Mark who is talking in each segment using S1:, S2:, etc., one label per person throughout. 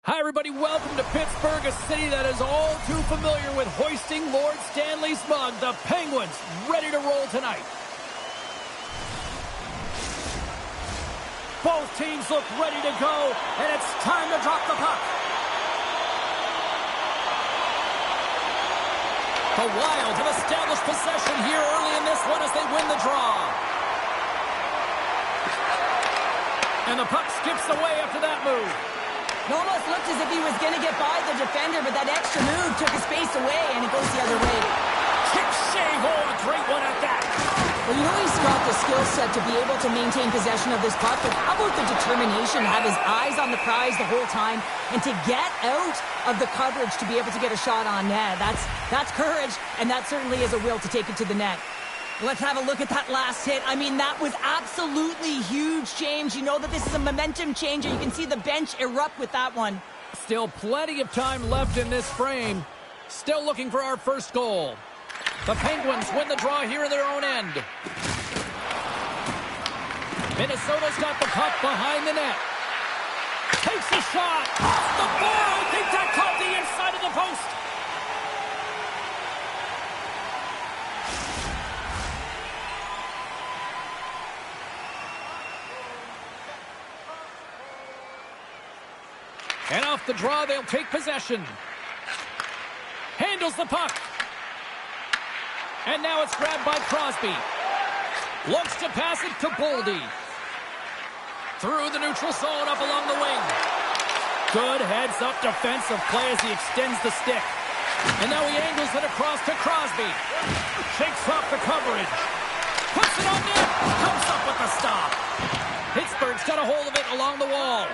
S1: Hi, everybody. Welcome to Pittsburgh, a city that is all too familiar with hoisting Lord Stanley's mug. The Penguins ready to roll tonight. Both teams look ready to go, and it's time to drop the puck. The Wild have established possession here early in this one as they win the draw. And the puck skips away after that move.
S2: It almost looked as if he was going to get by the defender, but that extra move took his space away, and it goes the other way.
S1: Ricochet, a great one at that.
S2: Well, you know he's got the skill set to be able to maintain possession of this puck, but how about the determination to have his eyes on the prize the whole time, and to get out of the coverage to be able to get a shot on net? That's courage, and that certainly is a will to take it to the net. Let's have a look at that last hit. I mean, that was absolutely huge, James. You know that this is a momentum changer. You can see the bench erupt with that one.
S1: Still plenty of time left in this frame. Still looking for our first goal. The Penguins win the draw here in their own end. Minnesota's got the puck behind the net. Takes a shot. Off the bar. I think that caught the inside of the post. And off the draw, they'll take possession. Handles the puck. And now it's grabbed by Crosby. Looks to pass it to Boldy. Through the neutral zone, up along the wing. Good heads-up defensive play as he extends the stick. And now he angles it across to Crosby. Shakes off the coverage. Puts it on net. Comes up with the stop. Pittsburgh's got a hold of it along the wall.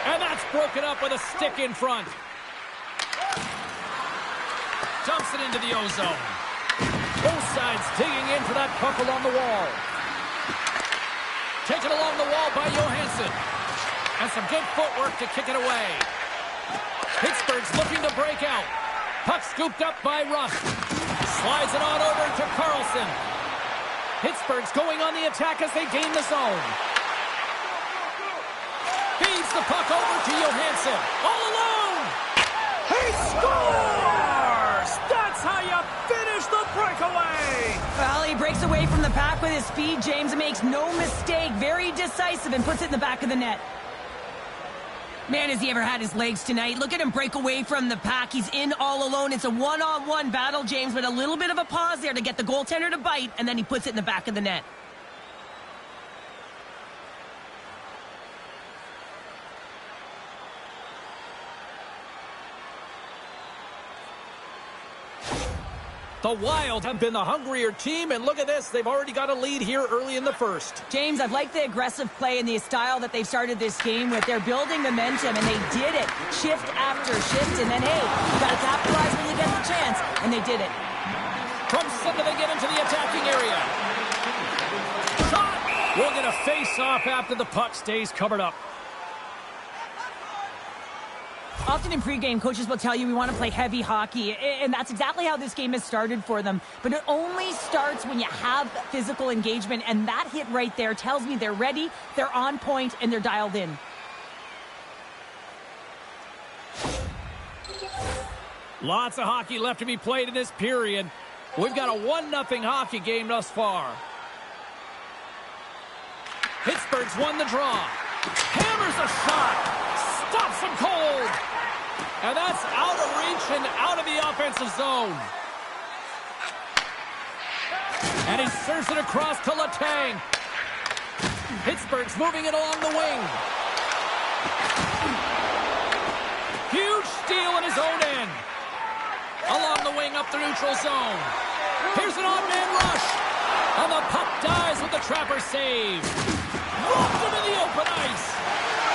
S1: And that's broken up with a stick in front. Dumps it into the ozone. Both sides digging in for that puck along the wall. Taken along the wall by Johansson. And some good footwork to kick it away. Pittsburgh's looking to break out. Puck scooped up by Russ. Slides it on over to Carlson. Pittsburgh's going on the attack as they gain the zone. Feeds the puck over to Johansson. All alone! He scores! That's how you finish the breakaway!
S2: Well, he breaks away from the pack with his speed, James. Makes no mistake. Very decisive and puts it in the back of the net. Man, has he ever had his legs tonight. Look at him break away from the pack. He's in all alone. It's a one-on-one battle, James, but a little bit of a pause there to get the goaltender to bite, and then he puts it in the back of the net.
S1: The Wild have been the hungrier team, and look at this. They've already got a lead here early in the first.
S2: James, I've liked the aggressive play and the style that they've started this game with. They're building momentum, and they did it shift after shift. And then, hey, you got to capitalize when you get the chance, and they did it.
S1: From center, they get into the attacking area. Shot! We'll get a face-off after the puck stays covered up.
S2: Often in pregame, coaches will tell you we want to play heavy hockey, and that's exactly how this game has started for them. But it only starts when you have physical engagement, and that hit right there tells me they're ready, they're on point, and they're dialed in.
S1: Lots of hockey left to be played in this period. We've got a 1-0 hockey game thus far. Pittsburgh's won the draw. Hammers a shot. Stops him cold. And that's out of reach and out of the offensive zone. And he serves it across to Letang. Pittsburgh's moving it along the wing. Huge steal in his own end. Along the wing up the neutral zone. Here's an odd-man rush. And the puck dies with the trapper save. Rocked him in the open ice.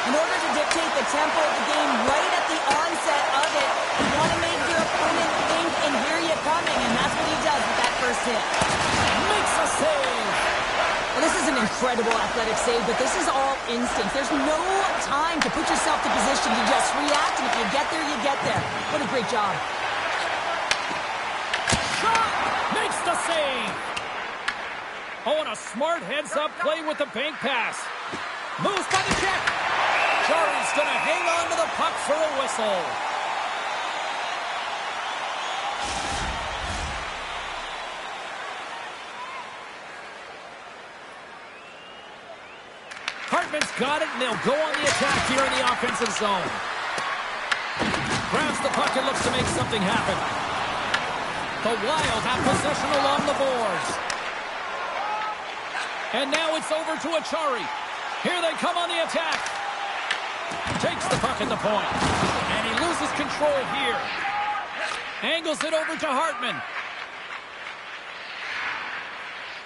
S2: In order to dictate the tempo of the game right at the onset of it, you want to make your opponent think and hear you coming, and that's what he does with that first hit.
S1: Makes a save.
S2: Well, this is an incredible athletic save, but this is all instinct. There's no time to put yourself to position to just react, and if you get there, you get there. What a great job.
S1: Shot! Makes the save. Oh, and a smart heads-up play with the bank pass. Moves by the check. Jarry's going to hang on to the puck for a whistle. Hartman's got it, and they'll go on the attack here in the offensive zone. Grabs the puck and looks to make something happen. The Wild have possession along the boards. And now it's over to Achari. Here they come on the attack. Takes the puck at the point. And he loses control here. Angles it over to Hartman.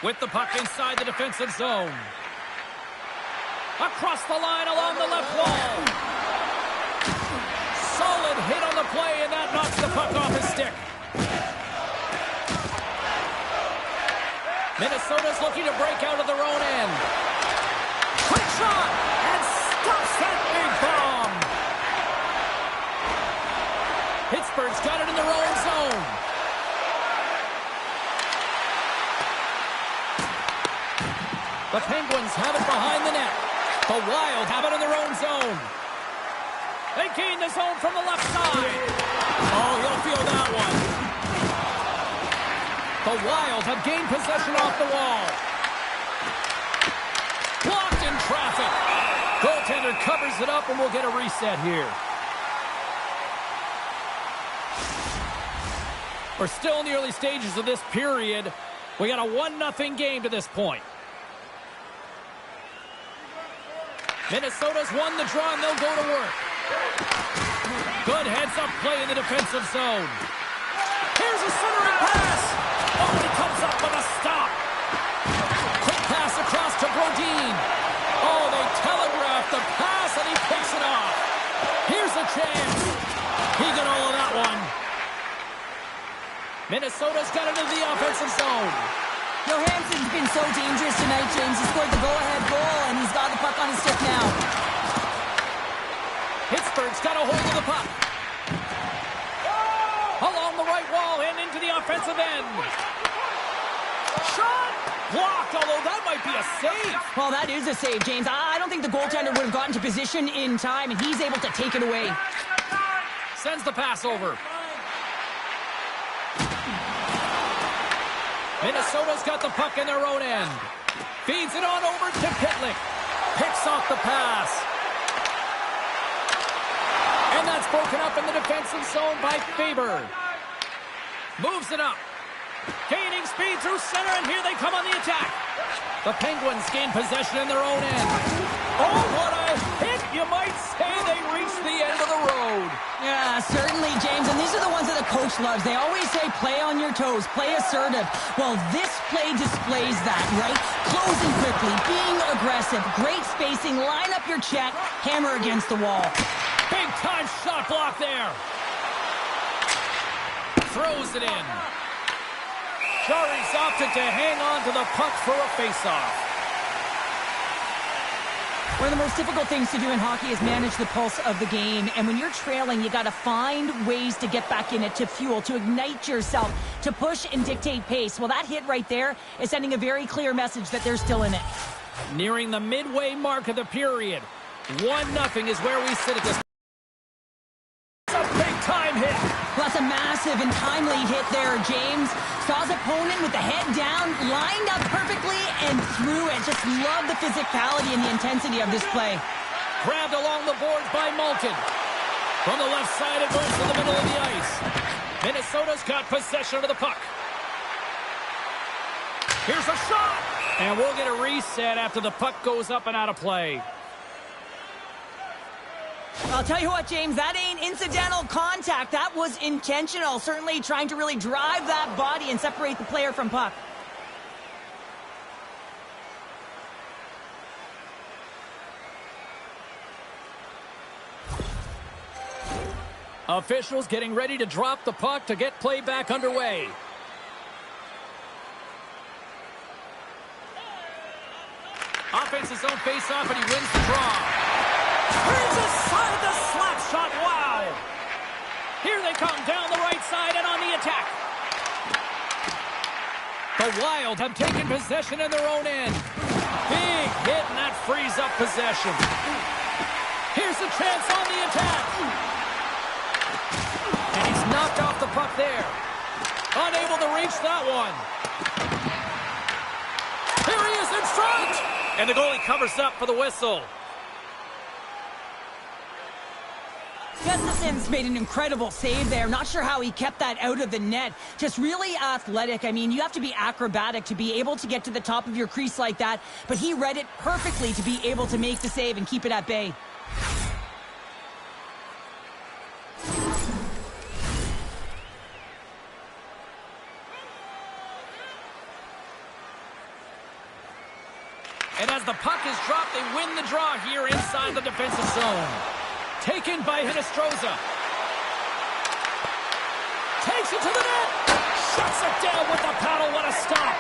S1: With the puck inside the defensive zone. Across the line along the left wall. Solid hit on the play, and that knocks the puck off his stick. Minnesota's looking to break out of their own end. Quick shot! And stops that big bomb! Pittsburgh's got it in their own zone. The Penguins have it behind the net. The Wild have it in their own zone. They gain the zone from the left side. Oh, he'll feel that one. The Wild have gained possession off the wall. Blocked in traffic. Goaltender covers it up, and we'll get a reset here. We're still in the early stages of this period. We got a 1-0 game to this point. Minnesota's won the draw, and they'll go to work. Good heads-up play in the defensive zone. Here's a centering pass. Oh, he comes up with a stop. Quick pass across to Brodin. Oh, they telegraph the pass, and he picks it off. Here's a chance. He got all of that one. Minnesota's got it into the offensive zone.
S2: Johansson's been so dangerous tonight, James. He scored the go-ahead goal, and he's got the puck on his stick now.
S1: Pittsburgh's got a hold of the puck. Along the right wall and into the offensive end. Shot! Blocked, although that might be a save.
S2: Well, that is a save, James. I don't think the goaltender would have gotten to position in time, and he's able to take it away.
S1: Sends the pass over. Minnesota's got the puck in their own end. Feeds it on over to Pitlick. Picks off the pass. And that's broken up in the defensive zone by Faber. Moves it up. Gaining speed through center, and here they come on the attack. The Penguins gain possession in their own end. Oh, what a hit! You might say they reached the end of the road.
S2: Yeah, certainly, James. And these are the ones that the coach loves. They always say, play on your toes, play assertive. Well, this play displays that, right? Closing quickly, being aggressive, great spacing, line up your check, hammer against the wall.
S1: Big-time shot block there. Throws it in. Jarry's opted to hang on to the puck for a face-off.
S2: One of the most difficult things to do in hockey is manage the pulse of the game. And when you're trailing, you got to find ways to get back in it, to fuel, to ignite yourself, to push and dictate pace. Well, that hit right there is sending a very clear message that they're still in it.
S1: Nearing the midway mark of the period. 1-0 is where we sit at this. It's a big-time hit.
S2: Well, that's a massive and timely hit there, James. Saw his opponent with the head down, lined up perfectly, and threw it. Just love the physicality and the intensity of this play.
S1: Grabbed along the boards by Malkin. From the left side, it moves to the middle of the ice. Minnesota's got possession of the puck. Here's a shot! And we'll get a reset after the puck goes up and out of play.
S2: I'll tell you what, James, that ain't incidental contact. That was intentional. Certainly trying to really drive that body and separate the player from puck.
S1: Officials getting ready to drop the puck to get play back underway. Offensive zone face-off, and he wins the draw. Turns aside the slap shot. Wow. Here they come down the right side and on the attack. The Wild have taken possession in their own end. Big hit, and that frees up possession. Here's a chance on the attack. And he's knocked off the puck there. Unable to reach that one. Here he is in front. And the goalie covers up for the whistle.
S2: Gustafson's made an incredible save there. Not sure how he kept that out of the net. Just really athletic. I mean, you have to be acrobatic to be able to get to the top of your crease like that. But he read it perfectly to be able to make the save and keep it at bay.
S1: And as the puck is dropped, they win the draw here inside the defensive zone. Taken by Hinostroza. Takes it to the net. Shuts it down with the paddle. What a stop.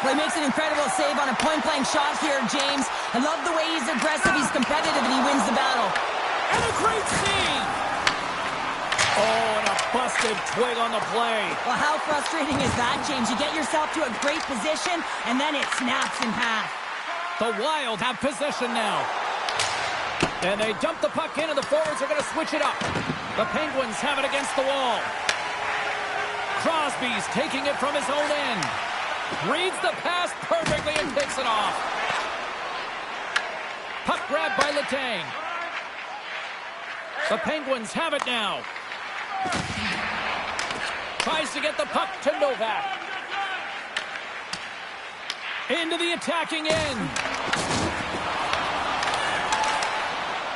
S2: Well, he makes an incredible save on a point-blank shot here, James. I love the way he's aggressive, he's competitive, and he wins the battle.
S1: And a great save. Oh, and a busted twig on the play.
S2: Well, how frustrating is that, James? You get yourself to a great position, and then it snaps in half.
S1: The Wild have possession now. And they dump the puck in, and the forwards are going to switch it up. The Penguins have it against the wall. Crosby's taking it from his own end. Reads the pass perfectly and picks it off. Puck grabbed by Letang. The Penguins have it now. Tries to get the puck to Novak. Into the attacking end.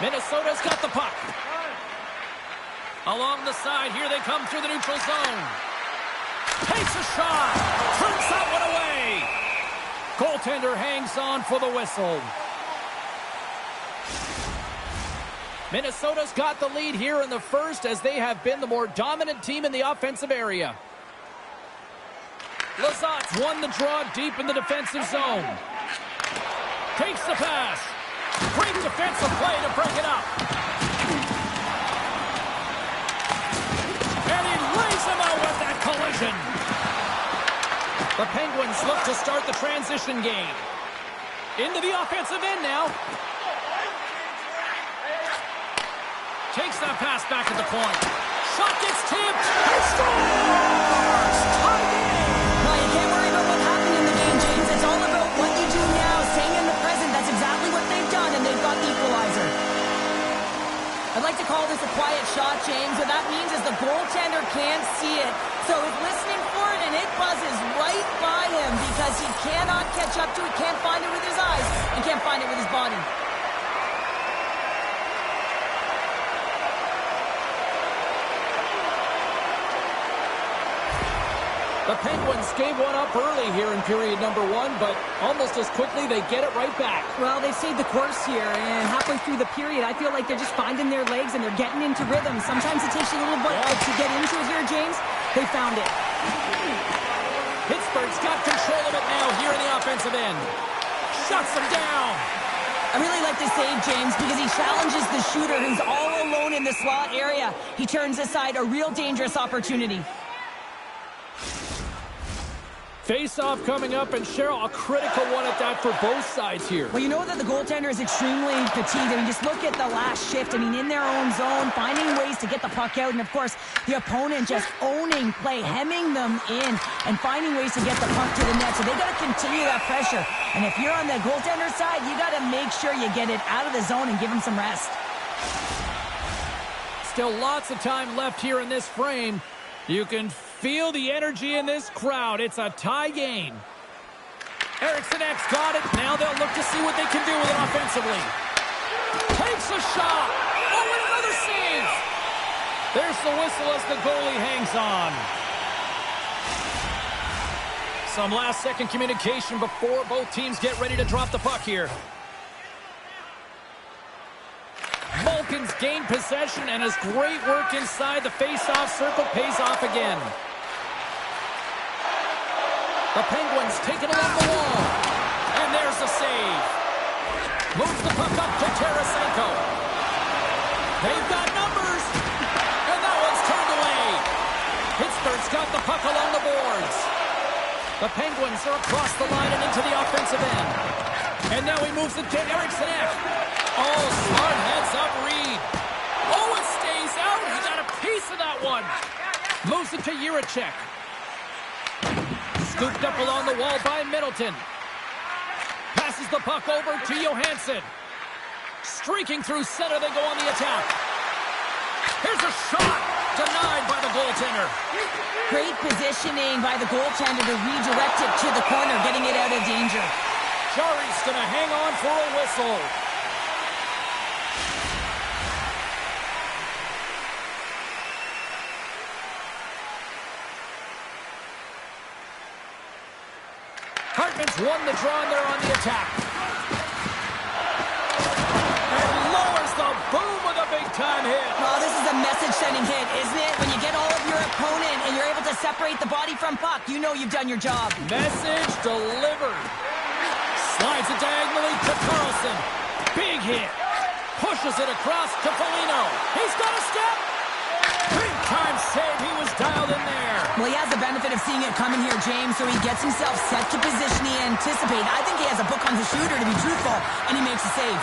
S1: Minnesota's got the puck. Along the side, here they come through the neutral zone. Takes a shot. Turns that one away. Goaltender hangs on for the whistle. Minnesota's got the lead here in the first as they have been the more dominant team in the offensive area. Lazat's won the draw deep in the defensive zone. Takes the pass. Great defensive play to break it up. And he lays him out with that collision. The Penguins look to start the transition game. Into the offensive end now. Takes that pass back at the point. Shot gets tipped. He scores! Tie game!
S2: Well, you can't worry about what happened in the game, James. It's all about what you do now, staying in the present. That's exactly what they've done, and they've got the equalizer. I'd like to call this a quiet shot, James. What that means is the goaltender can't see it. So he's listening for it, and it buzzes right by him because he cannot catch up to it, can't find it with his eyes, and can't find it with his body.
S1: The Penguins gave one up early here in period number one, but almost as quickly they get it right back.
S2: Well, they've stayed the course here, and halfway through the period, I feel like they're just finding their legs and they're getting into rhythm. Sometimes it takes you a little bit to get into it here, James. They found it.
S1: Pittsburgh's got control of it now here in the offensive end. Shuts him down.
S2: I really like this save, James, because he challenges the shooter who's all alone in the slot area. He turns aside a real dangerous opportunity.
S1: Face-off coming up, and Cheryl, a critical one at that for both sides here.
S2: Well, you know that the goaltender is extremely petite. I mean, just look at the last shift. I mean, in their own zone, finding ways to get the puck out. And, of course, the opponent just owning play, hemming them in, and finding ways to get the puck to the net. So they got to continue that pressure. And if you're on the goaltender side, you got to make sure you get it out of the zone and give him some rest.
S1: Still lots of time left here in this frame. You can feel the energy in this crowd. It's a tie game. Eriksson Ek's got it. Now they'll look to see what they can do with it offensively. Takes a shot. Oh, and another save. There's the whistle as the goalie hangs on. Some last-second communication before both teams get ready to drop the puck here. Vulcans gain possession, and his great work inside the face-off circle pays off again. The Penguins take it along the wall. And there's a save. Moves the puck up to Tarasenko. They've got numbers. And that one's turned away. Pittsburgh's got the puck along the boards. The Penguins are across the line and into the offensive end. And now he moves it to Eriksson Ek. Oh, smart heads-up read Jiricek. Scooped up along the wall by Middleton. Passes the puck over to Johansson. Streaking through center, they go on the attack. Here's a shot! Denied by the goaltender.
S2: Great positioning by the goaltender to redirect it to the corner, getting it out of danger.
S1: Jarry's going to hang on for a whistle. Hartman's won the draw, and they're on the attack. And lowers the boom with a big-time hit.
S2: Well, this is a message-sending hit, isn't it? When you get all of your opponent and you're able to separate the body from puck, you know you've done your job.
S1: Message delivered. Slides it diagonally to Carlson. Big hit. Pushes it across to Foligno. He's got a step. Big-time save. He was dialed in there.
S2: Well, he has the benefit of seeing it coming here, James, so he gets himself set to position he anticipated. I think he has a book on the shooter, to be truthful, and he makes a save.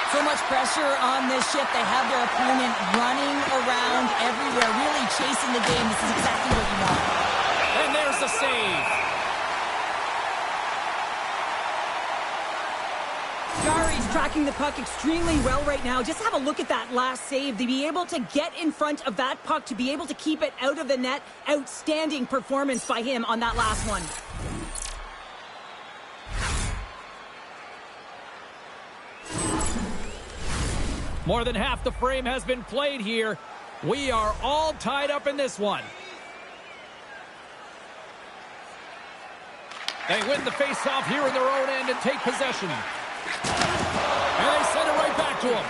S2: So much pressure on this ship. They have their opponent running around everywhere, really chasing the game. This is exactly what you want.
S1: And there's the save.
S2: Jarry's tracking the puck extremely well right now. Just have a look at that last save. To be able to get in front of that puck, to be able to keep it out of the net, outstanding performance by him on that last one.
S1: More than half the frame has been played here. We are all tied up in this one. They win the face-off here in their own end and take possession. And they send it right back to him.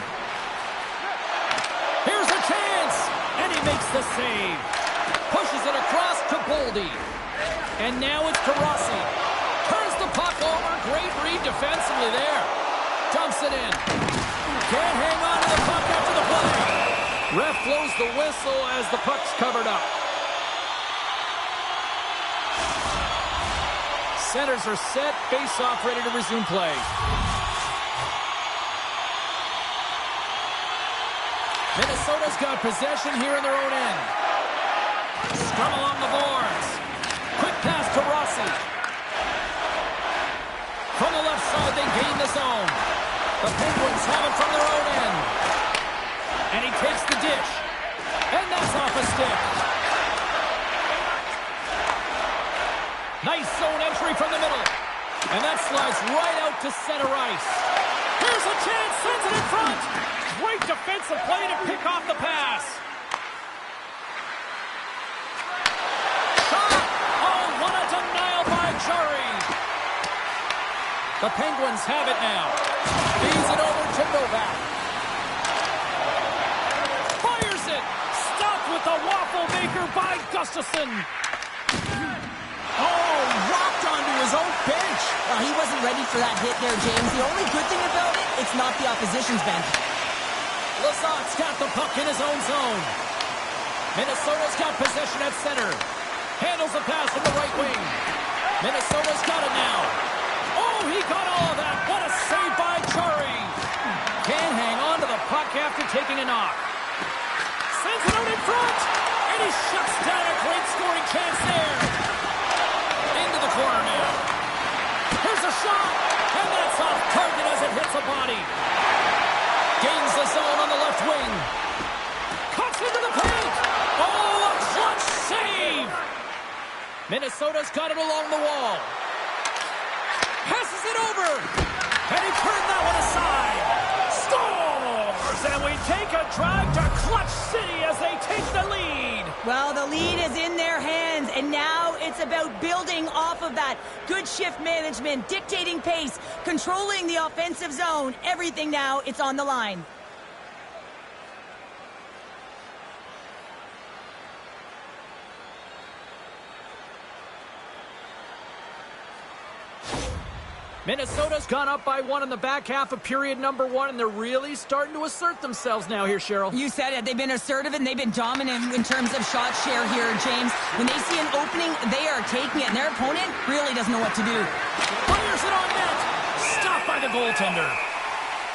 S1: Here's a chance! And he makes the save. Pushes it across to Boldy. And now it's to Rossi. Turns the puck over. Great read defensively there. Dumps it in. Can't hang on to the puck after the play. Ref blows the whistle as the puck's covered up. Centers are set. Face-off ready to resume play. Minnesota's got possession here in their own end. Scrum along the boards. Quick pass to Rossi. From the left side, they gain the zone. The Penguins have it from their own end. And he takes the dish. And that's off a stick. Nice zone entry from the middle. And that slides right out to center ice. Here's a chance, sends it in front. Great defensive play to pick off the pass. Shot! Oh, what a denial by Jarry. The Penguins have it now. Feeds it over to Novak. Fires it. Stopped with the waffle maker by Gustafsson.
S2: Oh, rocked onto his own bench. He wasn't ready for that hit there, James. The only good thing about it, it's not the opposition's bench.
S1: Lazat's got the puck in his own zone. Minnesota's got possession at center. Handles the pass from the right wing. Minnesota's got it now. Oh, he got all of that. What a save by Jarry. Can't hang on to the puck after taking a knock. Sends it out in front. And he shuts down a great scoring chance there. Into the corner now. Here's a shot. And that's off target as it hits a body. Gains the zone on the left wing. Cuts into the paint. Oh, a clutch save. Minnesota's got it along the wall. Passes it over. And he turned that one aside. Scores! And we take a drive to Clutch City as they take the lead.
S2: Well, the lead is in their hands, and now it's about building off of that. Good shift management, dictating pace, controlling the offensive zone. Everything now, it's on the line.
S1: Minnesota's gone up by one in the back half of period number one, and they're really starting to assert themselves now here, Cheryl.
S2: You said it. They've been assertive, and they've been dominant in terms of shot share here, James. When they see an opening, they are taking it, and their opponent really doesn't know what to do.
S1: Fires it on net. Stopped by the goaltender.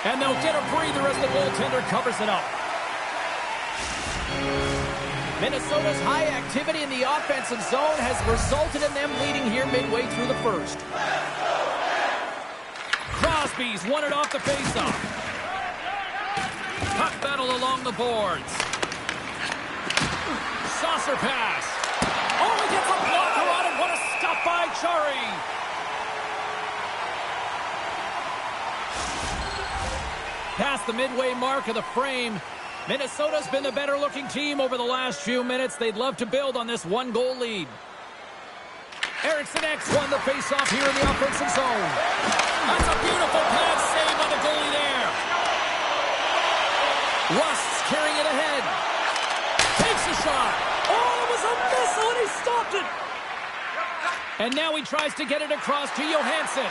S1: And they'll get a breather as the goaltender covers it up. Minnesota's high activity in the offensive zone has resulted in them leading here midway through the first. Crosby's won it off the faceoff. Puck battle along the boards. Saucer pass. Oh, he gets a blocker on it. What a stop by Chari. Past the midway mark of the frame, Minnesota's been the better-looking team over the last few minutes. They'd love to build on this one-goal lead. Eriksson X won the faceoff here in the offensive zone. That's a beautiful pad save by the goalie there. Rust's carrying it ahead. Takes a shot. Oh, it was a missile, and he stopped it. And now he tries to get it across to Johansson.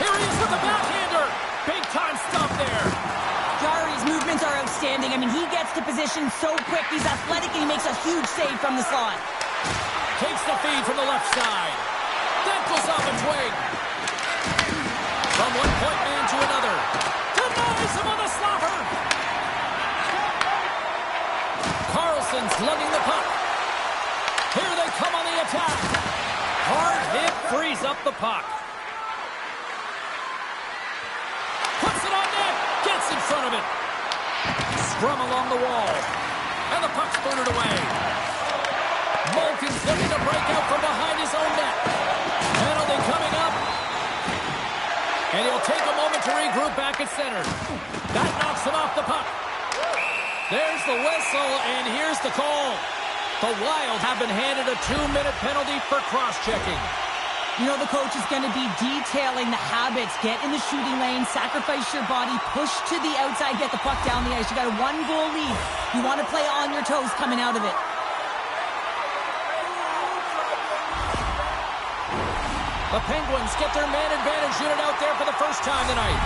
S1: Here he is with the backhander. Big-time stop there.
S2: Jari's movements are outstanding. I mean, he gets to position so quick. He's athletic, and he makes a huge save from the slot.
S1: Takes the feed from the left side. That goes off a twig. From one point man to another. Denies him on the slapper. Carlson's lugging the puck. Here they come on the attack. Hard hit frees up the puck. Puts it on net. Gets in front of it. Scrum along the wall. And the puck's booted away. Malkin's looking to break out from behind his own net. Penalty coming up. And he'll take a moment to regroup back at center. That knocks him off the puck. There's the whistle, and here's the call. The Wild have been handed a 2-minute penalty for cross-checking.
S2: You know the coach is going to be detailing the habits. Get in the shooting lane, sacrifice your body, push to the outside, get the puck down the ice. You got a 1-goal lead. You want to play on your toes coming out of it.
S1: The Penguins get their man advantage unit out there for the first time tonight.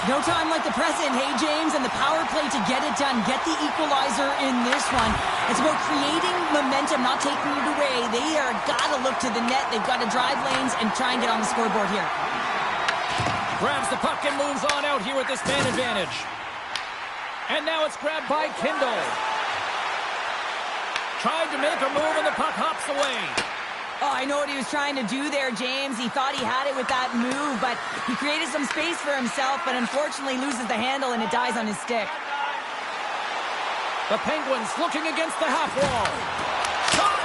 S2: No time like the present, hey, James, and the power play to get it done. Get the equalizer in this one. It's about creating momentum, not taking it away. They are got to look to the net. They've got to drive lanes and try and get on the scoreboard here.
S1: Grabs the puck and moves on out here with this man advantage. And now it's grabbed by Kindle. Tried to make a move and the puck hops away.
S2: Oh, I know what he was trying to do there, James. He thought he had it with that move, but he created some space for himself, but unfortunately loses the handle and it dies on his stick.
S1: The Penguins looking against the half wall. Shot!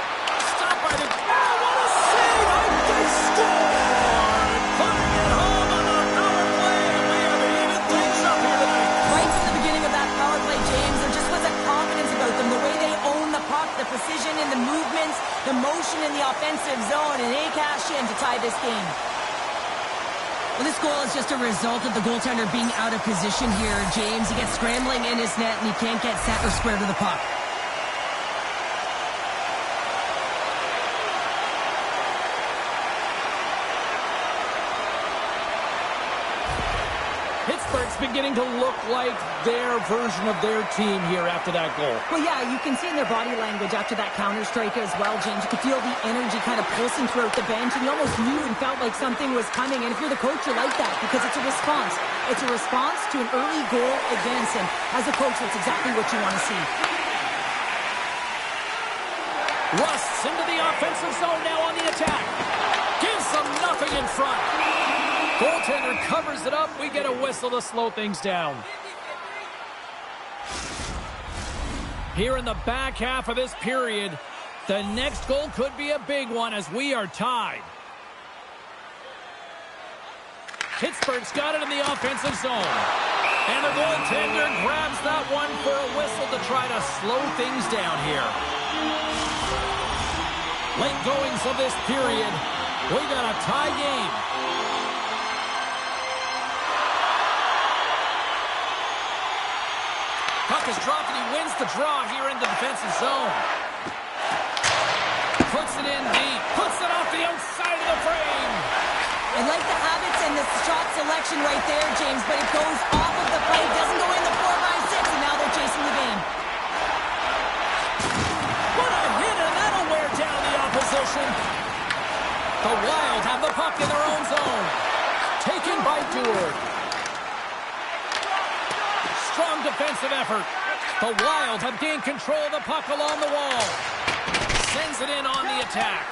S1: Stopped by the... Oh, what a save! And they scored! Putting it home on the power play, and we have even things up here tonight.
S2: Right from the beginning of that power play, James, there just was a confidence about them. The way they own the puck, the precision in the movements, the motion in the offensive zone, and they cash in to tie this game. Well, this goal is just a result of the goaltender being out of position here, James. He gets scrambling in his net, and he can't get set or square to the puck.
S1: Pittsburgh's beginning to look like their version of their team here after that goal.
S2: Well, yeah, you can see in their body language after that counter strike as well, James. You could feel the energy kind of pulsing throughout the bench, and you almost knew and felt like something was coming. And if you're the coach, you like that because it's a response. It's a response to an early goal against him. As a coach, that's exactly what you want to see.
S1: Rust's into the offensive zone now on the attack. Gives them nothing in front. Goaltender covers it up. We get a whistle to slow things down. Here in the back half of this period, the next goal could be a big one as we are tied. Pittsburgh's got it in the offensive zone. And the goaltender grabs that one for a whistle to try to slow things down here. Late goings of this period. We got a tie game. Puck is dropped and he wins the draw here in the defensive zone. Puts it in deep. Puts it off the outside of the frame.
S2: I like the habits and the shot selection right there, James, but it goes off of the plate. Doesn't go in the 4-by-6, and now they're chasing the game.
S1: What a hit, and that'll wear down the opposition. The Wild have the puck in their own zone. Taken by Dewar. strong defensive effort. The Wild have gained control of the puck along the wall. Sends it in on the attack.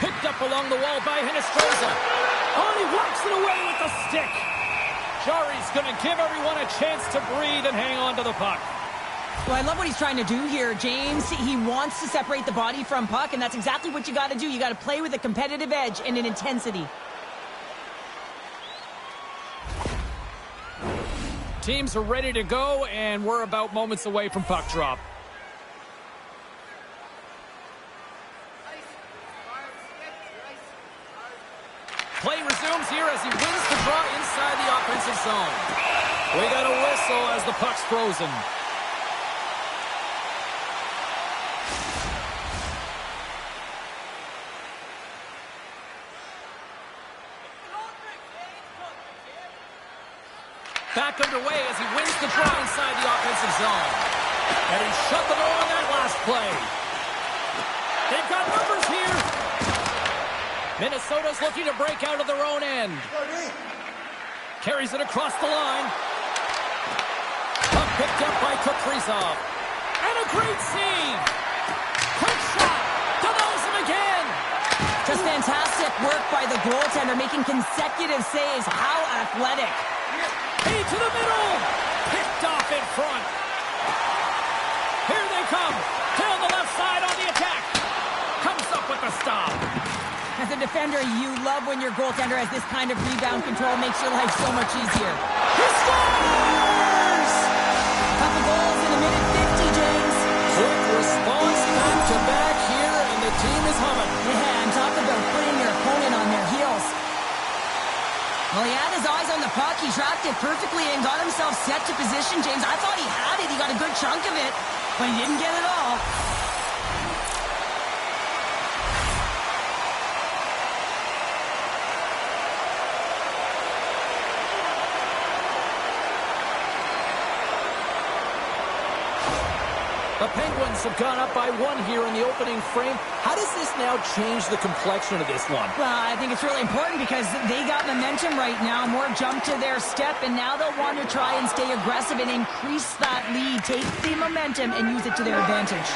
S1: Picked up along the wall by Hinestroza. Oh, he whacks it away with the stick. Jari's going to give everyone a chance to breathe and hang on to the puck.
S2: Well, I love what he's trying to do here, James. He wants to separate the body from puck, and that's exactly what you got to do. You got to play with a competitive edge and an intensity.
S1: Teams are ready to go, and we're about moments away from puck drop. Play resumes here as he wins the draw inside the offensive zone. We got a whistle as the puck's frozen. Back underway as he wins the draw inside the offensive zone. And he shut the door on that last play. They've got numbers here. Minnesota's looking to break out of their own end. Carries it across the line. Puck picked up by Kaprizov. And a great save. Quick shot. Denies him again.
S2: Just fantastic work by the goaltender, making consecutive saves. How athletic.
S1: Hey, to the middle. Picked off in front. Here they come. Down the left side on the attack. Comes up with the stop.
S2: As a defender, you love when your goaltender has this kind of rebound control. Makes your life so much easier.
S1: He scores!
S2: Couple goals in a minute 50, James.
S1: Quick response back-to-back here, and the team is humming.
S2: Yeah, and talk about putting your opponent on their heels. Well, he had his eyes on the puck. He tracked it perfectly and got himself set to position, James. I thought he had it. He got a good chunk of it, but he didn't get it all.
S1: The Penguins have gone up by one here in the opening frame. How does this now change the complexion of this one?
S2: Well, I think it's really important because they got momentum right now. More jump to their step, and now they'll want to try and stay aggressive and increase that lead. Take the momentum and use it to their advantage.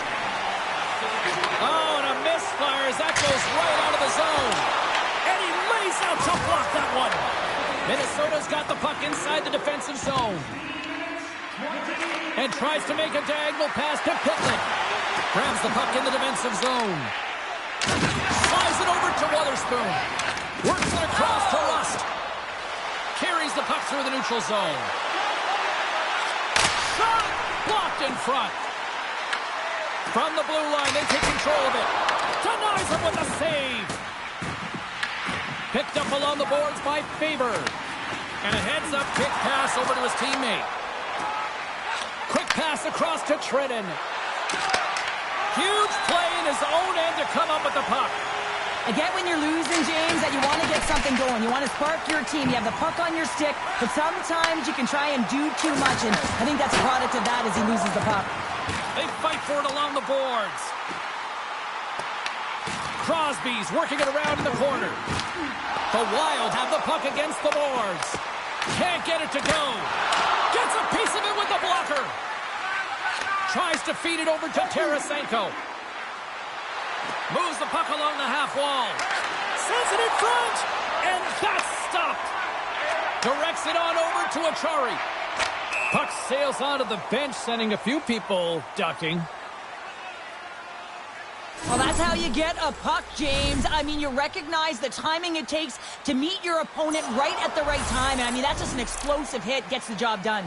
S1: Oh, and a misfire as that goes right out of the zone. And he lays out to block that one. Minnesota's got the puck inside the defensive zone. And tries to make a diagonal pass to Pitlick. Grabs the puck in the defensive zone. Slides it over to Wotherspoon. Works it across to Rust. Carries the puck through the neutral zone. Shot! Blocked in front. From the blue line, they take control of it. Denies him with a save. Picked up along the boards by Faber. And a heads-up kick pass over to his teammate. Quick pass across to Trenton. Huge play in his own end to come up with the puck.
S2: I get when you're losing, James, that you want to get something going. You want to spark your team. You have the puck on your stick, but sometimes you can try and do too much, and I think that's a product of that as he loses the puck.
S1: They fight for it along the boards. Crosby's working it around in the corner. The Wild have the puck against the boards. Can't get it to go. Gets a piece of it with the blocker. Tries to feed it over to Tarasenko. Moves the puck along the half wall. Sends it in front. And that's stopped. Directs it on over to Achari. Puck sails onto the bench, sending a few people ducking.
S2: Well, that's how you get a puck, James. I mean, you recognize the timing it takes to meet your opponent right at the right time. And I mean, that's just an explosive hit. Gets the job done.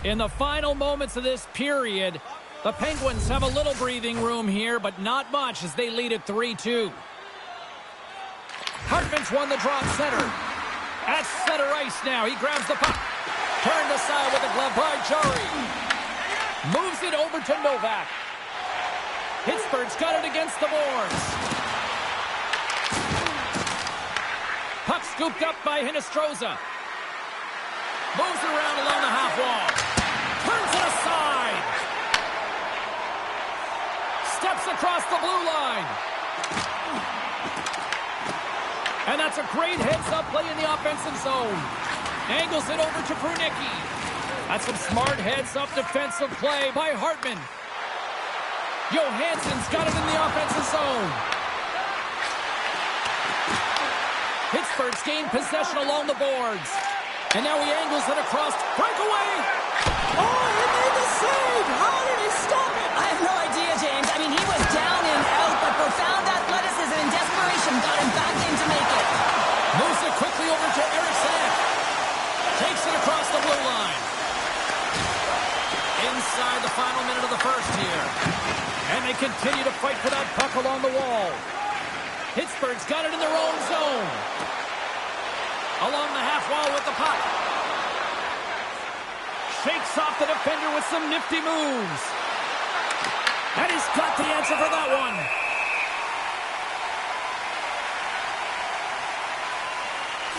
S1: In the final moments of this period, the Penguins have a little breathing room here, but not much as they lead at 3-2. Hartman's won the draw at center. At center ice now. He grabs the puck. Turned aside with a glove by Jari. Moves it over to Novak. Pittsburgh's got it against the boards. Puck scooped up by Hinestroza. Moves it around along the half wall. Turns it aside. Steps across the blue line. And that's a great heads-up play in the offensive zone. Angles it over to Brunicki. That's some smart heads-up defensive play by Hartman. Johansson's got it in the offensive zone. Pittsburgh's gained possession along the boards. And now he angles it across. Breakaway!
S2: Oh, he made the save! How did he stop it? I have no idea, James. I mean, he was down and out, but profound athleticism and desperation got him back in to make it.
S1: Moves it quickly over to Eriksson. Takes it across the blue line. Inside the final minute of the first here. And they continue to fight for that puck along the wall. Pittsburgh's got it in their own zone. Along the half wall with the puck. Shakes off the defender with some nifty moves. And he's got the answer for that one.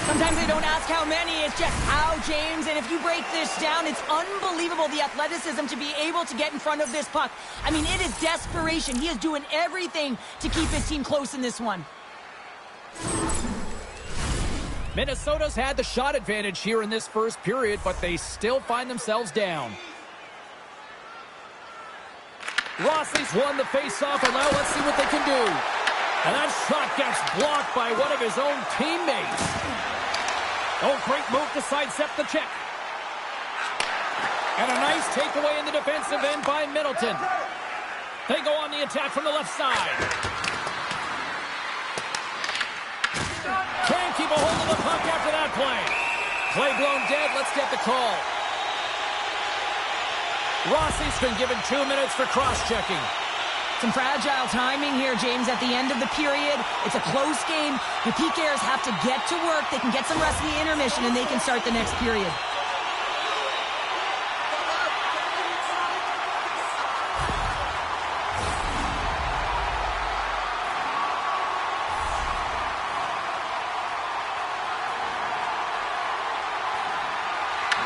S2: Sometimes they don't ask how many, it's just how, James. And if you break this down, it's unbelievable the athleticism to be able to get in front of this puck. I mean, it is desperation. He is doing everything to keep his team close in this one.
S1: Minnesota's had the shot advantage here in this first period, but they still find themselves down. Rossi's won the face-off, and now let's see what they can do. And that shot gets blocked by one of his own teammates. Oh, great move to sidestep the check. And a nice takeaway in the defensive end by Middleton. They go on the attack from the left side. Can't keep a hold of the puck after that play. Play blown dead. Let's get the call. Rossi's been given 2 minutes for cross-checking.
S2: Some fragile timing here, James, at the end of the period. It's a close game. The PKers have to get to work. They can get some rest in the intermission, and they can start the next period.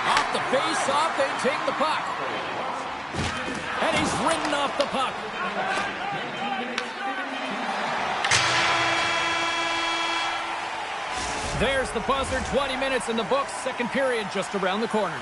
S1: Off the face-off, they take the puck. And he's ridden off the puck. There's the buzzer. 20 minutes in the books. Second period just around the corner.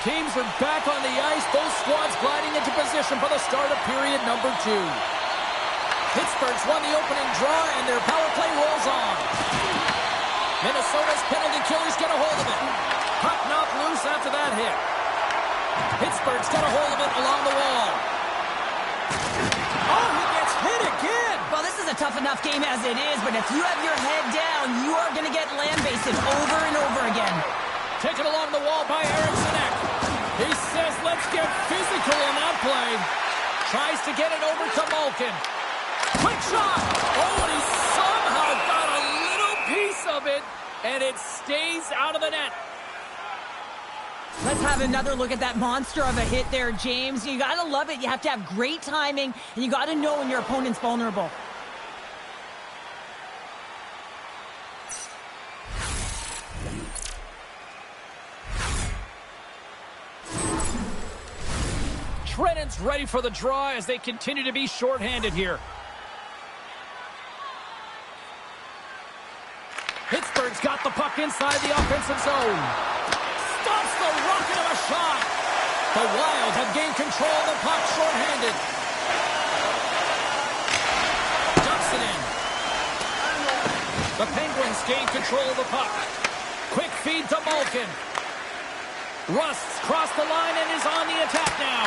S1: Teams are back on the ice. Both squads gliding into position for the start of period number 2. Pittsburgh's won the opening draw, and their power play rolls on. Minnesota's penalty killers get a hold of it. Puck knocked loose after that hit. Pittsburgh's got a hold of it along the wall. Oh, he gets hit again.
S2: Well, this is a tough enough game as it is, but if you have your head down, you are going to get lambasted over and over again.
S1: Taken along the wall by Eriksson. He says, let's get physical on that play. Tries to get it over to Malkin. Quick shot! Oh, and he somehow got a little piece of it, and it stays out of the net.
S2: Let's have another look at that monster of a hit there, James. You got to love it. You have to have great timing, and you got to know when your opponent's vulnerable.
S1: Trenton's ready for the draw as they continue to be shorthanded here. Pittsburgh's got the puck inside the offensive zone. Stops the rocket of a shot. The Wild have gained control of the puck shorthanded. Dumps it in. The Penguins gain control of the puck. Quick feed to Malkin. Rust's crossed the line and is on the attack now.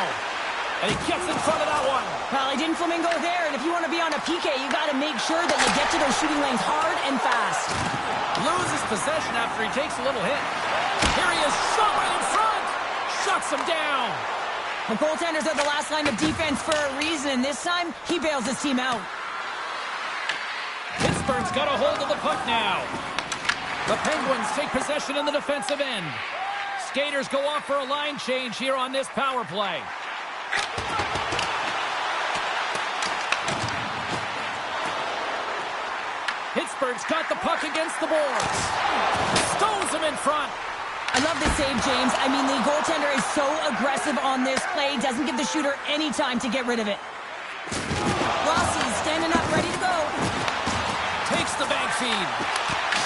S1: And he gets in front of that one.
S2: Well, he didn't flamingo there, and if you want to be on a PK, you got to make sure that you get to those shooting lanes hard and fast.
S1: Loses possession after he takes a little hit. Here he is, shot right in front. Shuts him down.
S2: The goaltenders are the last line of defense for a reason, and this time, he bails his team out.
S1: Pittsburgh's got a hold of the puck now. The Penguins take possession in the defensive end. Skaters go off for a line change here on this power play. Pittsburgh's got the puck against the boards. Stones him in front.
S2: I love this save, James. I mean, the goaltender is so aggressive on this play. Doesn't give the shooter any time to get rid of it. Rossi's standing up, ready to go.
S1: Takes the bank feed.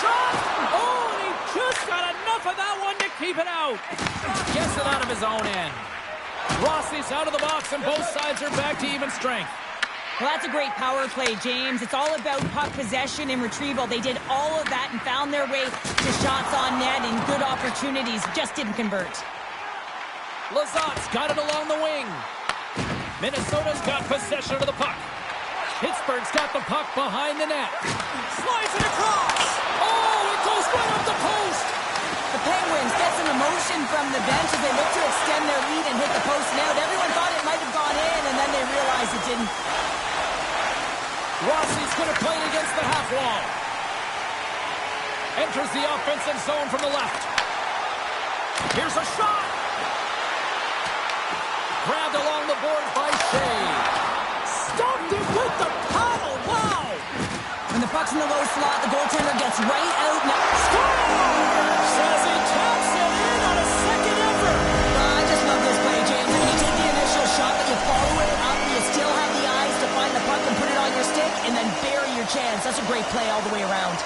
S1: Shot! Oh, and he just got enough of that one to keep it out. Gets it out of his own end. Rossi's out of the box, and both sides are back to even strength.
S2: Well, that's a great power play, James. It's all about puck possession and retrieval. They did all of that and found their way to shots on net and good opportunities. Just didn't convert.
S1: Lazat's got it along the wing. Minnesota's got possession of the puck. Pittsburgh's got the puck behind the net. Slides it across. Oh, it goes right up the post.
S2: The Penguins get some emotion from the bench as they look to extend their lead and hit the post and out. Everyone thought it might have gone in, and then they realized it didn't.
S1: Rossi's going to play it against the half wall. Enters the offensive zone from the left. Here's a shot. Grabbed along the boards by Shea. Stopped it with the paddle. Wow.
S2: When the puck's in the low slot, the goaltender gets right out.
S1: Score! Says he taps it in on a second effort.
S2: I just love this play, James. I mean, you take the initial shot, but you follow it up. You still have the eyes to find the puck and put it on your stick, and then bury your chance. That's a great play all the way around.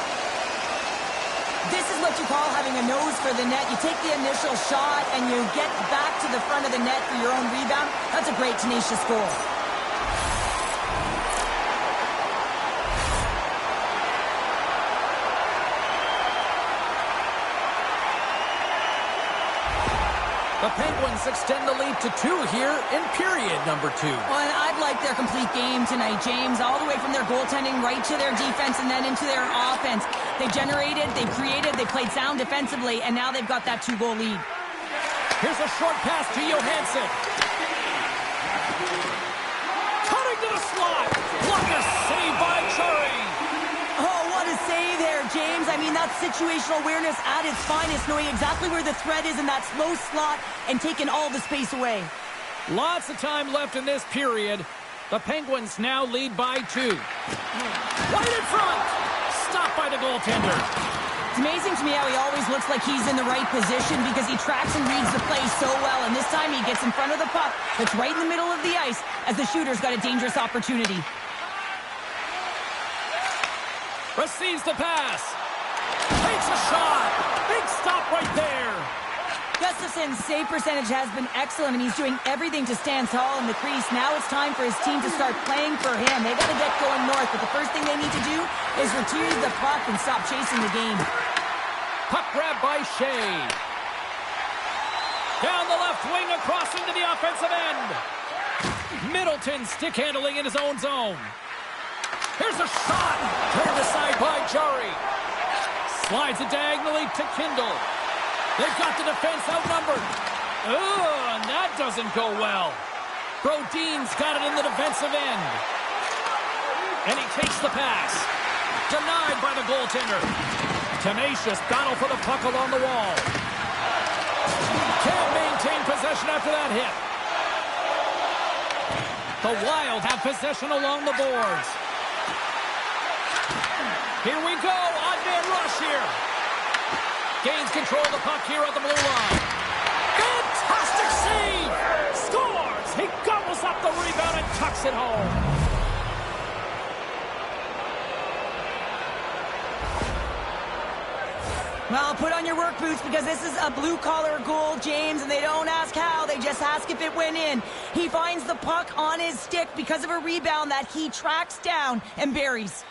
S2: This is what you call having a nose for the net. You take the initial shot, and you get back to the front of the net for your own rebound. That's a great, tenacious goal.
S1: The Penguins extend the lead to 2 here in period number 2.
S2: Well, and I'd like their complete game tonight, James, all the way from their goaltending right to their defense and then into their offense. They generated, they created, they played sound defensively, and now they've got that 2-goal lead.
S1: Here's a short pass to Johansson. Cutting to the slot. What a save by Chari.
S2: Oh, what a save there, James. I mean, that's situational awareness at its finest, knowing exactly where the threat is in that slow slot and taking all the space away.
S1: Lots of time left in this period. The Penguins now lead by 2. Right in front. Stopped by the goaltender.
S2: It's amazing to me how he always looks like he's in the right position because he tracks and reads the play so well, and this time he gets in front of the puck that's right in the middle of the ice as the shooter's got a dangerous opportunity.
S1: Receives the pass. Takes a shot. Big stop right there.
S2: Gustafson's save percentage has been excellent, and he's doing everything to stand tall in the crease. Now it's time for his team to start playing for him. They got to get going north, but the first thing they need to do is retrieve the puck and stop chasing the game.
S1: Puck grab by Shea. Down the left wing, across into the offensive end. Middleton stick handling in his own zone. Here's a shot. Turned aside by Jari. Slides it diagonally to Kindle. They've got the defense outnumbered. Oh, and that doesn't go well. Brodin's got it in the defensive end. And he takes the pass. Denied by the goaltender. Tenacious battle for the puck along the wall. Can't maintain possession after that hit. The Wild have possession along the boards. Here we go. Odd man rush here. Gains control of the puck here at the blue line. Fantastic save! Scores! He gobbles up the rebound and tucks it home.
S2: Well, put on your work boots because this is a blue-collar goal, James, and they don't ask how. They just ask if it went in. He finds the puck on his stick because of a rebound that he tracks down and buries.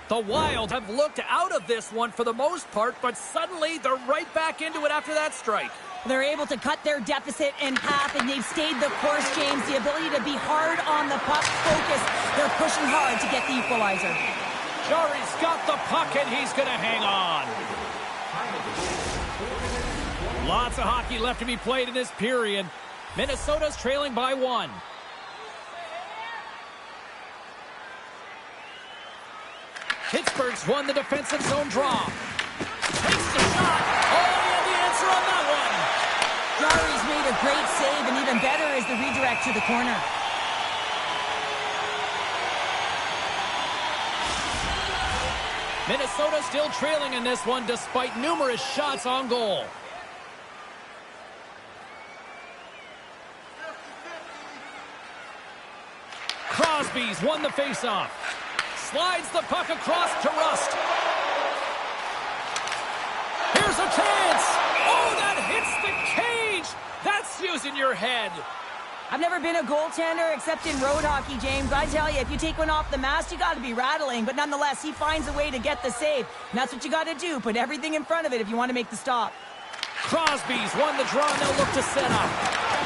S1: The Wild have looked out of this one for the most part, but suddenly they're right back into it after that strike.
S2: They're able to cut their deficit in half, and they've stayed the course, James. The ability to be hard on the puck, focus. They're pushing hard to get the equalizer.
S1: Jari's got the puck, and he's going to hang on. Lots of hockey left to be played in this period. Minnesota's trailing by 1. Pittsburgh's won the defensive zone draw. Takes the shot. Oh, he had the answer on that one.
S2: Jari's made a great save, and even better is the redirect to the corner.
S1: Minnesota still trailing in this one despite numerous shots on goal. Crosby's won the faceoff. Slides the puck across to Rust. Here's a chance. Oh, that hits the cage. That's using your head.
S2: I've never been a goaltender except in road hockey, James. I tell you, if you take one off the mast, you got to be rattling. But nonetheless, he finds a way to get the save. And that's what you got to do. Put everything in front of it if you want to make the stop.
S1: Crosby's won the draw, and they'll look to set up.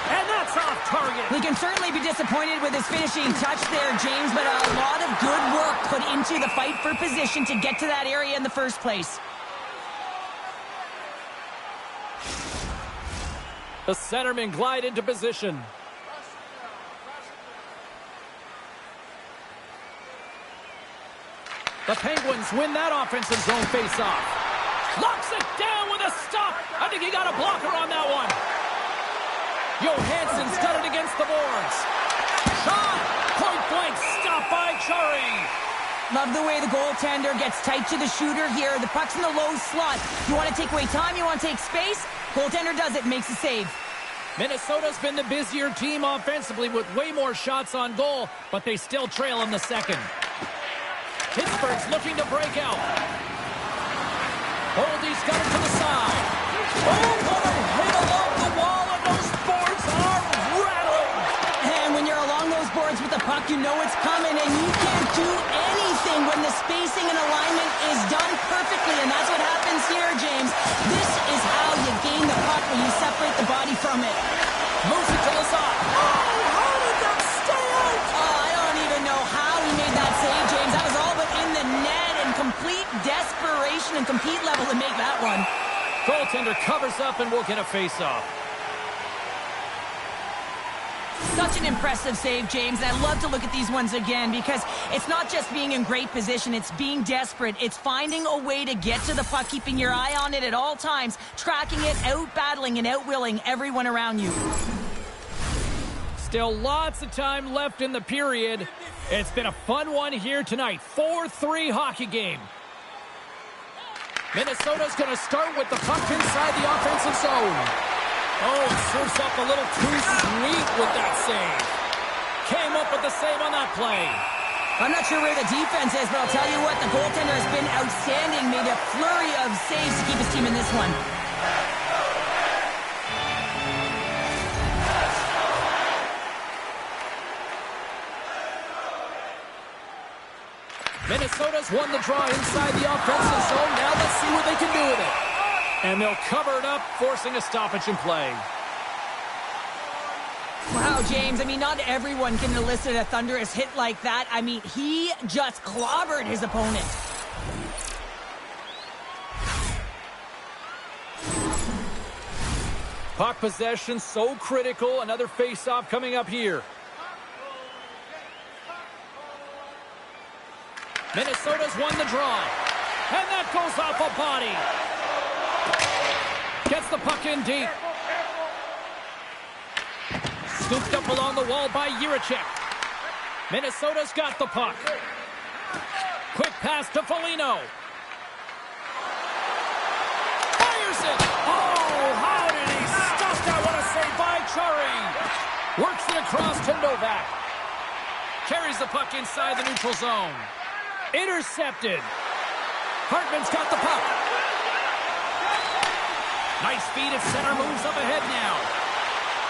S1: And that's off target.
S2: He can certainly be disappointed with his finishing touch there, James, but a lot of good work put into the fight for position to get to that area in the first place.
S1: The centermen glide into position. The Penguins win that offensive zone faceoff. Locks it down with a stop. I think he got a blocker on that one. Johansson's got it against the boards. Shot! Point blank stop by Jari.
S2: Love the way the goaltender gets tight to the shooter here. The puck's in the low slot. You want to take away time, you want to take space. Goaltender does it, makes a save.
S1: Minnesota's been the busier team offensively with way more shots on goal, but they still trail in the second. Pittsburgh's looking to break out. Boldy's got it to the side. Oh, what a hit along the wall, and those boards are rattling.
S2: And when you're along those boards with the puck, you know it's coming, and you can't do anything when the spacing and alignment is done perfectly, and that's what happens here, James. This is how you gain the puck when you separate the body from it.
S1: Moves it to the side. Oh, how did that stay out?
S2: Oh, I don't even know how he made that save, James. That was all but in the net, and complete desperation and compete level to make that one.
S1: Goaltender covers up and will get a face-off.
S2: Such an impressive save, James, and I love to look at these ones again because it's not just being in great position, it's being desperate. It's finding a way to get to the puck, keeping your eye on it at all times, tracking it, out-battling and out-willing everyone around you.
S1: Still lots of time left in the period. It's been a fun one here tonight. 4-3 hockey game. Minnesota's going to start with the puck inside the offensive zone. Oh, serves up a little too sweet with that save. came up with the save on that play.
S2: I'm not sure where the defense is, but I'll tell you what, the goaltender has been outstanding. Made a flurry of saves to keep his team in this one.
S1: Minnesota's won the draw inside the offensive zone. Now let's see what they can do with it. And they'll cover it up, forcing a stoppage in play.
S2: Wow, James, I mean, not everyone can elicit a thunderous hit like that. I mean, he just clobbered his opponent.
S1: Puck possession so critical. Another face-off coming up here. Minnesota's won the draw. And that goes off a body. Gets the puck in deep. Scooped up along the wall by Jiricek. Minnesota's got the puck. Quick pass to Foligno. Fires it. Oh, how did he stop that? What a save by Chari. Works it across to Novak. Carries the puck inside the neutral zone. Intercepted. Hartman's got the puck. Nice feed at center. Moves up ahead now.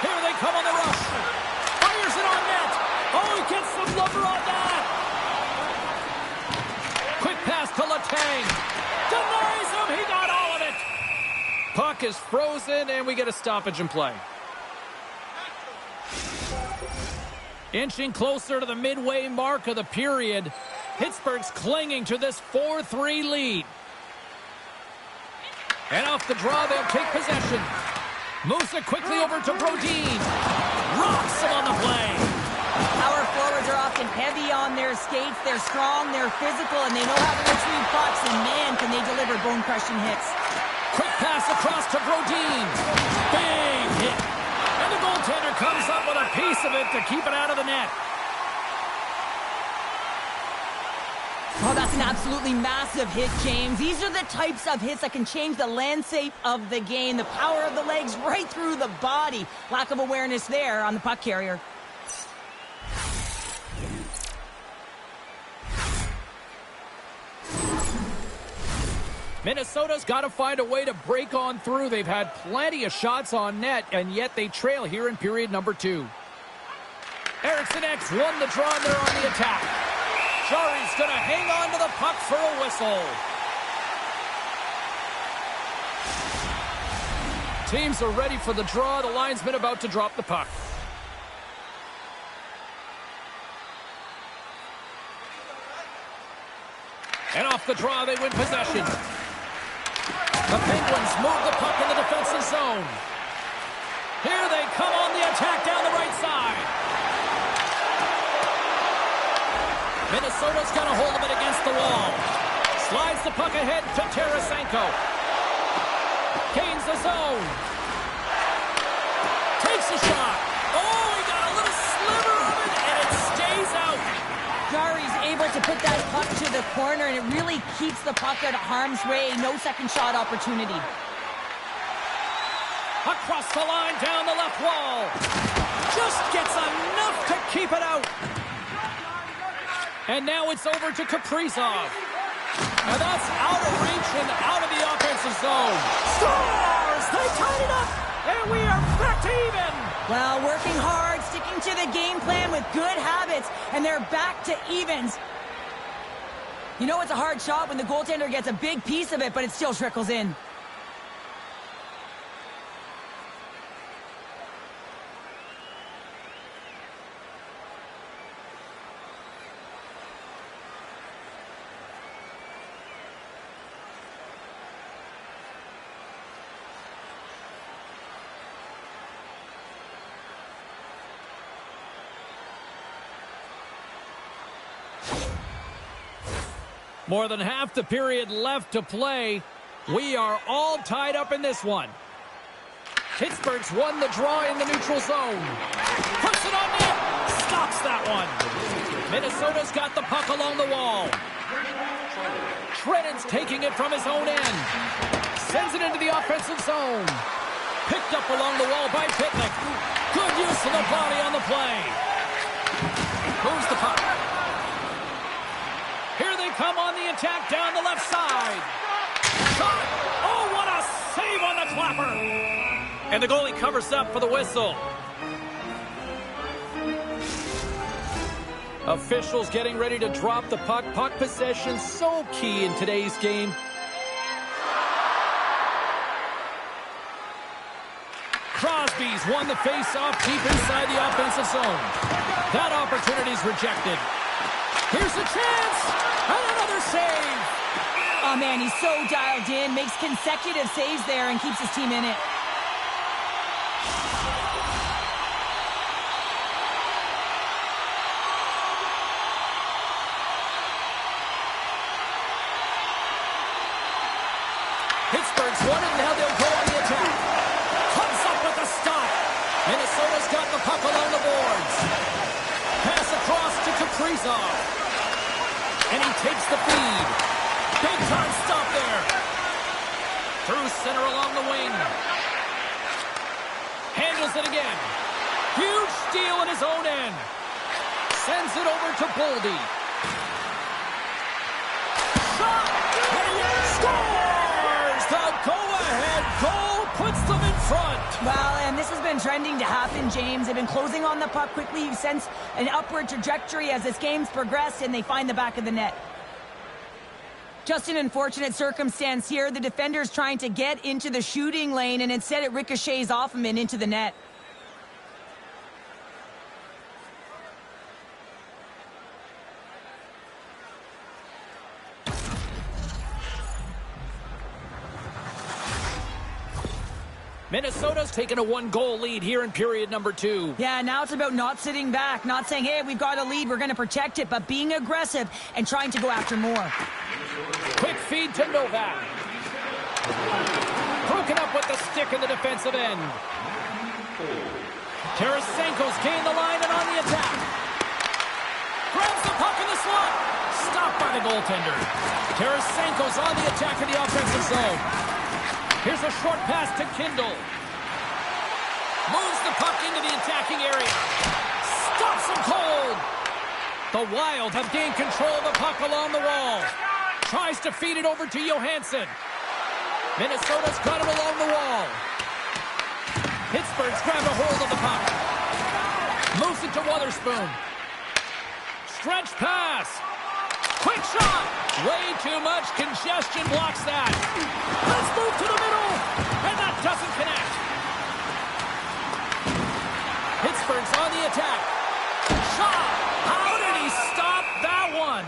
S1: Here they come on the rush. Fires it on net. Oh, he gets some blubber on that. Quick pass to Letang. Denies him. He got all of it. Puck is frozen, and we get a stoppage in play. Inching closer to the midway mark of the period. Pittsburgh's clinging to this 4-3 lead. And off the draw, they'll take possession. Moves it quickly over to Brodin. Rocks him on the play.
S2: Power forwards are often heavy on their skates. They're strong, they're physical, and they know how to retrieve pucks. And man, can they deliver bone-crushing hits.
S1: Quick pass across to Brodin. Big hit. And the goaltender comes up with a piece of it to keep it out of the net.
S2: Oh, that's an absolutely massive hit, James. These are the types of hits that can change the landscape of the game. The power of the legs right through the body. Lack of awareness there on the puck carrier.
S1: Minnesota's got to find a way to break on through. They've had plenty of shots on net, and yet they trail here in period number 2. Eriksson X won the draw, and they're on the attack. Chari's going to hang on to the puck for a whistle. Teams are ready for the draw. The linesman about to drop the puck. And off the draw, they win possession. The Penguins move the puck in the defensive zone. Here they come on the attack down the right side. Minnesota's got a hold of it against the wall. Slides the puck ahead to Tarasenko. Gains the zone. Takes a shot. Oh, he got a little sliver of it, and it stays out.
S2: Chari's able to put that puck to the corner, and it really keeps the puck out of harm's way. No second shot opportunity.
S1: Across the line, down the left wall. Just gets enough to keep it out. And now it's over to Kaprizov. And that's out of reach and out of the offensive zone. Stars! They tied it up! And we are back to even!
S2: Well, working hard, sticking to the game plan with good habits, and they're back to evens. You know it's a hard shot when the goaltender gets a big piece of it, but it still trickles in.
S1: More than half the period left to play. We are all tied up in this one. Pittsburgh's won the draw in the neutral zone. Puts it on net. Stops that one. Minnesota's got the puck along the wall. Trenin's taking it from his own end. Sends it into the offensive zone. Picked up along the wall by Pitlick. Good use of the body on the play. moves the puck. Here they come on the attack down the left side. Shot! Oh, what a save on the clapper! And the goalie covers up for the whistle. Officials getting ready to drop the puck. Puck possession so key in today's game. Crosby's won the face-off deep inside the offensive zone. That opportunity's rejected. Here's a chance! And another save!
S2: Oh, man, he's so dialed in. Makes consecutive saves there and keeps his team in it.
S1: Pittsburgh's won it, now they'll go on the attack. Comes up with a stop. Minnesota's got the puck along the boards. Pass across to Kaprizov. And he takes the feed. Big time stop there. Through center along the wing. Handles it again. Huge steal in his own end. Sends it over to Boldy. Shot! And he scores! The go-ahead goal puts them in front.
S2: Well, and this has been trending to happen, James. They've been closing on the puck quickly. You sense an upward trajectory as this game's progressed, and they find the back of the net. Just an unfortunate circumstance here. The defender's trying to get into the shooting lane, and instead it ricochets off him and into the net.
S1: Minnesota's taken a one-goal lead here in period number 2.
S2: Yeah, now it's about not sitting back, not saying, hey, we've got a lead, we're going to protect it, but being aggressive and trying to go after more.
S1: Quick feed to Novak. Broken up with the stick in the defensive end. Tarasenko's gained the line and on the attack. Grabs the puck in the slot. Stopped by the goaltender. Tarasenko's on the attack in the offensive zone. Here's a short pass to Kindle. Moves the puck into the attacking area. Stops him cold. The Wild have gained control of the puck along the wall. Tries to feed it over to Johansson. Minnesota's got it along the wall. Pittsburgh's grabbed a hold of the puck. Moves it to Wotherspoon. Stretch pass. Quick shot. Way too much congestion blocks that. Let's move to the middle. And that doesn't connect. Pittsburgh's on the attack. Shot. How did he stop that one?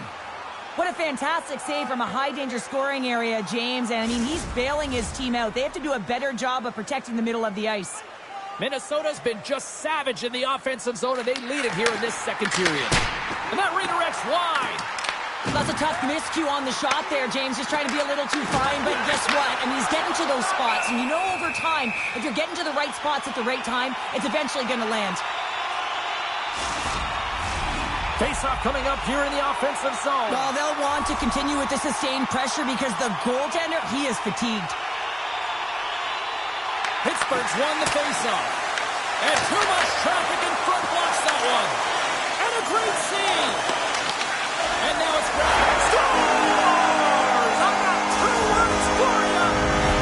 S2: What a fantastic save from a high-danger scoring area, James. And, I mean, he's bailing his team out. They have to do a better job of protecting the middle of the ice.
S1: Minnesota's been just savage in the offensive zone, and they lead it here in this second period. And that redirects wide.
S2: That's a tough miscue on the shot there, James. Just trying to be a little too fine, but guess what? I mean, he's getting to those spots, and you know over time, if you're getting to the right spots at the right time, it's eventually going to land.
S1: Face-off coming up here in the offensive zone.
S2: Well, they'll want to continue with the sustained pressure because the goaltender, he is fatigued.
S1: Pittsburgh's won the face-off. And too much traffic in front blocks that one. And a great save. And now it's Brown. Scores! I've got 2 words for you.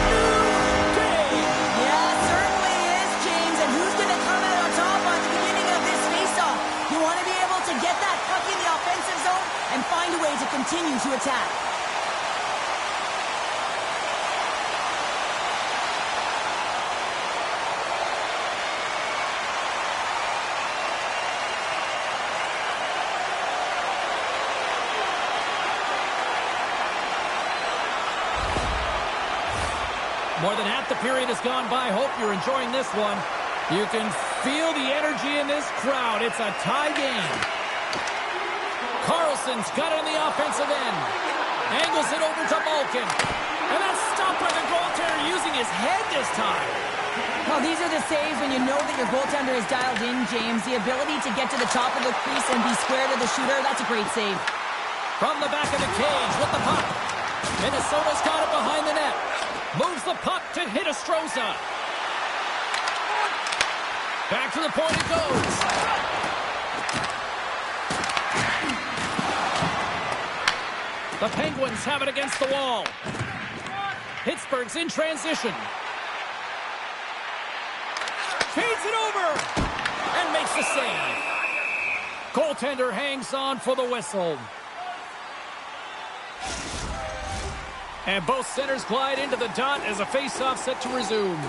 S1: New day.
S2: Yeah, it certainly is, James. And who's going to come out on top at the beginning of this face-off? You want to be able to get that puck in the offensive zone and find a way to continue to attack.
S1: More than half the period has gone by. Hope you're enjoying this one. You can feel the energy in this crowd. It's a tie game. Carlson's got it on the offensive end. Angles it over to Malkin. And that's stopped by the goaltender using his head this time.
S2: Well, these are the saves when you know that your goaltender is dialed in, James. The ability to get to the top of the crease and be square to the shooter, that's a great save.
S1: From the back of the cage with the puck. Minnesota's got it behind the net. Moves the puck to Hinostroza. Back to the point it goes. The Penguins have it against the wall. Pittsburgh's in transition. Feeds it over and makes the save. Goaltender hangs on for the whistle. And both centers glide into the dot as a face-off set to resume.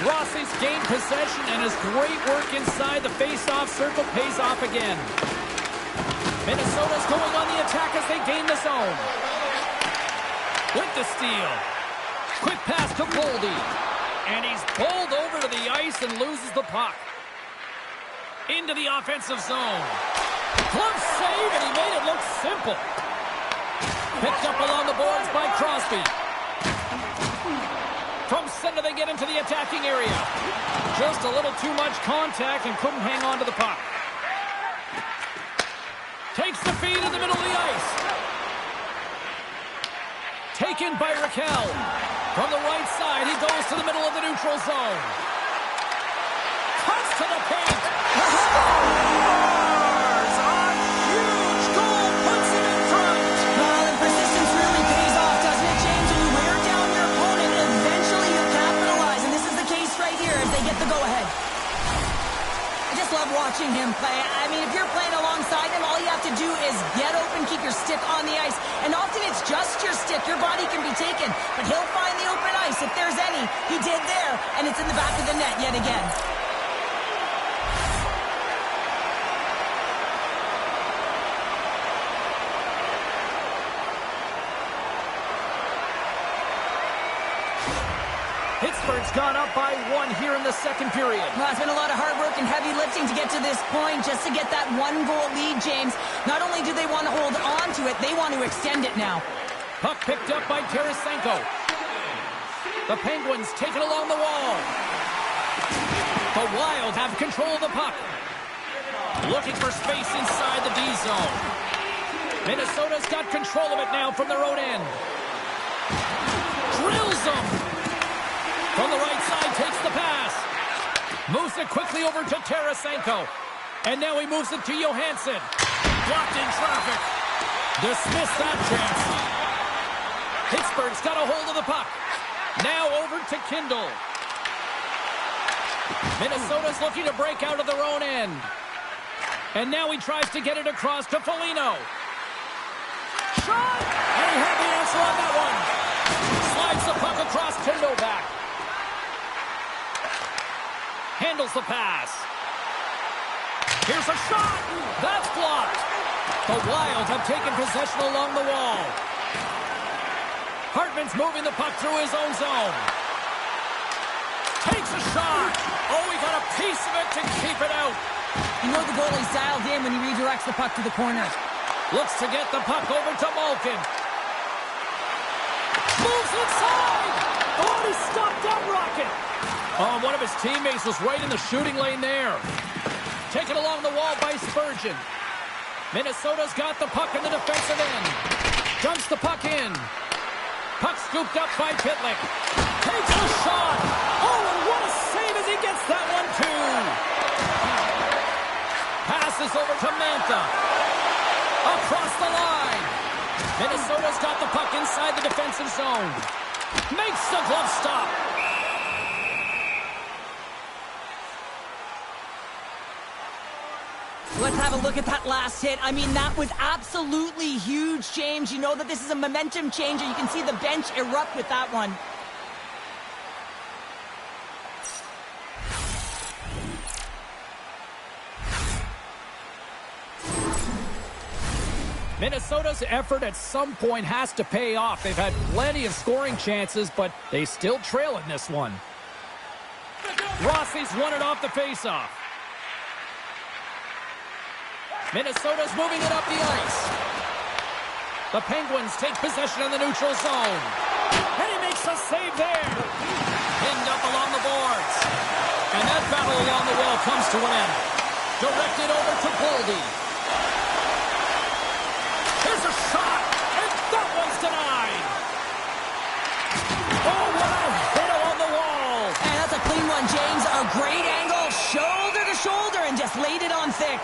S1: Rossi's gained possession, and his great work inside the face-off circle pays off again. Minnesota's going on the attack as they gain the zone. With the steal. Quick pass to Boldy. And he's bowled over to the ice and loses the puck. Into the offensive zone. Glove save, and he made it look simple. Picked up along the boards by Crosby. From center, they get into the attacking area. Just a little too much contact and couldn't hang on to the puck. Takes the feed in the middle of the ice. Taken by Raquel. From the right side, he goes to the middle of the neutral zone. Cuts to the paint. Scores! A huge goal puts him in front.
S2: Well, and persistence really pays off, doesn't it, James? When you wear down your opponent, eventually you capitalize. And this is the case right here as they get the go-ahead. I just love watching him play. I mean, if you're playing alongside him, all you have to do is get open, keep your stick on the ice. And often it's just your stick. Your body can be taken, but he'll find the open ice if there's any. He did there, and it's in the back of the net yet again.
S1: Pittsburgh's gone up by 1 here in the second period.
S2: Well, it's been a lot of hard work and heavy lifting to get to this point, just to get that 1-goal lead, James. Not only do they want to hold on to it, they want to extend it now.
S1: Puck picked up by Tarasenko. The Penguins take it along the wall. The Wild have control of the puck. Looking for space inside the D zone. Minnesota's got control of it now from their own end. Drills them. From the right side, takes the pass. Moves it quickly over to Tarasenko. And now he moves it to Johansson. Blocked in traffic. Dismiss that chance. Pittsburgh's got a hold of the puck. Now over to Kindle. Minnesota's looking to break out of their own end. And now he tries to get it across to Foligno. Shot! And he had the answer on that one. Slides the puck across to Novak. Handles the pass. Here's a shot. That's blocked. The Wild have taken possession along the wall. Hartman's moving the puck through his own zone. Takes a shot. Oh, he got a piece of it to keep it out.
S2: You know the goalie's dialed in when he redirects the puck to the corner.
S1: Looks to get the puck over to Malkin. Moves inside. Oh, he stopped that rocket. Oh, one of his teammates was right in the shooting lane there. Taken along the wall by Spurgeon. Minnesota's got the puck in the defensive end. Dumps the puck in. Puck scooped up by Pitlick. Takes a shot. Oh, and what a save as he gets that one, too. Passes over to Mantha. Across the line. Minnesota's got the puck inside the defensive zone. Makes the glove stop.
S2: Let's have a look at that last hit. I mean, that was absolutely huge, James. You know that this is a momentum changer. You can see the bench erupt with that one.
S1: Minnesota's effort at some point has to pay off. They've had plenty of scoring chances, but they still trail in this one. Rossi's won it off the faceoff. Minnesota's moving it up the ice. The Penguins take possession in the neutral zone. And he makes a save there. Pinned up along the boards. And that battle along the wall comes to an end. Directed over to Boldy. Here's a shot. And that one's denied. Oh, what a hit along the wall.
S2: And that's a clean one, James. A great angle, shoulder to shoulder, and just laid it on thick.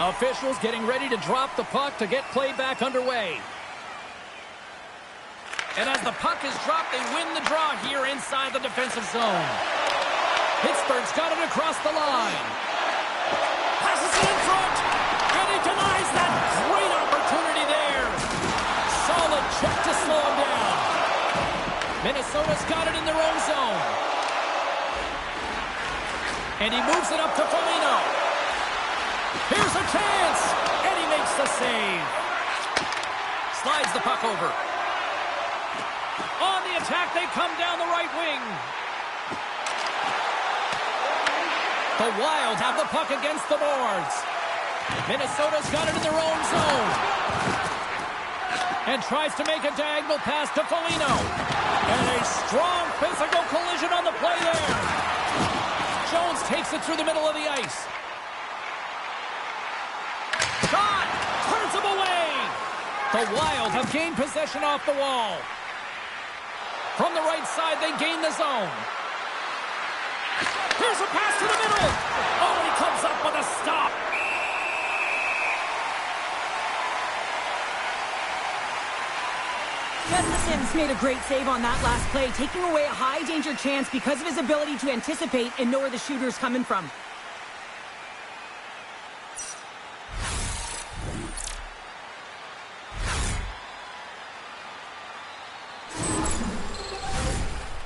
S1: Officials getting ready to drop the puck to get play back underway. And as the puck is dropped, they win the draw here inside the defensive zone. Pittsburgh's got it across the line. Passes it in front. And he denies that. Great opportunity there. Solid check to slow him down. Minnesota's got it in their own zone. And he moves it up to Foligno. Here's a chance. And he makes the save. Slides the puck over. On the attack, they come down the right wing. The Wild have the puck against the boards. Minnesota's got it in their own zone. And tries to make a diagonal pass to Foligno. And a strong physical collision on the play there. Jones takes it through the middle of the ice. Shot! Turns him away! The Wild have gained possession off the wall. From the right side, they gain the zone. Here's a pass to the middle. Oh, he comes up with a stop.
S2: Gustafson's made a great save on that last play, taking away a high-danger chance because of his ability to anticipate and know where the shooter's coming from.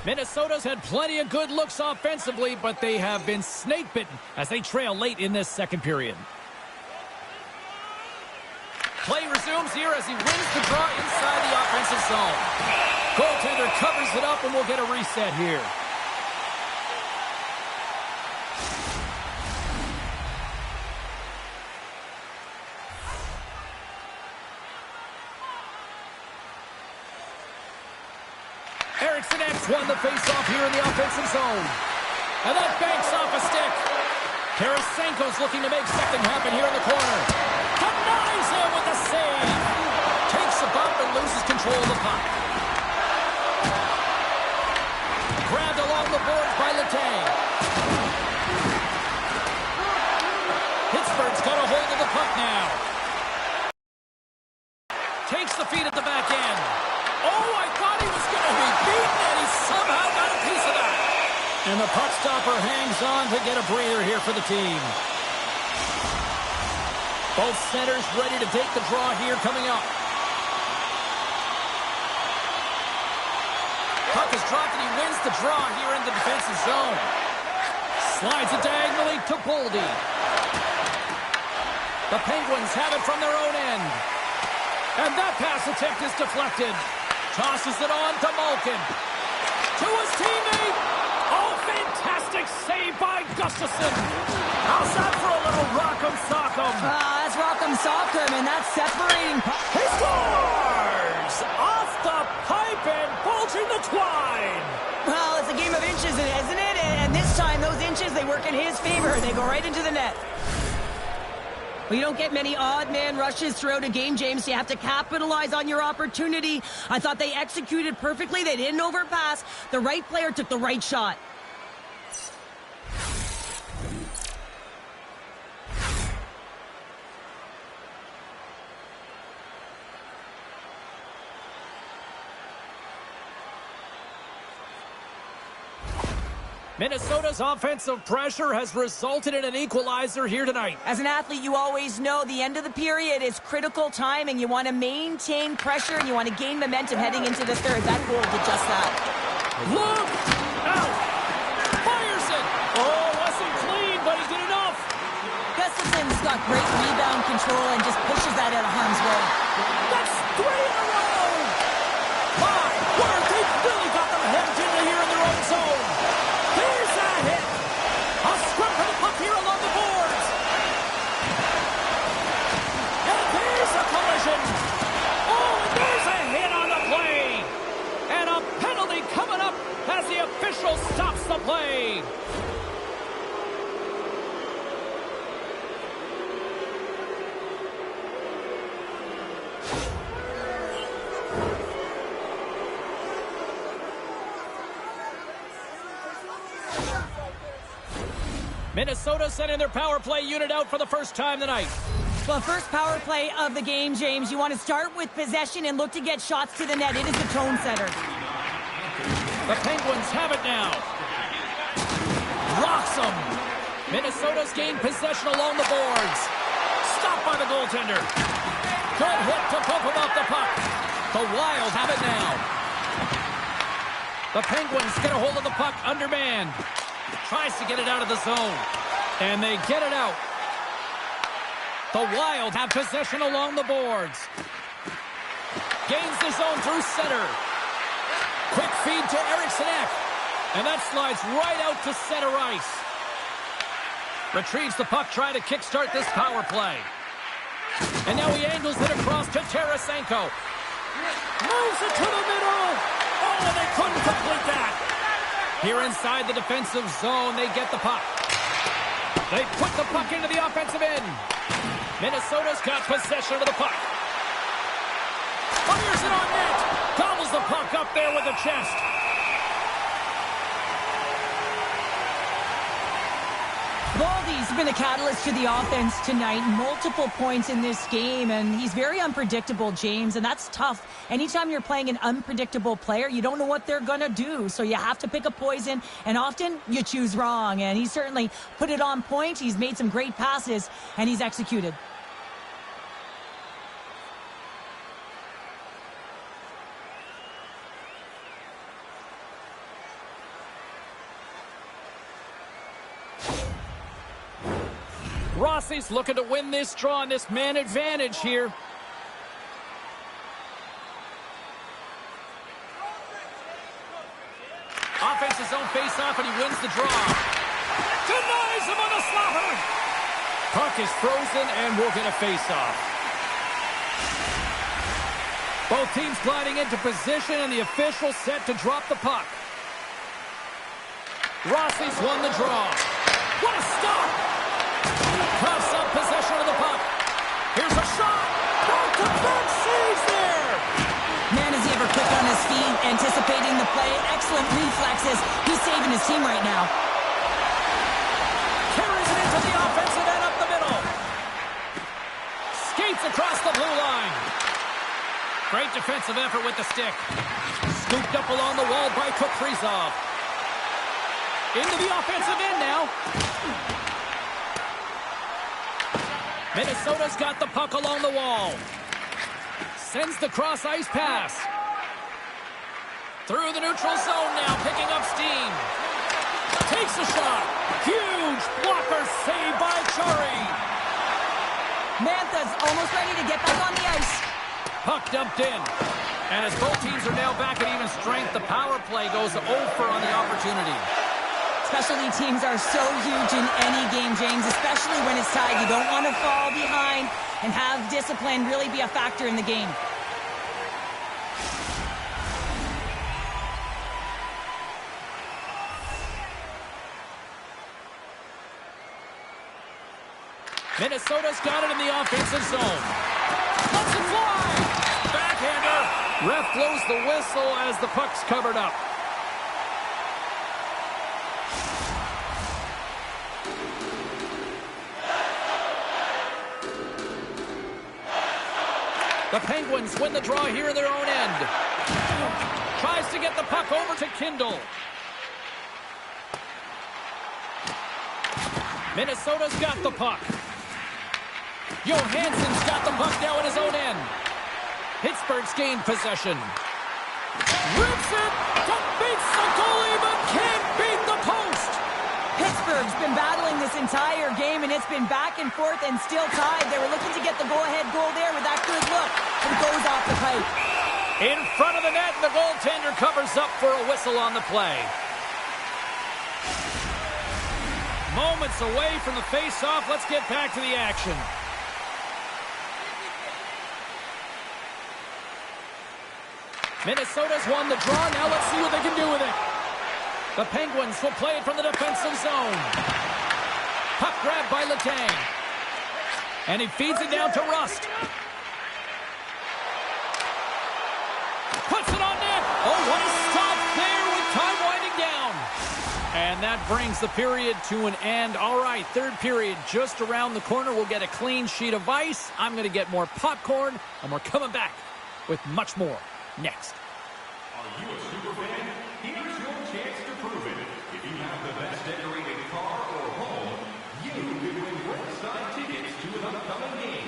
S1: Minnesota's had plenty of good looks offensively, but they have been snake-bitten as they trail late in this second period. Play resumes here as he wins the draw inside the offensive zone. Goaltender covers it up, and we'll get a reset here. Eriksson X won the faceoff here in the offensive zone. And that banks off a stick. Tarasenko's looking to make something happen here in the corner. Denies him with the save. Takes a bump and loses control of the puck. Grabbed along the boards by Letang. Pittsburgh's got a hold of the puck now. Takes the feed at the back end. Oh, I thought he was going to be beaten, and he somehow got a piece of that. And the puck stopper hangs on to get a breather here for the team. Both centers ready to take the draw here coming up. Puck is dropped, and he wins the draw here in the defensive zone. Slides it diagonally to Boldy. The Penguins have it from their own end. And that pass attempt is deflected. Tosses it on to Malkin. To his teammate. Oh, fantastic save by Gustafsson. How's that for a little rock'em sock'em?
S2: That's rock'em sock'em, and that's separating.
S1: He scores! Off the pipe and bulging the twine.
S2: Well, it's a game of inches, isn't it? And this time, those inches, they work in his favor. They go right into the net. Well, you don't get many odd man rushes throughout a game, James. You have to capitalize on your opportunity. I thought they executed perfectly. They didn't overpass. The right player took the right shot.
S1: Minnesota's offensive pressure has resulted in an equalizer here tonight.
S2: As an athlete, you always know the end of the period is critical time, and you want to maintain pressure, and you want to gain momentum heading into the third. That goal did just that.
S1: Look out! Fires it! Oh, wasn't clean, but he did enough.
S2: Gustafsson's got great rebound control and just pushes that out of harm's way.
S1: That's 3 in a row! My word, they've really got them hemmed in here in their own zone. There's that hit! A scrum for the puck here along the boards! And there's a collision! Oh, and there's a hit on the play! And a penalty coming up as the official stops the play! Minnesota sending their power play unit out for the first time tonight.
S2: Well, first power play of the game, James. You want to start with possession and look to get shots to the net. It is the tone setter.
S1: The Penguins have it now. Rocks them. Minnesota's gained possession along the boards. Stopped by the goaltender. Good hit to bump him off the puck. The Wild have it now. The Penguins get a hold of the puck undermanned. Tries to get it out of the zone. And they get it out. The Wild have possession along the boards. Gains the zone through center. Quick feed to Eriksson Ek. And that slides right out to center ice. Retrieves the puck, trying to kickstart this power play. And now he angles it across to Tarasenko. Moves it to the middle. Oh, they couldn't complete that. Here inside the defensive zone, they get the puck. They put the puck into the offensive end. Minnesota's got possession of the puck. Fires it on net. Gobbles the puck up there with the chest.
S2: Baldy's been a catalyst to the offense tonight. Multiple points in this game, and he's very unpredictable, James, and that's tough. Anytime you're playing an unpredictable player, you don't know what they're going to do, so you have to pick a poison, and often you choose wrong, and he certainly put it on point. He's made some great passes, and he's executed.
S1: Rossi's looking to win this draw on this man advantage here. Offense's own face-off, and he wins the draw. Denies him on the slapper. Puck is frozen, and we'll get a face-off. Both teams gliding into position, and the official set to drop the puck. Rossi's won the draw. What a stop! Puffs up possession of the puck. Here's a shot. Back to back saves there.
S2: Man, is he ever quick on his feet, anticipating the play. Excellent reflexes. He's saving his team right now.
S1: Carries it into the offensive end up the middle. Skates across the blue line. Great defensive effort with the stick. Scooped up along the wall by Kaprizov. Into the offensive end now. Minnesota's got the puck along the wall. Sends the cross-ice pass. Through the neutral zone now, picking up steam. Takes a shot. Huge blocker save by Chari.
S2: Mantha's almost ready to get back on the ice.
S1: Puck dumped in. And as both teams are now back at even strength, the power play goes over on the opportunity.
S2: Specialty teams are so huge in any game, James, especially when it's tied. You don't want to fall behind and have discipline really be a factor in the game.
S1: Minnesota's got it in the offensive zone. Lets it fly! Backhander! Ref blows the whistle as the puck's covered up. The Penguins win the draw here in their own end. Tries to get the puck over to Kindle. Minnesota's got the puck. Johansson's got the puck now in his own end. Pittsburgh's gained possession. Rips it! Beats the goalie, but can't beat the post!
S2: Pittsburgh's been battling this entire game, and it's been back and forth and still tied. They were looking to get the go-ahead goal there with that good look, but it goes off the pipe.
S1: In front of the net, the goaltender covers up for a whistle on the play. Moments away from the face-off. Let's get back to the action. Minnesota's won the draw. Now let's see what they can do with it. The Penguins will play it from the defensive zone. Puck grabbed by Letang. And he feeds it down to Rust. Puts it on net. Oh, what a stop there with time winding down. And And that brings the period to an end. All right, third period just around the corner. We'll get a clean sheet of ice. I'm going to get more popcorn, and we're coming back with much more next.
S3: Are you a super fan? Here's your chance to prove it. If you have the best decorated car or home, you can win ringside tickets to an upcoming game.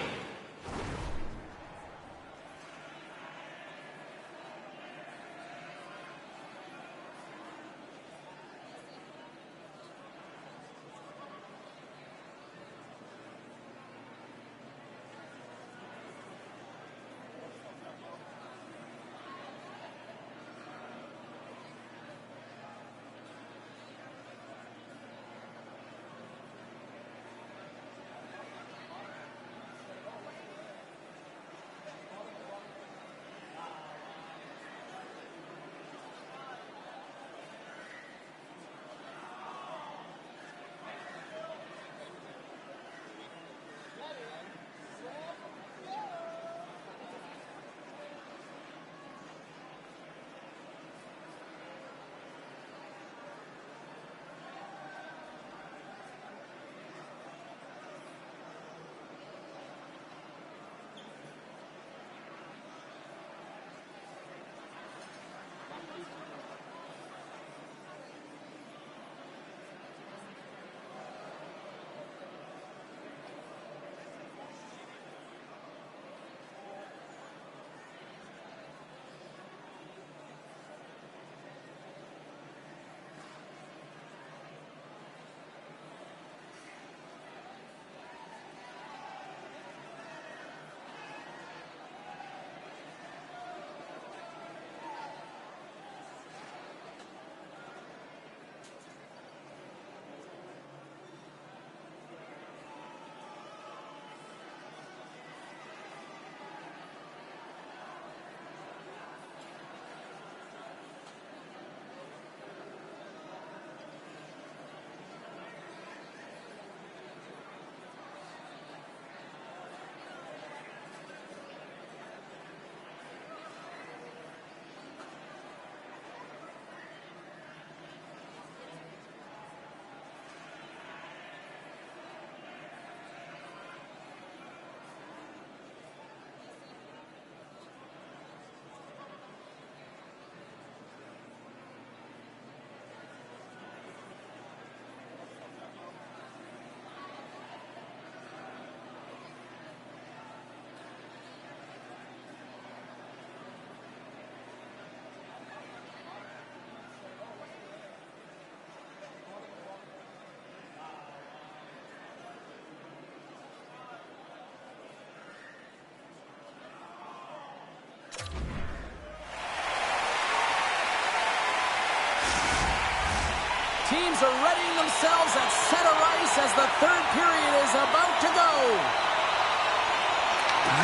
S1: Teams are readying themselves at center ice as the third period is about to go.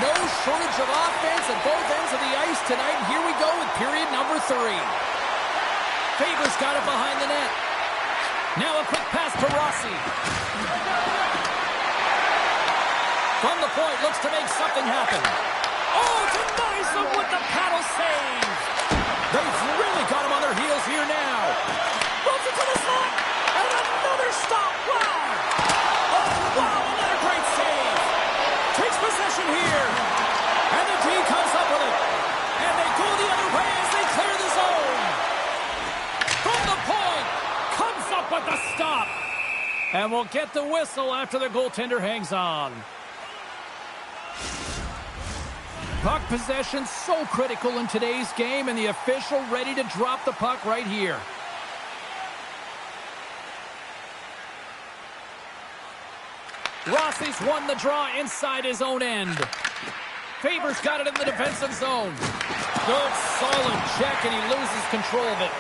S1: No shortage of offense at both ends of the ice tonight. Here we go with period number 3. Faber's got it behind the net. Now a quick pass to Rossi. From the point, looks to make something happen. Oh, denies them with the paddle save. They've really got him on their heels here now. Rolls it to the slot, and another stop. Wow! Oh, wow, another great save. Takes possession here, and the D comes up with it. And they go the other way as they clear the zone. From the point, comes up with the stop. And we'll get the whistle after the goaltender hangs on. Puck possession so critical in today's game, and the official ready to drop the puck right here. Rossi's won the draw inside his own end. Faber's got it in the defensive zone. Good, solid check, and he loses control of it.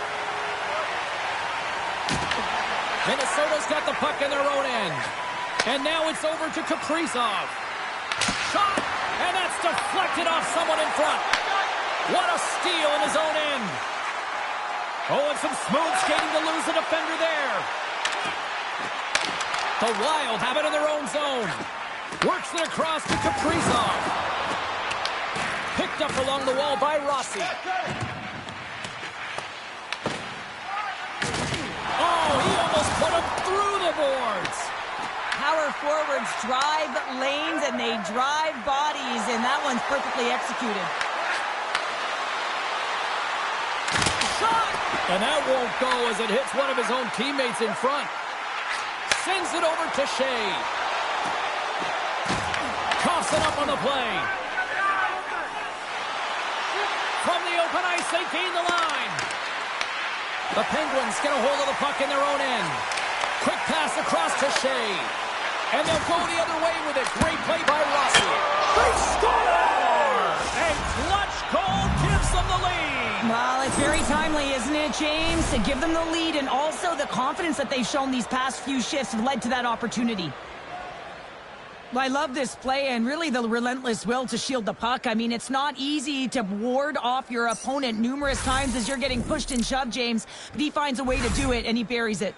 S1: Minnesota's got the puck in their own end. And now it's over to Kaprizov. Shot, and that's deflected off someone in front. What a steal in his own end. Oh, and some smooth skating to lose a defender there. The Wild have it in their own zone. Works it across to Kaprizov. Picked up along the wall by Rossi. Oh, he almost through the boards.
S2: Power forwards drive lanes and they drive bodies, and that one's perfectly executed.
S1: Shot! And that won't go as it hits one of his own teammates in front. Sends it over to Shea. Coughs it up on the play. From the open ice, they gain the line. The Penguins get a hold of the puck in their own end. Quick pass across to Shea. And they'll go the other way with it. Great play by Rossi. They score! A clutch goal gives them the lead.
S2: Well, it's very timely, isn't it, James? To give them the lead, and also the confidence that they've shown these past few shifts have led to that opportunity. Well, I love this play and really the relentless will to shield the puck. I mean, it's not easy to ward off your opponent numerous times as you're getting pushed and shoved, James. But he finds a way to do it, and he buries it.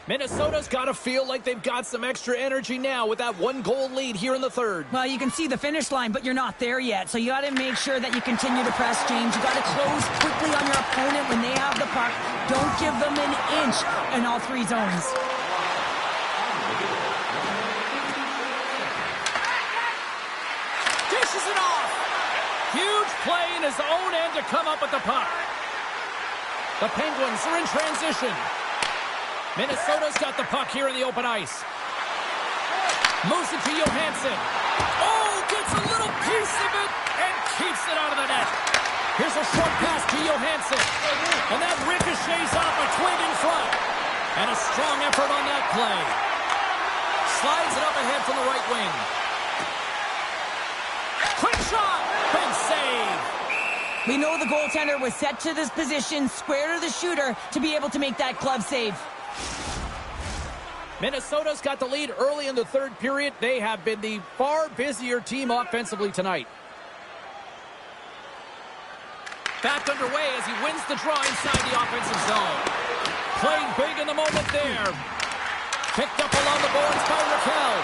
S1: Minnesota's got to feel like they've got some extra energy now with that one-goal lead here in the third.
S2: Well, you can see the finish line, but you're not there yet. So you got to make sure that you continue to press, James. You got to close quickly on your opponent when they have the puck. Don't give them an inch in all three zones.
S1: Dishes it off. Huge play in his own end to come up with the puck. The Penguins are in transition. Minnesota's got the puck here in the open ice. Moves it to Johansson. Oh, gets a little piece of it and keeps it out of the net. Here's a short pass to Johansson. And that ricochets off a twig in front. And a strong effort on that play. Slides it up ahead from the right wing. Quick shot. Big save.
S2: We know the goaltender was set to this position, square to the shooter, to be able to make that glove save.
S1: Minnesota's got the lead early in the third period. They have been the far busier team offensively tonight. Back underway as he wins the draw inside the offensive zone. Playing big in the moment there. Picked up along the boards by Raquel.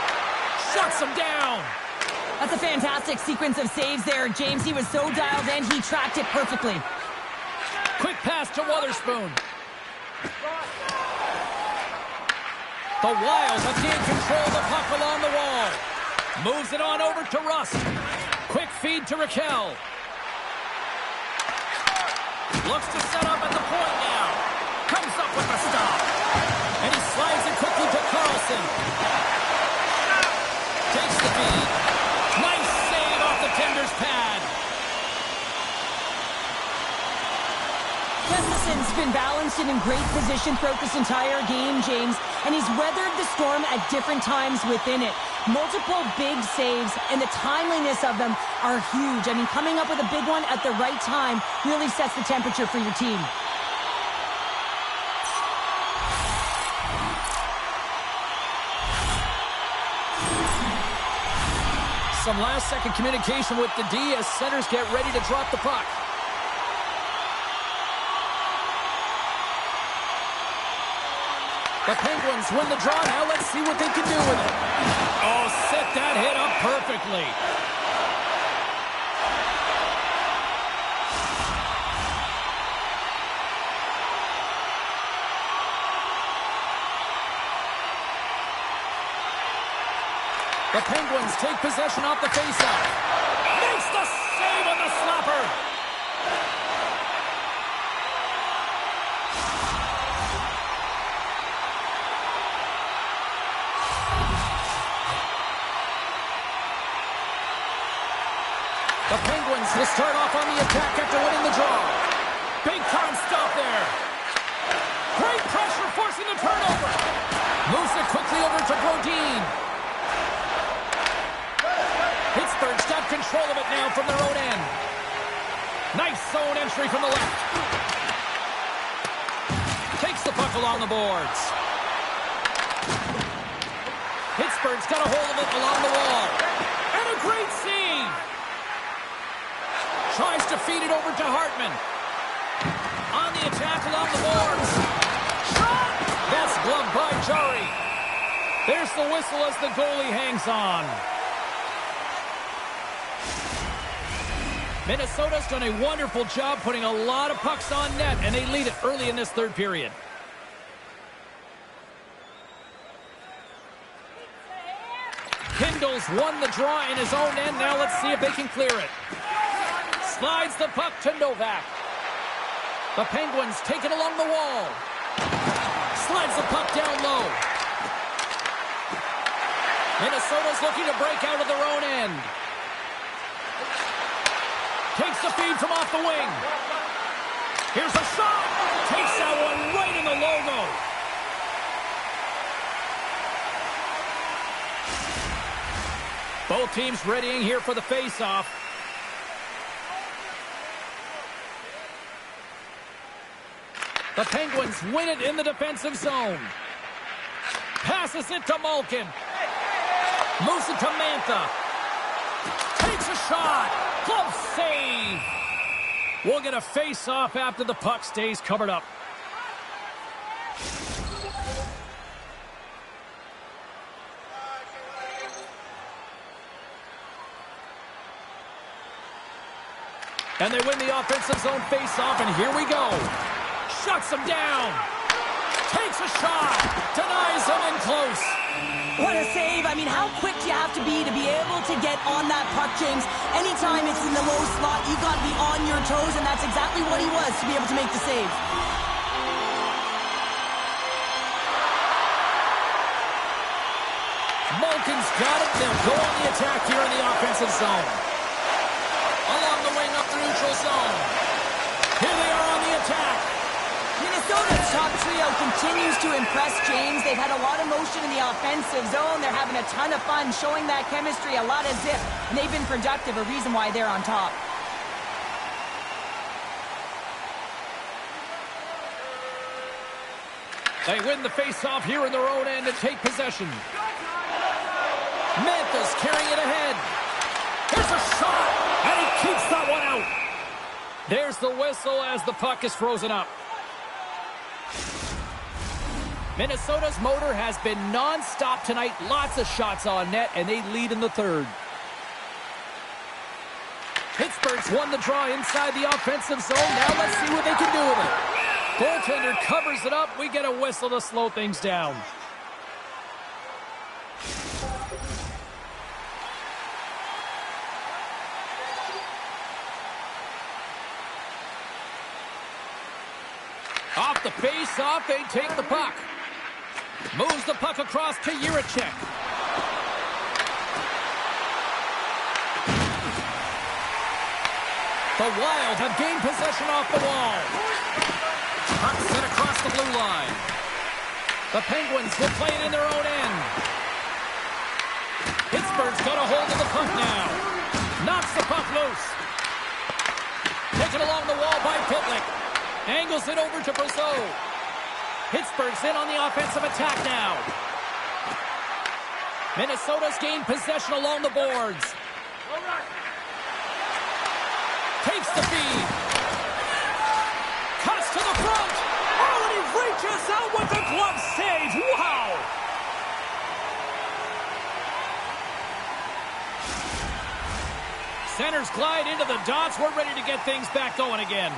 S1: Shuts him down.
S2: That's a fantastic sequence of saves there, James. He was so dialed in, he tracked it perfectly.
S1: Quick pass to Wotherspoon. The Wild have gained control of the puck along the wall. Moves it on over to Rust. Quick feed to Raquel. Looks to set up at the point now. Comes up with the stop. And he slides it quickly to Carlson. Takes the feed. Nice save off the tender's pad.
S2: Gustafson's been balanced and in great position throughout this entire game, James, and he's weathered the storm at different times within it. Multiple big saves, and the timeliness of them are huge. I mean, coming up with a big one at the right time really sets the temperature for your team.
S1: Some last-second communication with the D as centers get ready to drop the puck. The Penguins win the draw. Now let's see what they can do with it. Oh, set that hit up perfectly. The Penguins take possession off the faceoff. Makes the save on the slapper. The Penguins will start off on the attack after winning the draw. Big time stop there. Great pressure forcing the turnover. Moves it quickly over to Brodin. Pittsburgh's got control of it now from their own end. Nice zone entry from the left. Takes the puck along the boards. Pittsburgh's got a hold of it along the wall. And a great save. Tries to feed it over to Hartman. On the attack along the boards. Shot! That's gloved by Jari. There's the whistle as the goalie hangs on. Minnesota's done a wonderful job putting a lot of pucks on net, and they lead it early in this third period. Kindle's won the draw in his own end. Now let's see if they can clear it. Slides the puck to Novak. The Penguins take it along the wall. Slides the puck down low. Minnesota's looking to break out of their own end. Takes the feed from off the wing. Here's a shot. Takes that one right in the logo. Both teams readying here for the face-off. The Penguins win it in the defensive zone. Passes it to Malkin. Moves it to Mantha. Takes a shot. Glove save. We'll get a face-off after the puck stays covered up. And they win the offensive zone face-off, and here we go. Shuts him down. Takes a shot. Denies him in close.
S2: What a save. I mean, how quick do you have to be able to get on that puck, James? Anytime it's in the low slot, you got to be on your toes, and that's exactly what he was to be able to make the save.
S1: Malkin's got it. They'll go on the attack here in the offensive zone. Along the wing up the neutral zone. Here they are on the attack.
S2: Minnesota's top trio continues to impress, James. They've had a lot of motion in the offensive zone. They're having a ton of fun, showing that chemistry, a lot of zip, and they've been productive, a reason why they're on top.
S1: They win the face-off here in their own end and take possession. Mantha's carrying it ahead. Here's a shot, and he keeps that one out. There's the whistle as the puck is frozen up. Minnesota's motor has been non-stop tonight. Lots of shots on net, and they lead in the third. Pittsburgh's won the draw inside the offensive zone. Now let's see what they can do with it. Goaltender covers it up. We get a whistle to slow things down. Off the face-off, they take the puck. Moves the puck across to Jiricek. The Wild have gained possession off the wall. Puck sent across the blue line. The Penguins will play it in their own end. Pittsburgh's got a hold of the puck now. Knocks the puck loose. Taken along the wall by Pitlick. Angles it over to Brazeau. Pittsburgh's in on the offensive attack now. Minnesota's gained possession along the boards. Takes the feed. Cuts to the front. Oh, and he reaches out with the glove save. Wow. Centers glide into the dots. We're ready to get things back going again.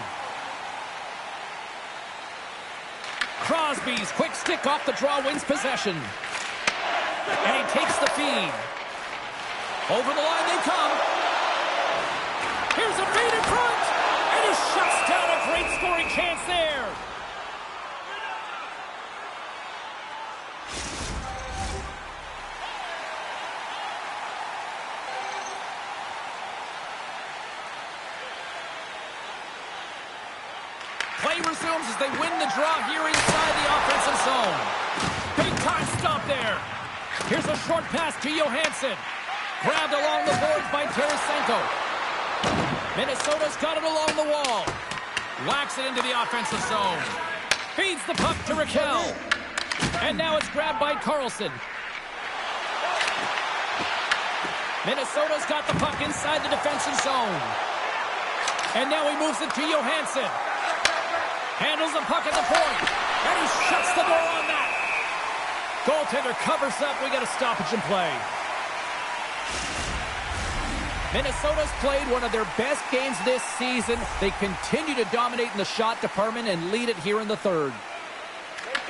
S1: Crosby's quick stick off the draw wins possession. And he takes the feed. Over the line they come. Here's a feed in front. And he shuts down a great scoring chance there. Play resumes as they win the draw here inside the offensive zone. Big time stop there. Here's a short pass to Johansson. Grabbed along the boards by Tarasenko. Minnesota's got it along the wall. Whacks it into the offensive zone. Feeds the puck to Raquel. And now it's grabbed by Carlson. Minnesota's got the puck inside the defensive zone. And now he moves it to Johansson. Handles the puck at the point. And he shuts the door on that. Goaltender covers up. We got a stoppage in play. Minnesota's played one of their best games this season. They continue to dominate in the shot department and lead it here in the third.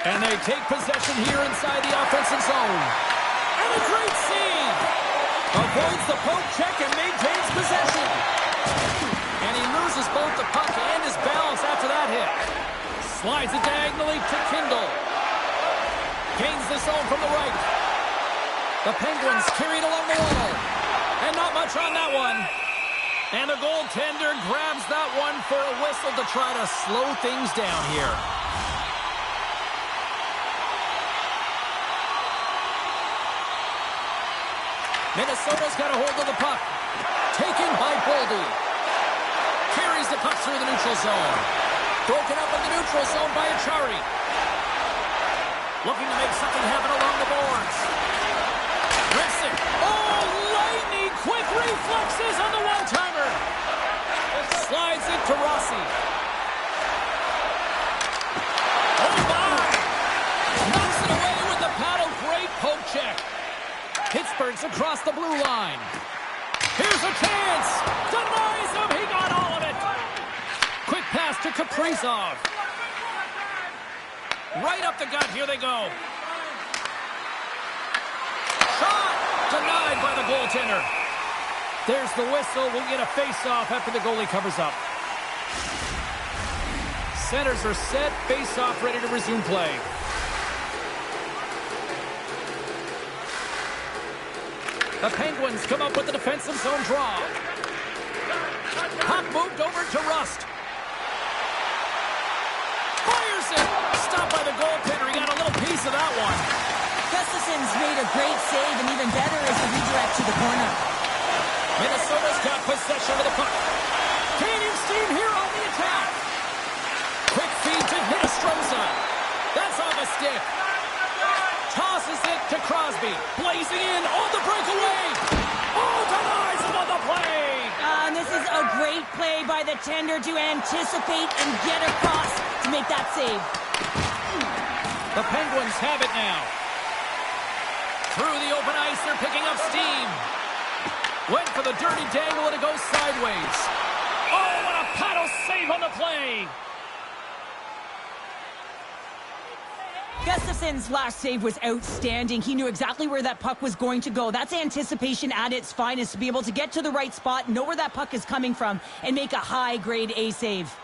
S1: And they take possession here inside the offensive zone. And a great save! Avoids the poke check and maintains possession. And he loses both the puck and his balance after that hit. Slides it diagonally to Kindle. Gains the zone from the right. The Penguins carried along the wall. And not much on that one. And the goaltender grabs that one for a whistle to try to slow things down here. Minnesota's got a hold of the puck. Taken by Boldy. Carries the puck through the neutral zone. Broken up in the neutral zone by Achari. Looking to make something happen along the boards. Rips it. Oh, lightning quick reflexes on the one-timer. Slides it to Rossi. Oh, my. Knocks it away with the paddle. Great poke check. Pittsburgh's across the blue line. Here's a chance. Denies him. He got all of it. Quick pass to Kaprizov. Right up the gut. Here they go. Shot. Denied by the goaltender. There's the whistle. We'll get a face-off after the goalie covers up. Centers are set. Face-off ready to resume play. The Penguins come up with the defensive zone draw. Puck moved over to Rust. Fires it. Stopped by the goaltender. He got a little piece of that one.
S2: Gustafson's made a great save, and even better is the redirect to the corner.
S1: Minnesota's got possession of the puck. Canadian steam here on the attack. Quick feed to Hinostroza. That's off a stick. Tosses it to Crosby. Blazing in on the breakaway. Oh, denies him on the play.
S2: And this is a great play by the tender to anticipate and get across to make that save.
S1: The Penguins have it now. Through the open ice, they're picking up steam. Went for the dirty dangle and it goes sideways. Oh, what a paddle save on the play.
S2: Gustafson's last save was outstanding. He knew exactly where that puck was going to go. That's anticipation at its finest, to be able to get to the right spot, know where that puck is coming from, and make a high-grade A save.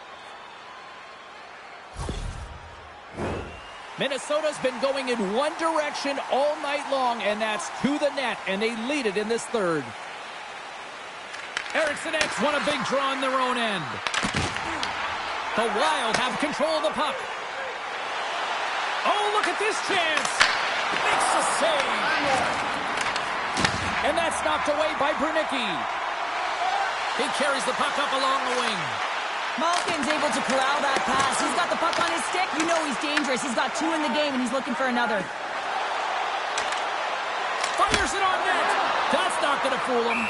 S1: Minnesota's been going in one direction all night long, and that's to the net, and they lead it in this third. Eriksson X won a big draw on their own end. The Wild have control of the puck. Oh, look at this chance. Makes a save. And that's knocked away by Bernicki. He carries the puck up along the wing.
S2: Malkin's able to corral that pass. He's got the puck on his stick. You know he's dangerous. He's got 2 in the game, and he's looking for another.
S1: Fires it on net. That's not going to fool him.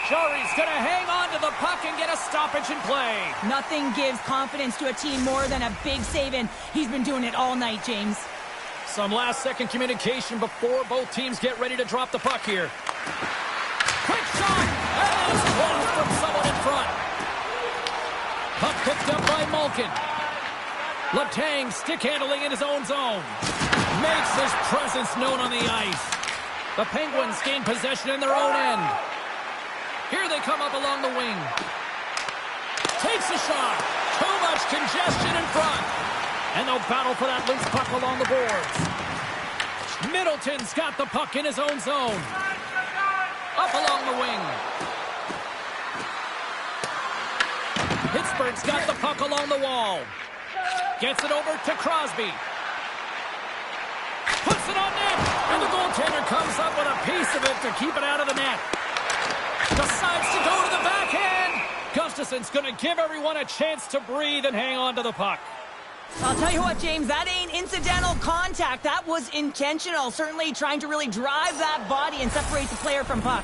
S1: Jari's going to hang on to the puck and get a stoppage in play.
S2: Nothing gives confidence to a team more than a big save, and he's been doing it all night, James.
S1: Some last-second communication before both teams get ready to drop the puck here. Quick shot! And it's closed from someone in front. Puck picked up by Malkin. Letang stick handling in his own zone. Makes his presence known on the ice. The Penguins gain possession in their own end. Here they come up along the wing. Takes a shot. Too much congestion in front. And they'll battle for that loose puck along the boards. Middleton's got the puck in his own zone. Up along the wing. Pittsburgh's got the puck along the wall. Gets it over to Crosby. Puts it on net. And the goaltender comes up with a piece of it to keep it out of the net. Decides to go to the backhand. Gustafson's going to give everyone a chance to breathe and hang on to the puck.
S2: I'll tell you what, James, that ain't incidental contact. That was intentional. Certainly trying to really drive that body and separate the player from puck.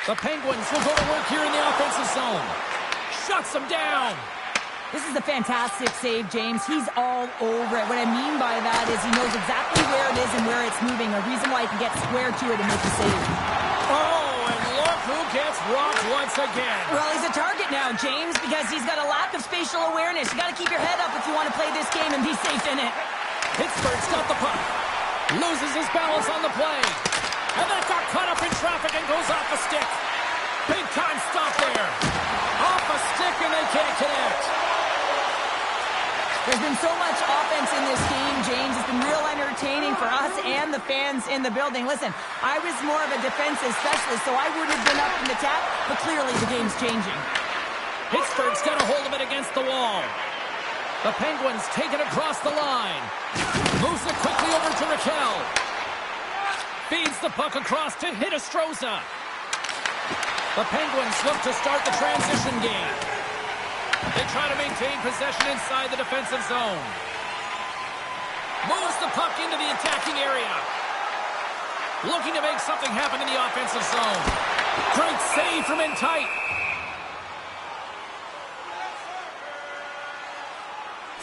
S1: The Penguins will go to work here in the offensive zone. Shuts him down.
S2: This is a fantastic save, James. He's all over it. What I mean by that is he knows exactly where it is and where it's moving. A reason why he can get square to it and make the save.
S1: Oh, and look who gets rocked once again.
S2: Well, he's a target now, James, because he's got a lack of spatial awareness. You got to keep your head up if you want to play this game and be safe in it.
S1: Pittsburgh's got the puck. Loses his balance on the play. And that got caught up in traffic and goes off a stick. Big time stop there. Off a stick and they can't connect.
S2: There's been so much offense in this game, James. It's been real entertaining for us and the fans in the building. Listen, I was more of a defensive specialist, so I would have been up in the tap, but clearly the game's changing.
S1: Pittsburgh's got a hold of it against the wall. The Penguins take it across the line. Moves it quickly over to Raquel. Feeds the puck across to Hinostroza. The Penguins look to start the transition game. They try to maintain possession inside the defensive zone. Moves the puck into the attacking area. Looking to make something happen in the offensive zone. Great save from in tight.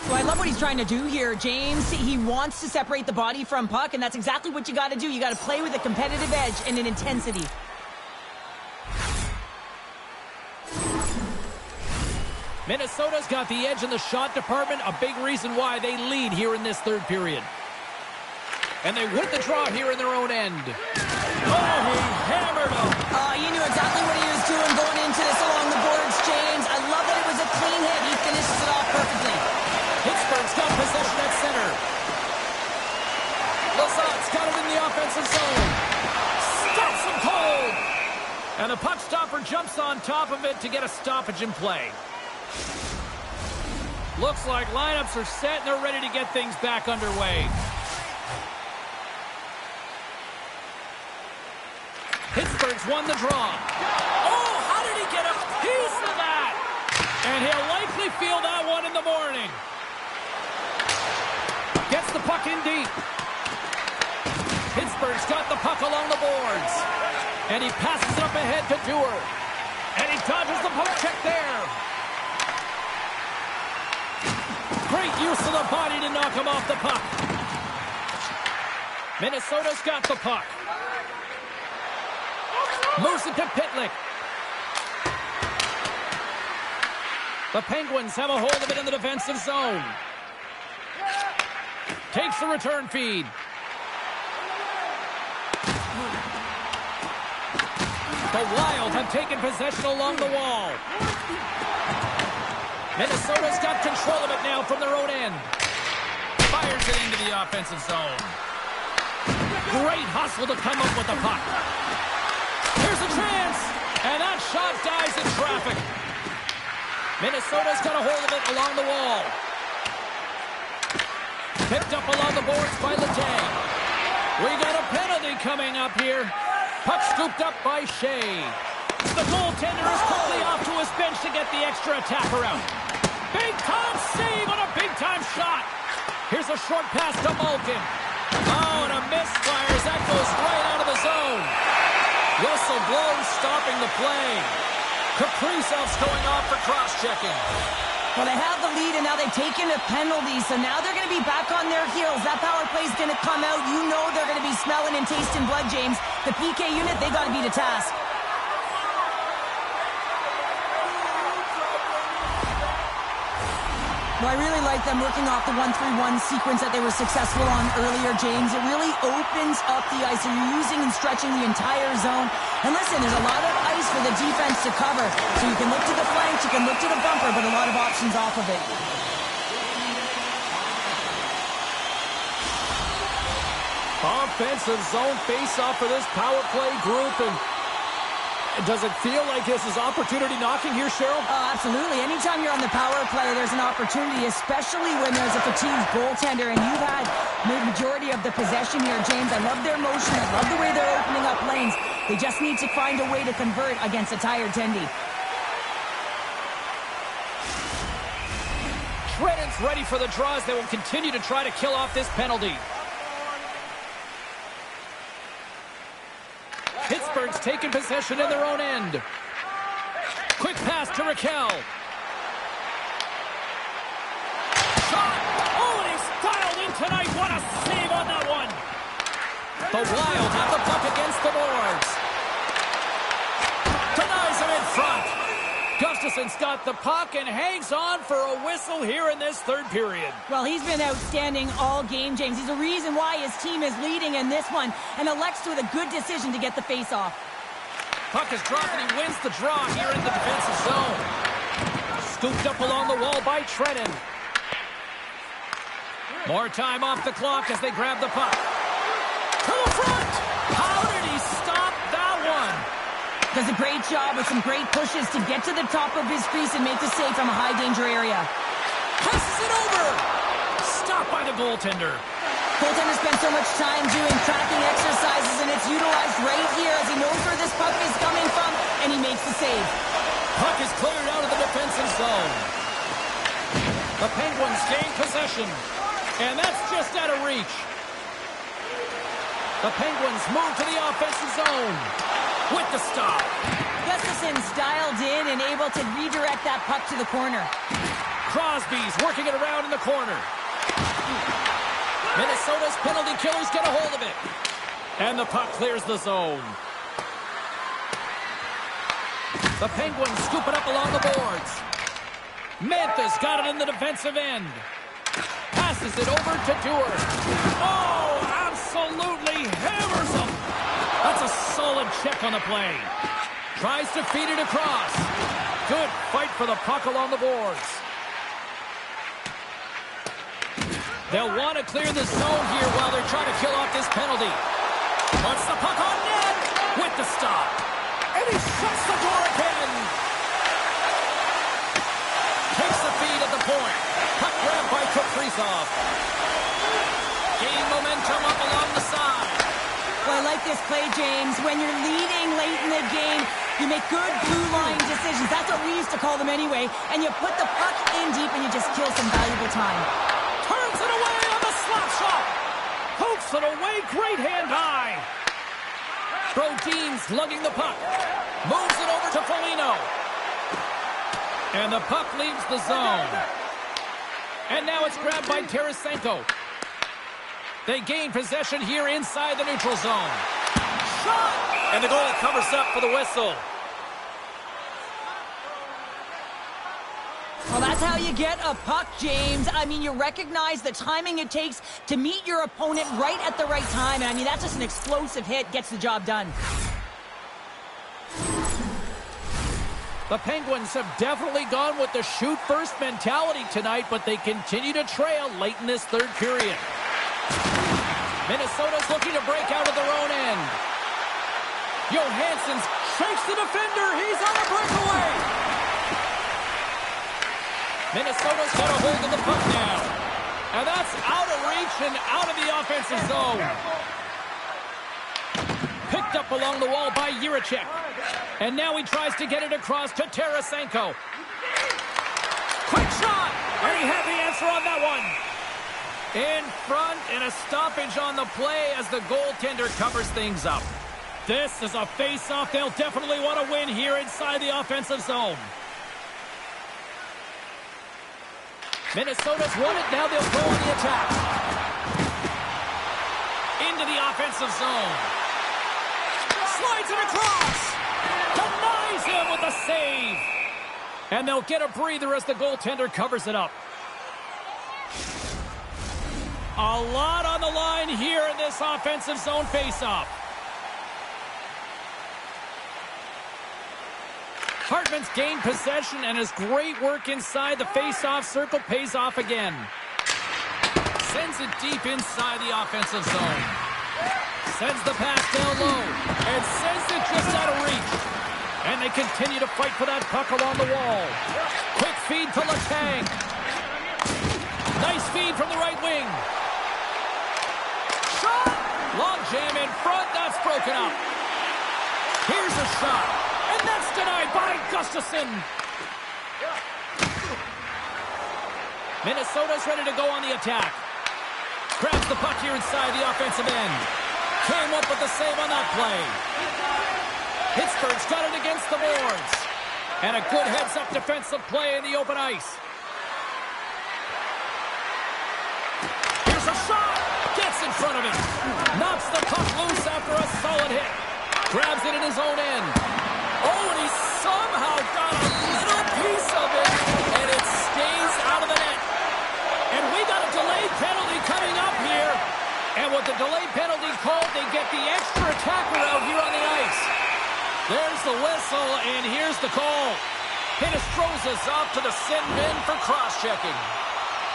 S2: So I love what he's trying to do here, James. He wants to separate the body from puck, and that's exactly what you got to do. You got to play with a competitive edge and an intensity.
S1: Minnesota's got the edge in the shot department, a big reason why they lead here in this third period. And they win the draw here in their own end. Oh, he hammered him.
S2: You knew exactly what he was doing going into this along the boards, James. I love that it was a clean hit. He finishes it off perfectly.
S1: Pittsburgh's got possession at center. Lazat's got it in the offensive zone. Stops him cold. And the puck stopper jumps on top of it to get a stoppage in play. Looks like lineups are set and they're ready to get things back underway. Pittsburgh's won the draw. Oh, how did he get a piece of that? And he'll likely feel that one in the morning. Gets the puck in deep. Pittsburgh's got the puck along the boards. And he passes it up ahead to Dewar. And he dodges the poke check there. Great use of the body to knock him off the puck. Minnesota's got the puck. Moves it to Pitlick. The Penguins have a hold of it in the defensive zone. Takes the return feed. The Wild have taken possession along the wall. Minnesota's got control of it now from their own end. Fires it into the offensive zone. Great hustle to come up with the puck. Here's a chance. And that shot dies in traffic. Minnesota's got a hold of it along the wall. Picked up along the boards by Letang. We got a penalty coming up here. Puck scooped up by Shea. The goaltender is quickly off to his bench to get the extra attacker out. Big-time save on a big-time shot. Here's a short pass to Malkin. Oh, and a misfire as that goes right out of the zone. Whistle blows, stopping the play. Kaprizov's going off for cross-checking.
S2: Well, they have the lead, and now they've taken a penalty, so now they're going to be back on their heels. That power play is going to come out. You know they're going to be smelling and tasting blood, James. The PK unit, they got to be the task. Well, I really like them working off the 1-3-1 sequence that they were successful on earlier, James. It really opens up the ice. You're using and stretching the entire zone. And listen, there's a lot of ice for the defense to cover. So you can look to the flanks, you can look to the bumper, but a lot of options off of it.
S1: Offensive zone face-off for this power play group, and does it feel like this is opportunity knocking here, Cheryl?
S2: Oh, absolutely. Anytime you're on the power play, there's an opportunity, especially when there's a fatigued goaltender, and you've had the majority of the possession here, James. I love their motion. I love the way they're opening up lanes. They just need to find a way to convert against a tired Tendy.
S1: Trenton's ready for the draws. They will continue to try to kill off this penalty. Pittsburgh Pittsburgh's taken possession in their own end. Quick pass to Raquel. Shot! Oh, and he's dialed in tonight. What a save on that one. The Wild have the puck against the boards. Denies him in front. Gustafson's got the puck and hangs on for a whistle here in this third period.
S2: Well, he's been outstanding all game, James. He's the reason why his team is leading in this one, and elects with a good decision to get the face-off.
S1: Puck is dropped and he wins the draw here in the defensive zone. Scooped up along the wall by Trennan. More time off the clock as they grab the puck. To the front! How did he stop that one?
S2: Does a great job with some great pushes to get to the top of his crease and make the save from a high-danger area.
S1: Passes it over! Stopped by the goaltender.
S2: Goaltender spent so much time doing tracking exercises, and it's utilized right here as he knows where this puck is coming from, and he makes the save.
S1: Puck is cleared out of the defensive zone. The Penguins gain possession, and that's just out of reach. The Penguins move to the offensive zone with the stop.
S2: Gustafson's dialed in and able to redirect that puck to the corner.
S1: Crosby's working it around in the corner. Minnesota's penalty killers get a hold of it. And the puck clears the zone. The Penguins scoop it up along the boards. Mantha's got it in the defensive end. Passes it over to Dewar. Oh, absolutely hammers him. That's a solid check on the play. Tries to feed it across. Good fight for the puck along the boards. They'll want to clear the zone here while they're trying to kill off this penalty. Puts the puck on net with the stop. And he shuts the door again. Takes the feed at the point. Puck grab by Kaprizov. Gain momentum up along the side.
S2: Well, I like this play, James. When you're leading late in the game, you make good blue line decisions. That's what we used to call them anyway. And you put the puck in deep and you just kill some valuable time.
S1: Turns it away on the slap shot. Pokes it away, great hand high. Brodin's lugging the puck. Moves it over to Foligno. And the puck leaves the zone. And now it's grabbed by Tarasenko. They gain possession here inside the neutral zone. Shot! And the goalie covers up for the whistle.
S2: Well, that's how you get a puck, James. I mean, you recognize the timing it takes to meet your opponent right at the right time. And I mean, that's just an explosive hit. Gets the job done.
S1: The Penguins have definitely gone with the shoot-first mentality tonight, but they continue to trail late in this third period. Minnesota's looking to break out of their own end. Johansson's shakes the defender. He's on a breakaway. Minnesota's got a hold of the puck now. And that's out of reach and out of the offensive zone. Picked up along the wall by Jiricek. And now he tries to get it across to Tarasenko. Quick shot! And he had the answer on that one. In front, and a stoppage on the play as the goaltender covers things up. This is a face-off they'll definitely want to win here inside the offensive zone. Minnesota's won it, now they'll go on the attack. Into the offensive zone. Slides it across. Denies him with a save. And they'll get a breather as the goaltender covers it up. A lot on the line here in this offensive zone faceoff. Hartman's gained possession, and his great work inside the faceoff circle pays off again. Sends it deep inside the offensive zone. Sends the pass down low, and sends it just out of reach. And they continue to fight for that puck along the wall. Quick feed to Letang. Nice feed from the right wing. Shot! Long jam in front, that's broken up. Here's a shot, and that's denied by Gustafson. Minnesota's ready to go on the attack. Grabs the puck here inside the offensive end. Came up with the save on that play. Pittsburgh's got it against the boards. And a good heads-up defensive play in the open ice. Here's a shot. Gets in front of it. Knocks the puck loose after a solid hit. Grabs it in his own end. Oh, and he somehow got a little piece of it. And it stays out of the net. And we got a delayed penalty coming up here. And with the delayed penalty called, they get the extra attacker out here on the ice. There's the whistle, and here's the call. Hinostroza's off to the sin bin for cross-checking.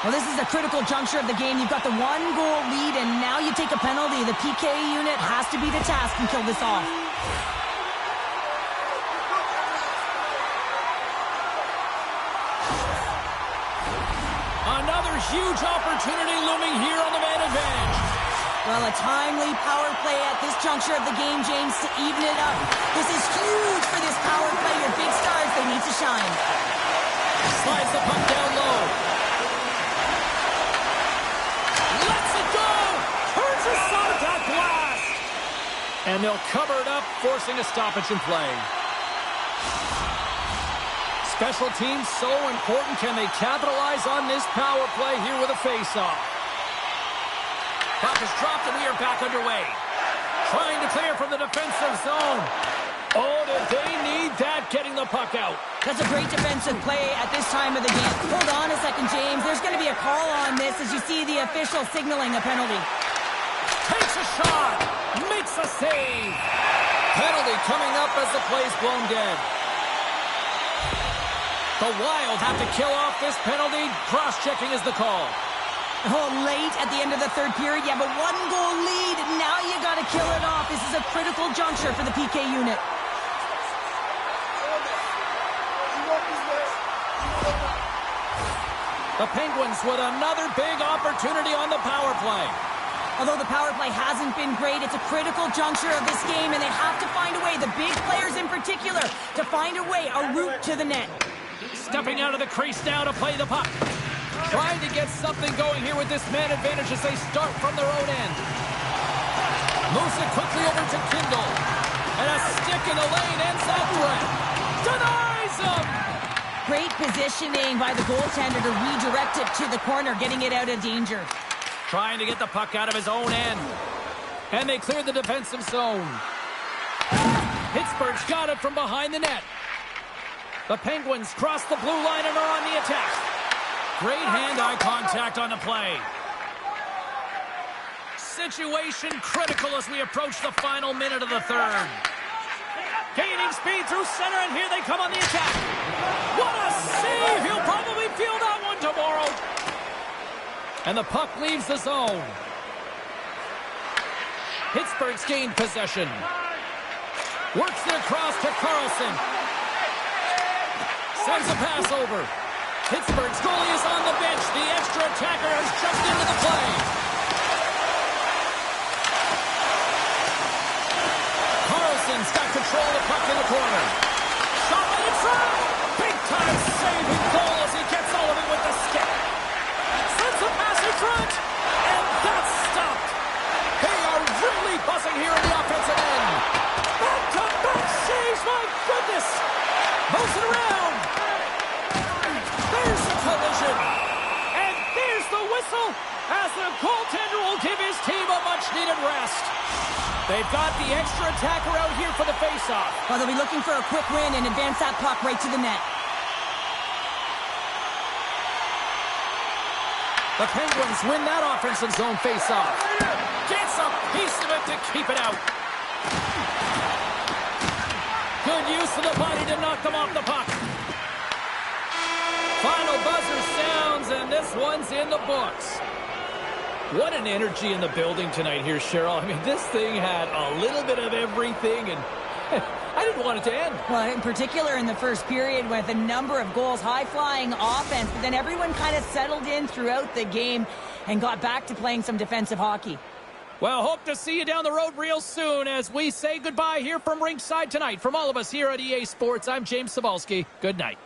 S2: Well, this is a critical juncture of the game. You've got the one-goal lead, and now you take a penalty. The PK unit has to be the task and kill this off.
S1: Another huge opportunity looming here on the man advantage.
S2: Well, a timely power play at this juncture of the game, James, to even it up. This is huge for this power play. Your big stars, they need to shine.
S1: Slides the puck down low. Lets it go! Turns aside that blast! And they'll cover it up, forcing a stoppage in play. Special teams so important. Can they capitalize on this power play here with a face-off? Puck is dropped, and we are back underway. Trying to clear from the defensive zone. Oh, did they need that, getting the puck out.
S2: That's a great defensive play at this time of the game. Hold on a second, James. There's going to be a call on this as you see the official signaling a penalty.
S1: Takes a shot. Makes a save. Penalty coming up as the play's blown dead. The Wild have to kill off this penalty. Cross-checking is the call.
S2: Oh, late at the end of the third period. You have a one-goal lead. Now you got to kill it off. This is a critical juncture for the PK unit.
S1: The Penguins with another big opportunity on the power play.
S2: Although the power play hasn't been great, it's a critical juncture of this game, and they have to find a way, the big players in particular, to find a way, a route to the net.
S1: Stepping out of the crease now to play the puck. Trying to get something going here with this man advantage as they start from their own end. Moves it quickly over to Kindle. And a stick in the lane ends that threat. Denies him!
S2: Great positioning by the goaltender to redirect it to the corner, getting it out of danger.
S1: Trying to get the puck out of his own end. And they clear the defensive zone. Pittsburgh's got it from behind the net. The Penguins cross the blue line and are on the attack. Great hand-eye contact on the play. Situation critical as we approach the final minute of the third. Gaining speed through center, and here they come on the attack. What a save! He'll probably feel that one tomorrow. And the puck leaves the zone. Pittsburgh's gained possession. Works it across to Carlson. Sends a pass over. Pittsburgh's goalie is on the bench. The extra attacker has jumped into the play. Carlson's got control of the puck in the corner. Shot in front. Big time saving goal as he gets all of it with the stick. Sends a pass in front. And that's stopped. They are really buzzing here in the offensive end. Back-to-back saves. My goodness. Moves it around. There's the collision. And there's the whistle as the goaltender will give his team a much-needed rest. They've got the extra attacker out here for the face-off.
S2: Well, they'll be looking for a quick win and advance that puck right to the net.
S1: The Penguins win that offensive zone face-off. Gets a piece of it to keep it out. Good use of the body to knock them off the puck. Final buzzer sounds, and this one's in the books. What an energy in the building tonight here, Cheryl. I mean, this thing had a little bit of everything, and I didn't want it to end.
S2: Well, in particular in the first period with a number of goals, high-flying offense, but then everyone kind of settled in throughout the game and got back to playing some defensive hockey.
S1: Well, hope to see you down the road real soon as we say goodbye here from ringside tonight. From all of us here at EA Sports, I'm James Cybulski. Good night.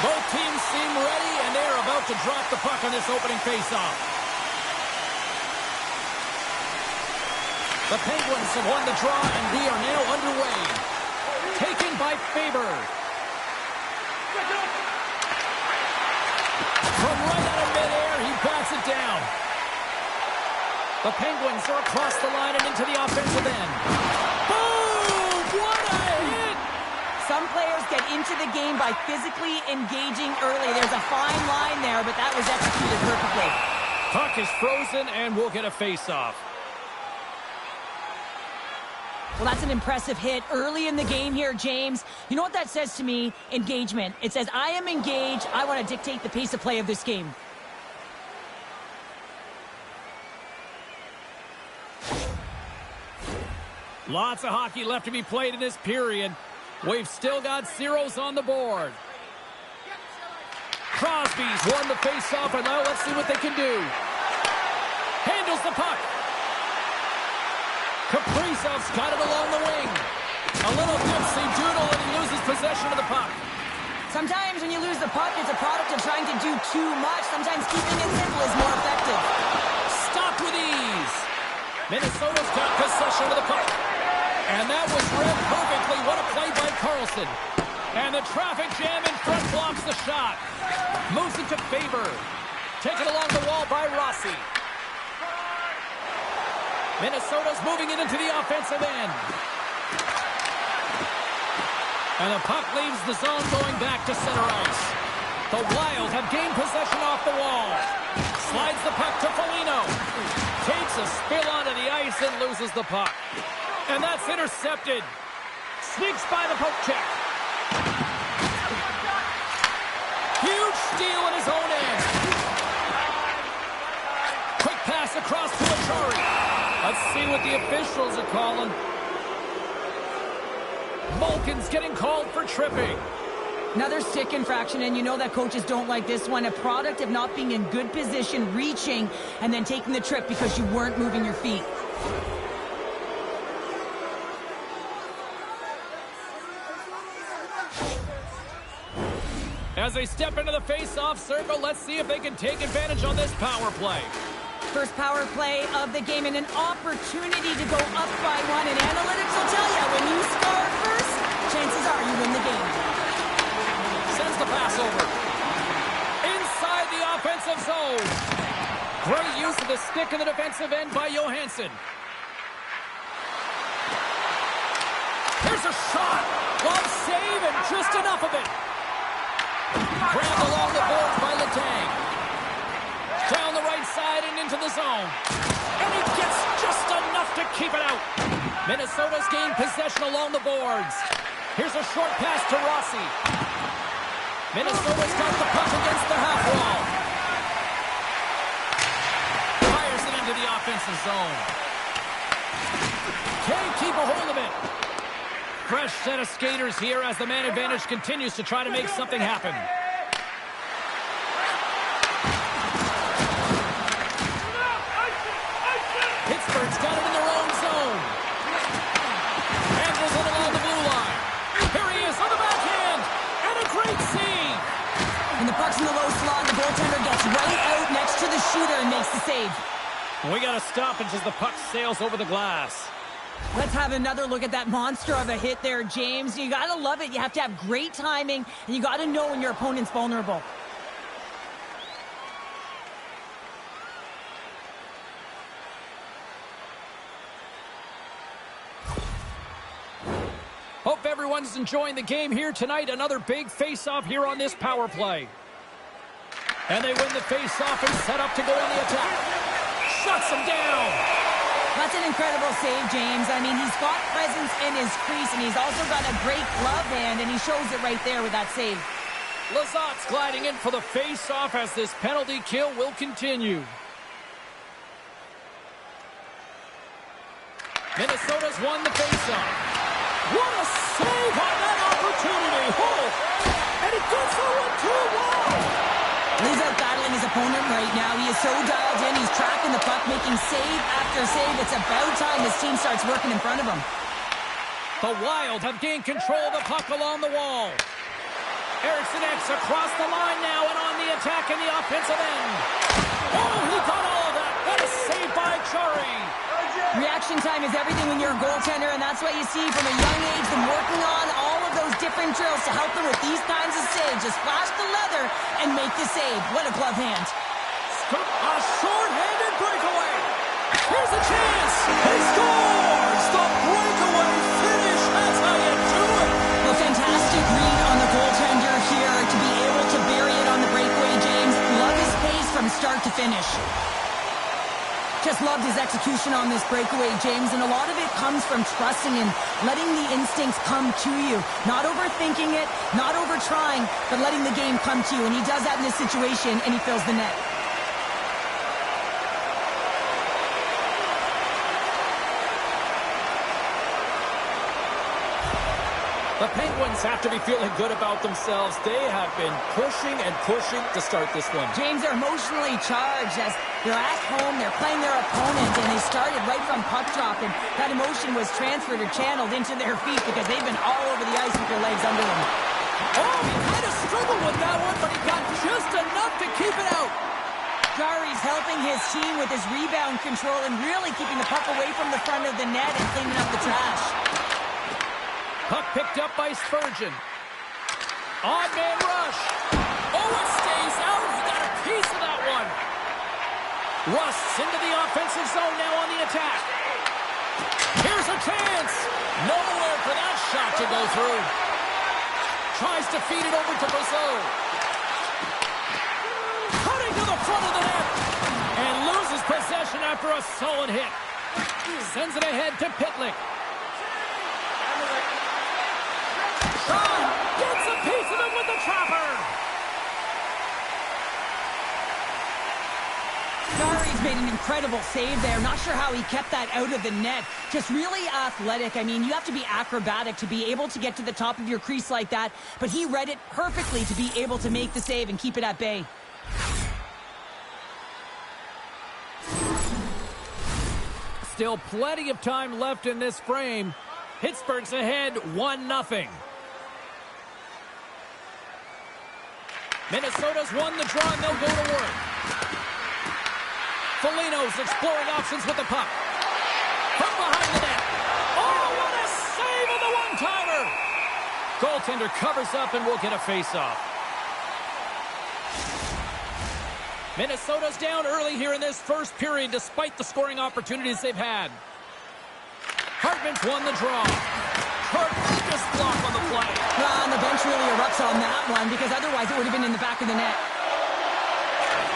S1: Both teams seem ready, and they're about to drop the puck on this opening faceoff. The Penguins have won the draw, and we are now underway. Taken by Faber. From right out of midair, he bats it down. The Penguins are across the line and into the offensive end. Boom! What a hit!
S2: Some players get into the game by physically engaging early. There's a fine line there, but that was executed perfectly.
S1: Puck is frozen, and we'll get a face-off.
S2: Well, that's an impressive hit early in the game here, James. You know what that says to me? Engagement. It says, I am engaged. I want to dictate the pace of play of this game.
S1: Lots of hockey left to be played in this period. We've still got zeros on the board. Crosby's won the face-off, and now let's see what they can do. Handles the puck. Kaprizov's got it along the wing. A little dipsy doodle, and he loses possession of the puck.
S2: Sometimes when you lose the puck, it's a product of trying to do too much. Sometimes keeping it simple is more effective.
S1: Stopped with ease. Minnesota's got possession of the puck. And that was read perfectly. What a play by Carlson. And the traffic jam in front blocks the shot. Moves it to Faber. Taken along the wall by Rossi. Minnesota's moving it into the offensive end. And the puck leaves the zone going back to center ice. The Wild have gained possession off the wall. Slides the puck to Foligno. Takes a spill onto the ice and loses the puck. And that's intercepted. Sneaks by the poke check. Huge steal in his own end. Quick pass across to Achari. Let's see what the officials are calling. Malkin's getting called for tripping.
S2: Another stick infraction, and you know that coaches don't like this one. A product of not being in good position, reaching, and then taking the trip because you weren't moving your feet.
S1: As they step into the face-off circle, let's see if they can take advantage on this power play.
S2: First power play of the game and an opportunity to go up by one. And analytics will tell you, when you score first, chances are you win the game.
S1: Sends the pass over. Inside the offensive zone. Great use of the stick in the defensive end by Johansson. Here's a shot. Glove save and just enough of it. Grabbed along the boards by Letang. Down the right side and into the zone. And he gets just enough to keep it out. Minnesota's gained possession along the boards. Here's a short pass to Rossi. Minnesota's got the puck against the half wall. Fires it into the offensive zone. Can't keep a hold of it. Fresh set of skaters here as the man advantage continues to try to make something happen. Pittsburgh's got it in their own zone. Handles it along the blue line. Here he is on the backhand. And a great save.
S2: And the puck's in the low slot. The goaltender gets right out next to the shooter and makes the save.
S1: We got a stoppage as the puck sails over the glass.
S2: Let's have another look at that monster of a hit there, James. You got to love it. You have to have great timing, and you got to know when your opponent's vulnerable.
S1: Hope everyone's enjoying the game here tonight. Another big face-off here on this power play. And they win the face-off and set up to go on the attack. Shuts him down.
S2: That's an incredible save, James. I mean, he's got presence in his crease, and he's also got a great glove hand, and he shows it right there with that save.
S1: Lazat's gliding in for the face-off as this penalty kill will continue. Minnesota's won the face-off. What a save on that opportunity! Oh! And it gets over too long!
S2: He's out battling his opponent right now. He is so dialed in. He's tracking the puck, making save after save. It's about time his team starts working in front of him.
S1: The Wild have gained control of the puck along the wall. Eriksson X Gets across the line now and on the attack in the offensive end. Oh, he got all of that. What a save by Chari.
S2: Reaction time is everything when you're a goaltender, and that's what you see from a young age, them working on all of those different drills to help them with these kinds of saves. Just flash the leather and make the save. What a glove hand.
S1: A short-handed breakaway. Here's a chance. He scores. The breakaway finish. That's how you do it.
S2: A fantastic read on the goaltender here to be able to bury it on the breakaway, James. Love his pace from start to finish. Just loved his execution on this breakaway, James, and a lot of it comes from trusting and letting the instincts come to you. Not overthinking it, not over-trying, but letting the game come to you, and he does that in this situation, and he fills the net.
S1: The Penguins have to be feeling good about themselves. They have been pushing and pushing to start this one.
S2: James, they're emotionally charged as they're at home, they're playing their opponent, and they started right from puck drop, and that emotion was transferred or channeled into their feet because they've been all over the ice with their legs under them.
S1: Oh, he kind of struggled with that one, but he got just enough to keep it out.
S2: Jari's helping his team with his rebound control and really keeping the puck away from the front of the net and cleaning up the trash.
S1: Puck picked up by Spurgeon. Odd man rush. Oh, it stays out. He got a piece of that one. Rusts into the offensive zone now on the attack. Here's a chance. Nowhere for that shot to go through. Tries to feed it over to Brazeau. Cutting to the front of the net. And loses possession after a solid hit. Sends it ahead to Pitlick. Gets a piece of it with the trapper.
S2: Jari's made an incredible save there. Not sure how he kept that out of the net. Just really athletic. I mean, you have to be acrobatic to be able to get to the top of your crease like that. But he read it perfectly to be able to make the save and keep it at bay.
S1: Still plenty of time left in this frame. Pittsburgh's ahead 1-0. Minnesota's won the draw, and they'll go to work. Foligno's exploring options with the puck. From behind the net. Oh, what a save on the one-timer! Goaltender covers up and will get a face-off. Minnesota's down early here in this first period, despite the scoring opportunities they've had. Hartman's won the draw. Tremendous block on the play.
S2: Well, and the bench really erupts on that one because otherwise it would have been in the back of the net.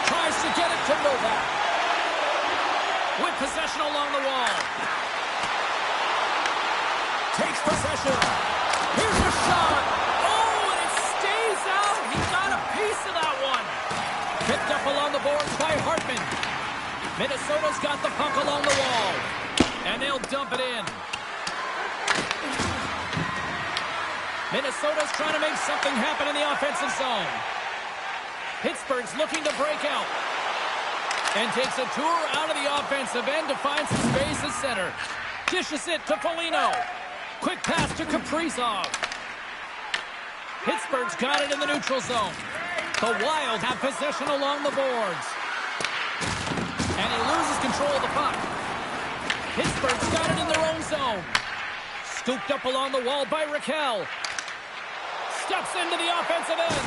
S1: Tries to get it to Novak. With possession along the wall. Takes possession. Here's a shot. Oh, and it stays out. He got a piece of that one. Picked up along the boards by Hartman. Minnesota's got the puck along the wall. And they'll dump it in. Minnesota's trying to make something happen in the offensive zone. Pittsburgh's looking to break out. And takes a tour out of the offensive end to find some space at center. Dishes it to Foligno. Quick pass to Kaprizov. Pittsburgh's got it in the neutral zone. The Wild have possession along the boards. And he loses control of the puck. Pittsburgh's got it in their own zone. Scooped up along the wall by Raquel. Steps into the offensive end.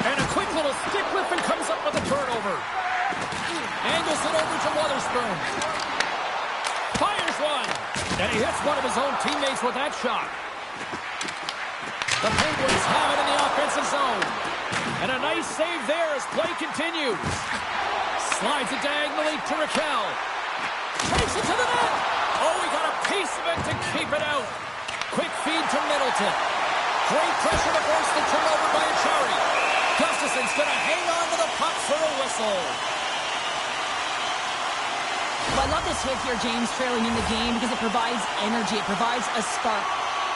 S1: And a quick little stick lift and comes up with a turnover. Angles it over to Wotherspoon. Fires one. And he hits one of his own teammates with that shot. The Penguins have it in the offensive zone. And a nice save there as play continues. Slides it diagonally to Raquel. Takes it to the net. Oh, he got a piece of it to keep it out. Quick feed to Middleton. Great pressure to force the turnover by Chari. Gustafson's going to hang on to the puck for a whistle.
S2: Well, I love this hit here, James, trailing in the game because it provides energy. It provides a spark.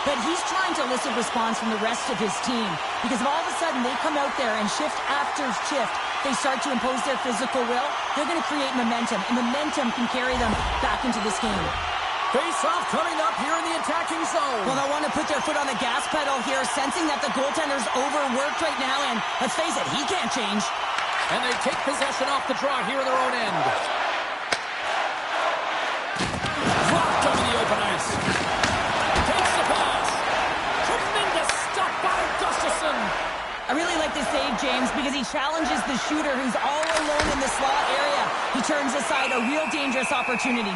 S2: But he's trying to elicit response from the rest of his team because if all of a sudden they come out there and shift after shift, they start to impose their physical will, they're going to create momentum, and momentum can carry them back into this game.
S1: Face-off coming up here in the attacking zone.
S2: Well, they'll want to put their foot on the gas pedal here, sensing that the goaltender's overworked right now, and let's face it, he can't change.
S1: And they take possession off the draw here in their own end. Dropped over the open ice. Takes the pass. Tremendous stop by Gustafsson.
S2: I really like this save, James, because he challenges the shooter who's all alone in the slot area. He turns aside a real dangerous opportunity.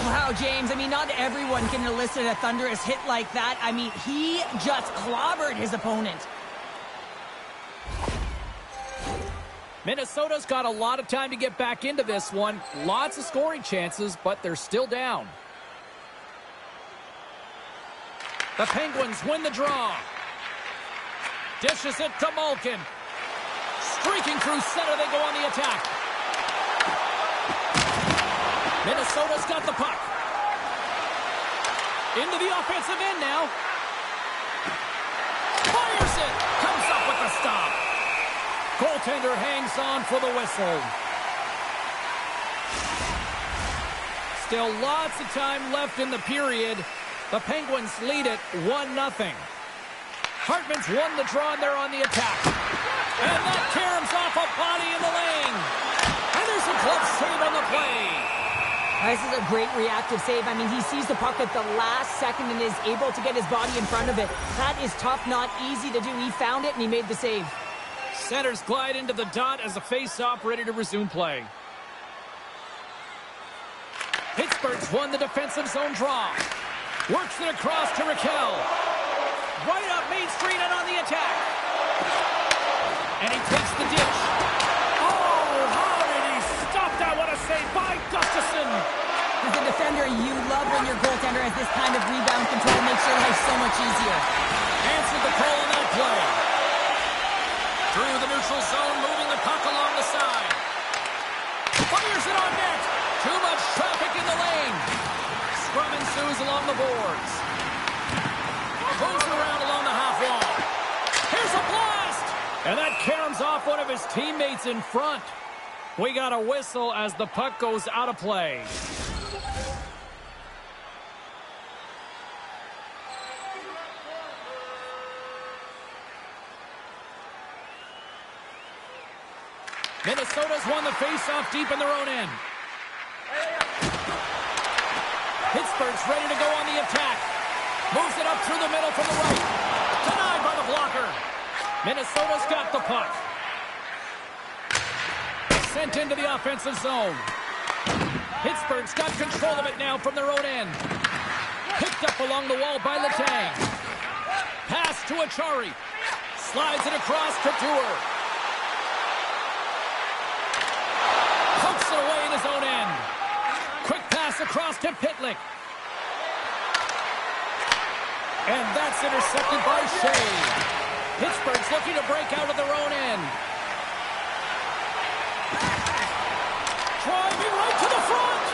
S2: Wow, James, I mean, not everyone can elicit a thunderous hit like that. I mean, he just clobbered his opponent.
S1: Minnesota's got a lot of time to get back into this one. Lots of scoring chances, but they're still down. The Penguins win the draw. Dishes it to Malkin. Streaking through center, they go on the attack. Minnesota's got the puck. Into the offensive end now. Fires it. Comes up with the stop. Goaltender hangs on for the whistle. Still lots of time left in the period. The Penguins lead it 1-0. Hartman's won the draw and they're on the attack. And that caroms off a body in the lane. And there's a glove save on the play.
S2: This is a great reactive save. I mean, he sees the puck at the last second and is able to get his body in front of it. That is tough, not easy to do. He found it and he made the save.
S1: Centers glide into the dot as a face-off ready to resume play. Pittsburgh's won the defensive zone draw. Works it across to Raquel. Right up Main Street and on the attack. And he takes the ditch. What a save by Gustafsson.
S2: As a defender, you love when your goaltender has this kind of rebound control. Makes your life so much easier.
S1: Answered the call on that play. Through the neutral zone, moving the puck along the side. Fires it on net. Too much traffic in the lane. Scrum ensues along the boards. Goes around along the half wall. Here's a blast. And that caroms off one of his teammates in front. We got a whistle as the puck goes out of play. Minnesota's won the faceoff deep in their own end. Pittsburgh's ready to go on the attack. Moves it up through the middle from the right. Denied by the blocker. Minnesota's got the puck. Sent into the offensive zone. Pittsburgh's got control of it now from their own end. Picked up along the wall by Letang. Pass to Achari. Slides it across to Dewar. Pokes it away in his own end. Quick pass across to Pitlick. And that's intercepted by Shea. Pittsburgh's looking to break out of their own end. Driving right to the front.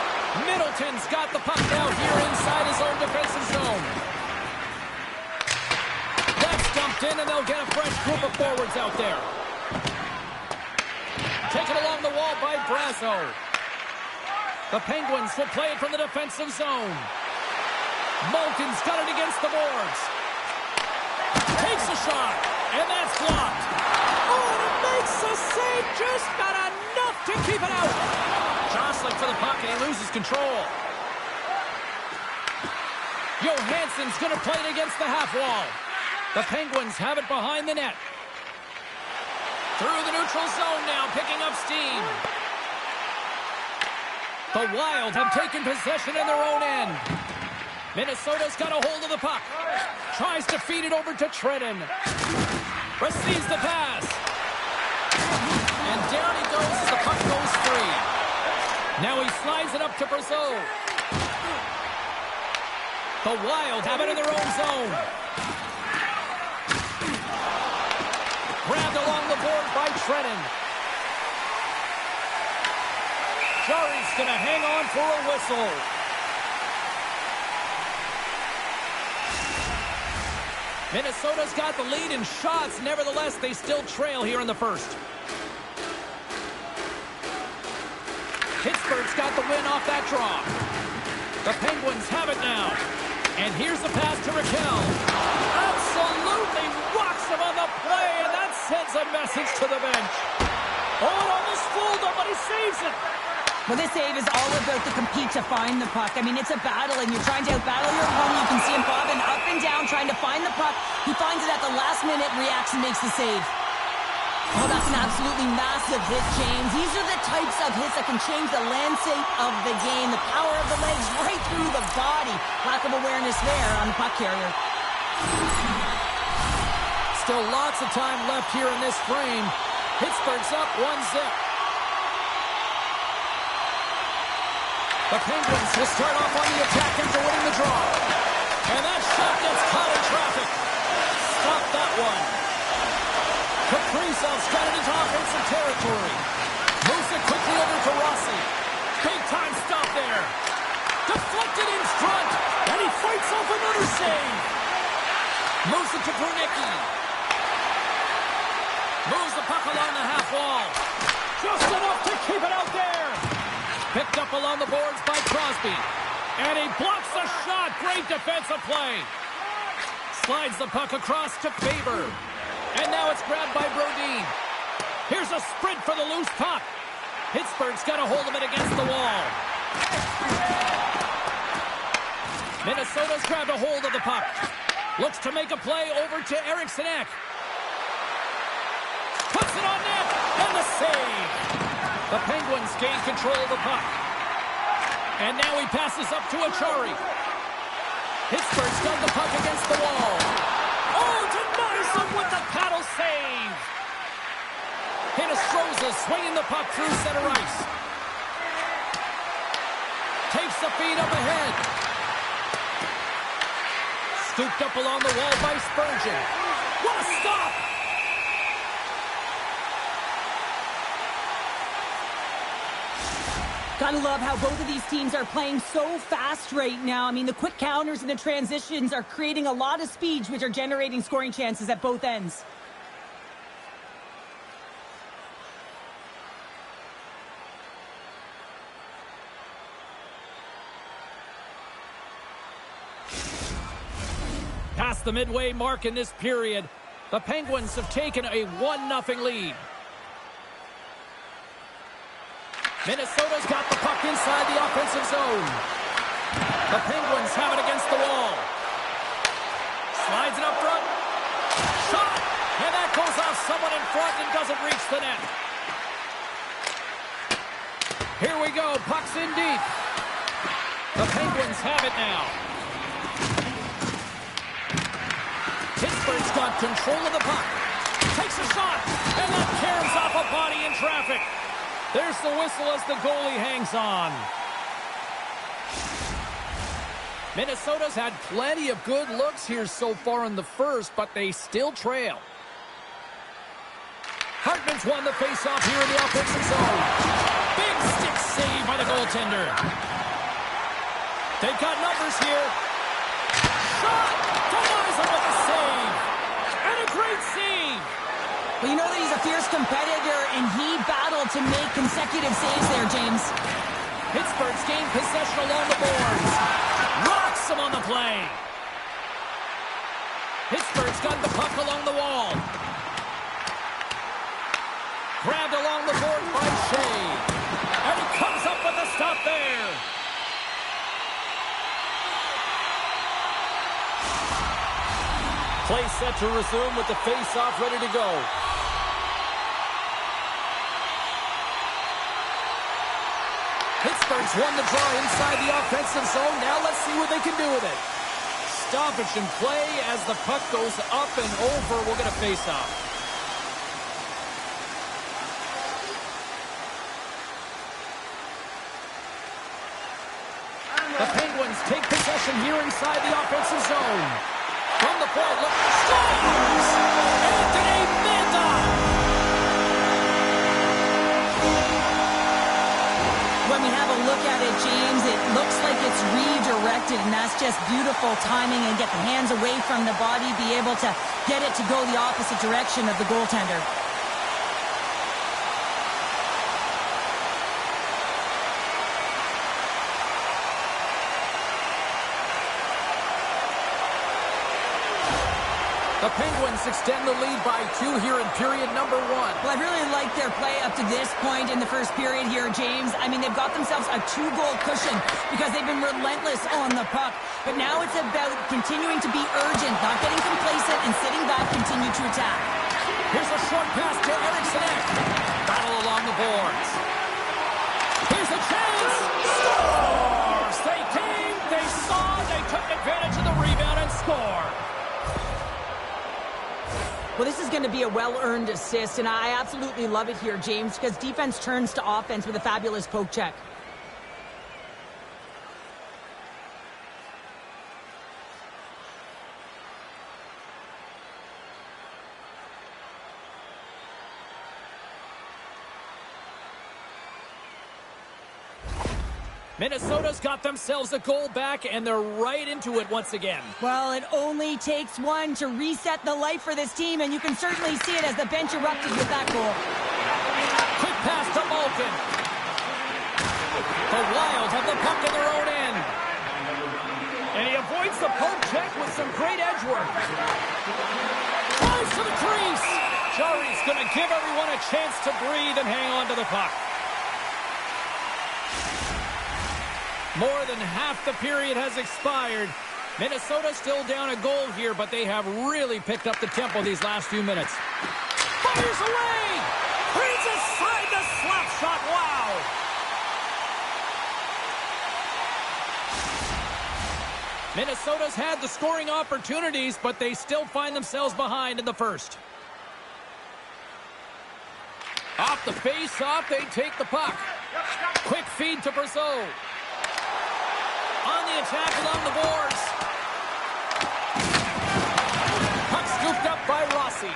S1: Middleton's got the puck now here inside his own defensive zone. That's dumped in, and they'll get a fresh group of forwards out there. Taken along the wall by Brazo. The Penguins will play it from the defensive zone. Malkin's got it against the boards. Takes a shot, and that's blocked. Oh, and it makes a save, just not enough to keep it out. Jostling for the puck, and he loses control. Johansson's going to play it against the half wall. The Penguins have it behind the net. Through the neutral zone now, picking up steam. The Wild have taken possession in their own end. Minnesota's got a hold of the puck. Tries to feed it over to Trenton. Receives the pass. And down he goes as the puck goes free. Now he slides it up to Brazo. The Wild have it in their own zone. Grabbed along the board by Trenton. Jari's going to hang on for a whistle. Minnesota's got the lead in shots. Nevertheless, they still trail here in the first. Pittsburgh's got the win off that draw. The Penguins have it now. And here's the pass to Raquel. Absolutely rocks him on the play, and that sends a message to the bench. Oh, it almost fooled him, but he saves it.
S2: Well, this save is all about the compete to find the puck. I mean, it's a battle, and you're trying to outbattle your opponent. You can see him bobbing up and down, trying to find the puck. He finds it at the last minute, reacts and makes the save. Oh, that's an absolutely massive hit, James. These are the types of hits that can change the landscape of the game. The power of the legs right through the body. Lack of awareness there on the puck carrier.
S1: Still lots of time left here in this frame. Pittsburgh's up 1-0. The Penguins will start off on the attack after winning the draw. And that shot gets caught in traffic. Stop that one. Kaprizov's got it into offensive territory. Moves it quickly over to Rossi. Big time stop there. Deflected in front. And he fights off another save. Moves it to Brunicki. Moves the puck along the half wall. Just enough to keep it out there. Picked up along the boards by Crosby. And he blocks the shot. Great defensive play. Slides the puck across to Faber. And now it's grabbed by Brodin. Here's a sprint for the loose puck. Pittsburgh's got a hold of it against the wall. Minnesota's grabbed a hold of the puck. Looks to make a play over to Eriksson Ek. Puts it on net. And the save. The Penguins gain control of the puck. And now he passes up to Achari. Pittsburgh's got the puck against the wall. Oh, denies him with the paddle save. Hinostroza swinging the puck through center ice. Takes the feed up ahead. Scooped up along the wall by Spurgeon. What a stop!
S2: Gotta love how both of these teams are playing so fast right now. I mean, the quick counters and the transitions are creating a lot of speed, which are generating scoring chances at both ends.
S1: Past the midway mark in this period, the Penguins have taken a 1-0 lead. Minnesota's got the puck inside the offensive zone. The Penguins have it against the wall. Slides it up front. Shot! And that goes off someone in front and doesn't reach the net. Here we go. Puck's in deep. The Penguins have it now. Pittsburgh's got control of the puck. Takes a shot. And that caroms off a body in traffic. There's the whistle as the goalie hangs on. Minnesota's had plenty of good looks here so far in the first, but they still trail. Hartman's won the faceoff here in the offensive zone. Big stick save by the goaltender. They've got numbers here. Shot! Denies him with a save. And a great save.
S2: Well, you know that he's a fierce competitor, and he battled to make consecutive saves there, James.
S1: Pittsburgh's gained possession along the boards. Rocks him on the play. Pittsburgh's got the puck along the wall. Grabbed along the board by Shea. And he comes up with a stop there. Play set to resume with the face-off ready to go. Pittsburgh's won the draw inside the offensive zone. Now let's see what they can do with it. Stoppage in play as the puck goes up and over. We'll get a face-off. The Penguins take possession here inside the offensive zone. From the point, look, scores! Anthony Manta!
S2: When we have a look at it, James, it looks like it's redirected, and that's just beautiful timing, and get the hands away from the body, be able to get it to go the opposite direction of the goaltender.
S1: The Penguins extend the lead by 2 here in period number 1.
S2: Well, I really like their play up to this point in the first period here, James. I mean, they've got themselves a 2-goal cushion because they've been relentless on the puck. But now it's about continuing to be urgent, not getting complacent, and sitting back, continue to attack.
S1: Here's a short pass to Eriksson. Battle along the boards. Here's a chance. Scores! They came, they saw, they took advantage of the rebound and scored.
S2: Well, this is going to be a well-earned assist, and I absolutely love it here, James, because defense turns to offense with a fabulous poke check.
S1: Minnesota's got themselves a goal back, and they're right into it once again.
S2: Well, it only takes one to reset the life for this team, and you can certainly see it as the bench erupted with that goal.
S1: Quick pass to Malkin. The Wild have the puck in their own end. And he avoids the poke check with some great edge work. Drives to the crease. Jarry's going to give everyone a chance to breathe and hang on to the puck. More than half the period has expired. Minnesota still down a goal here, but they have really picked up the tempo these last few minutes. Fires away! Reads aside the slap shot. Wow! Minnesota's had the scoring opportunities, but they still find themselves behind in the first. Off the face-off, they take the puck. Quick feed to Brazeau. On the attack along the boards. Puck scooped up by Rossi.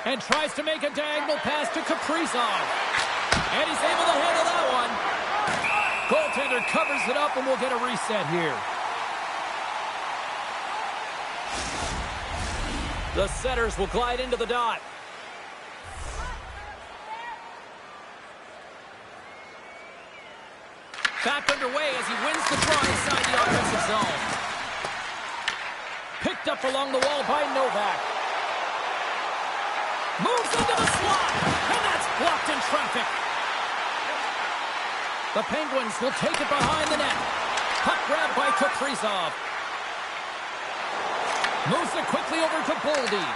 S1: And tries to make a diagonal pass to Kaprizov. And he's able to handle that one. Goaltender covers it up, and we'll get a reset here. The setters will glide into the dot. Back underway as he wins the draw inside the offensive zone. Picked up along the wall by Novak. Moves into the slot, and that's blocked in traffic. The Penguins will take it behind the net. Puck grab by Kaprizov. Moves it quickly over to Boldy.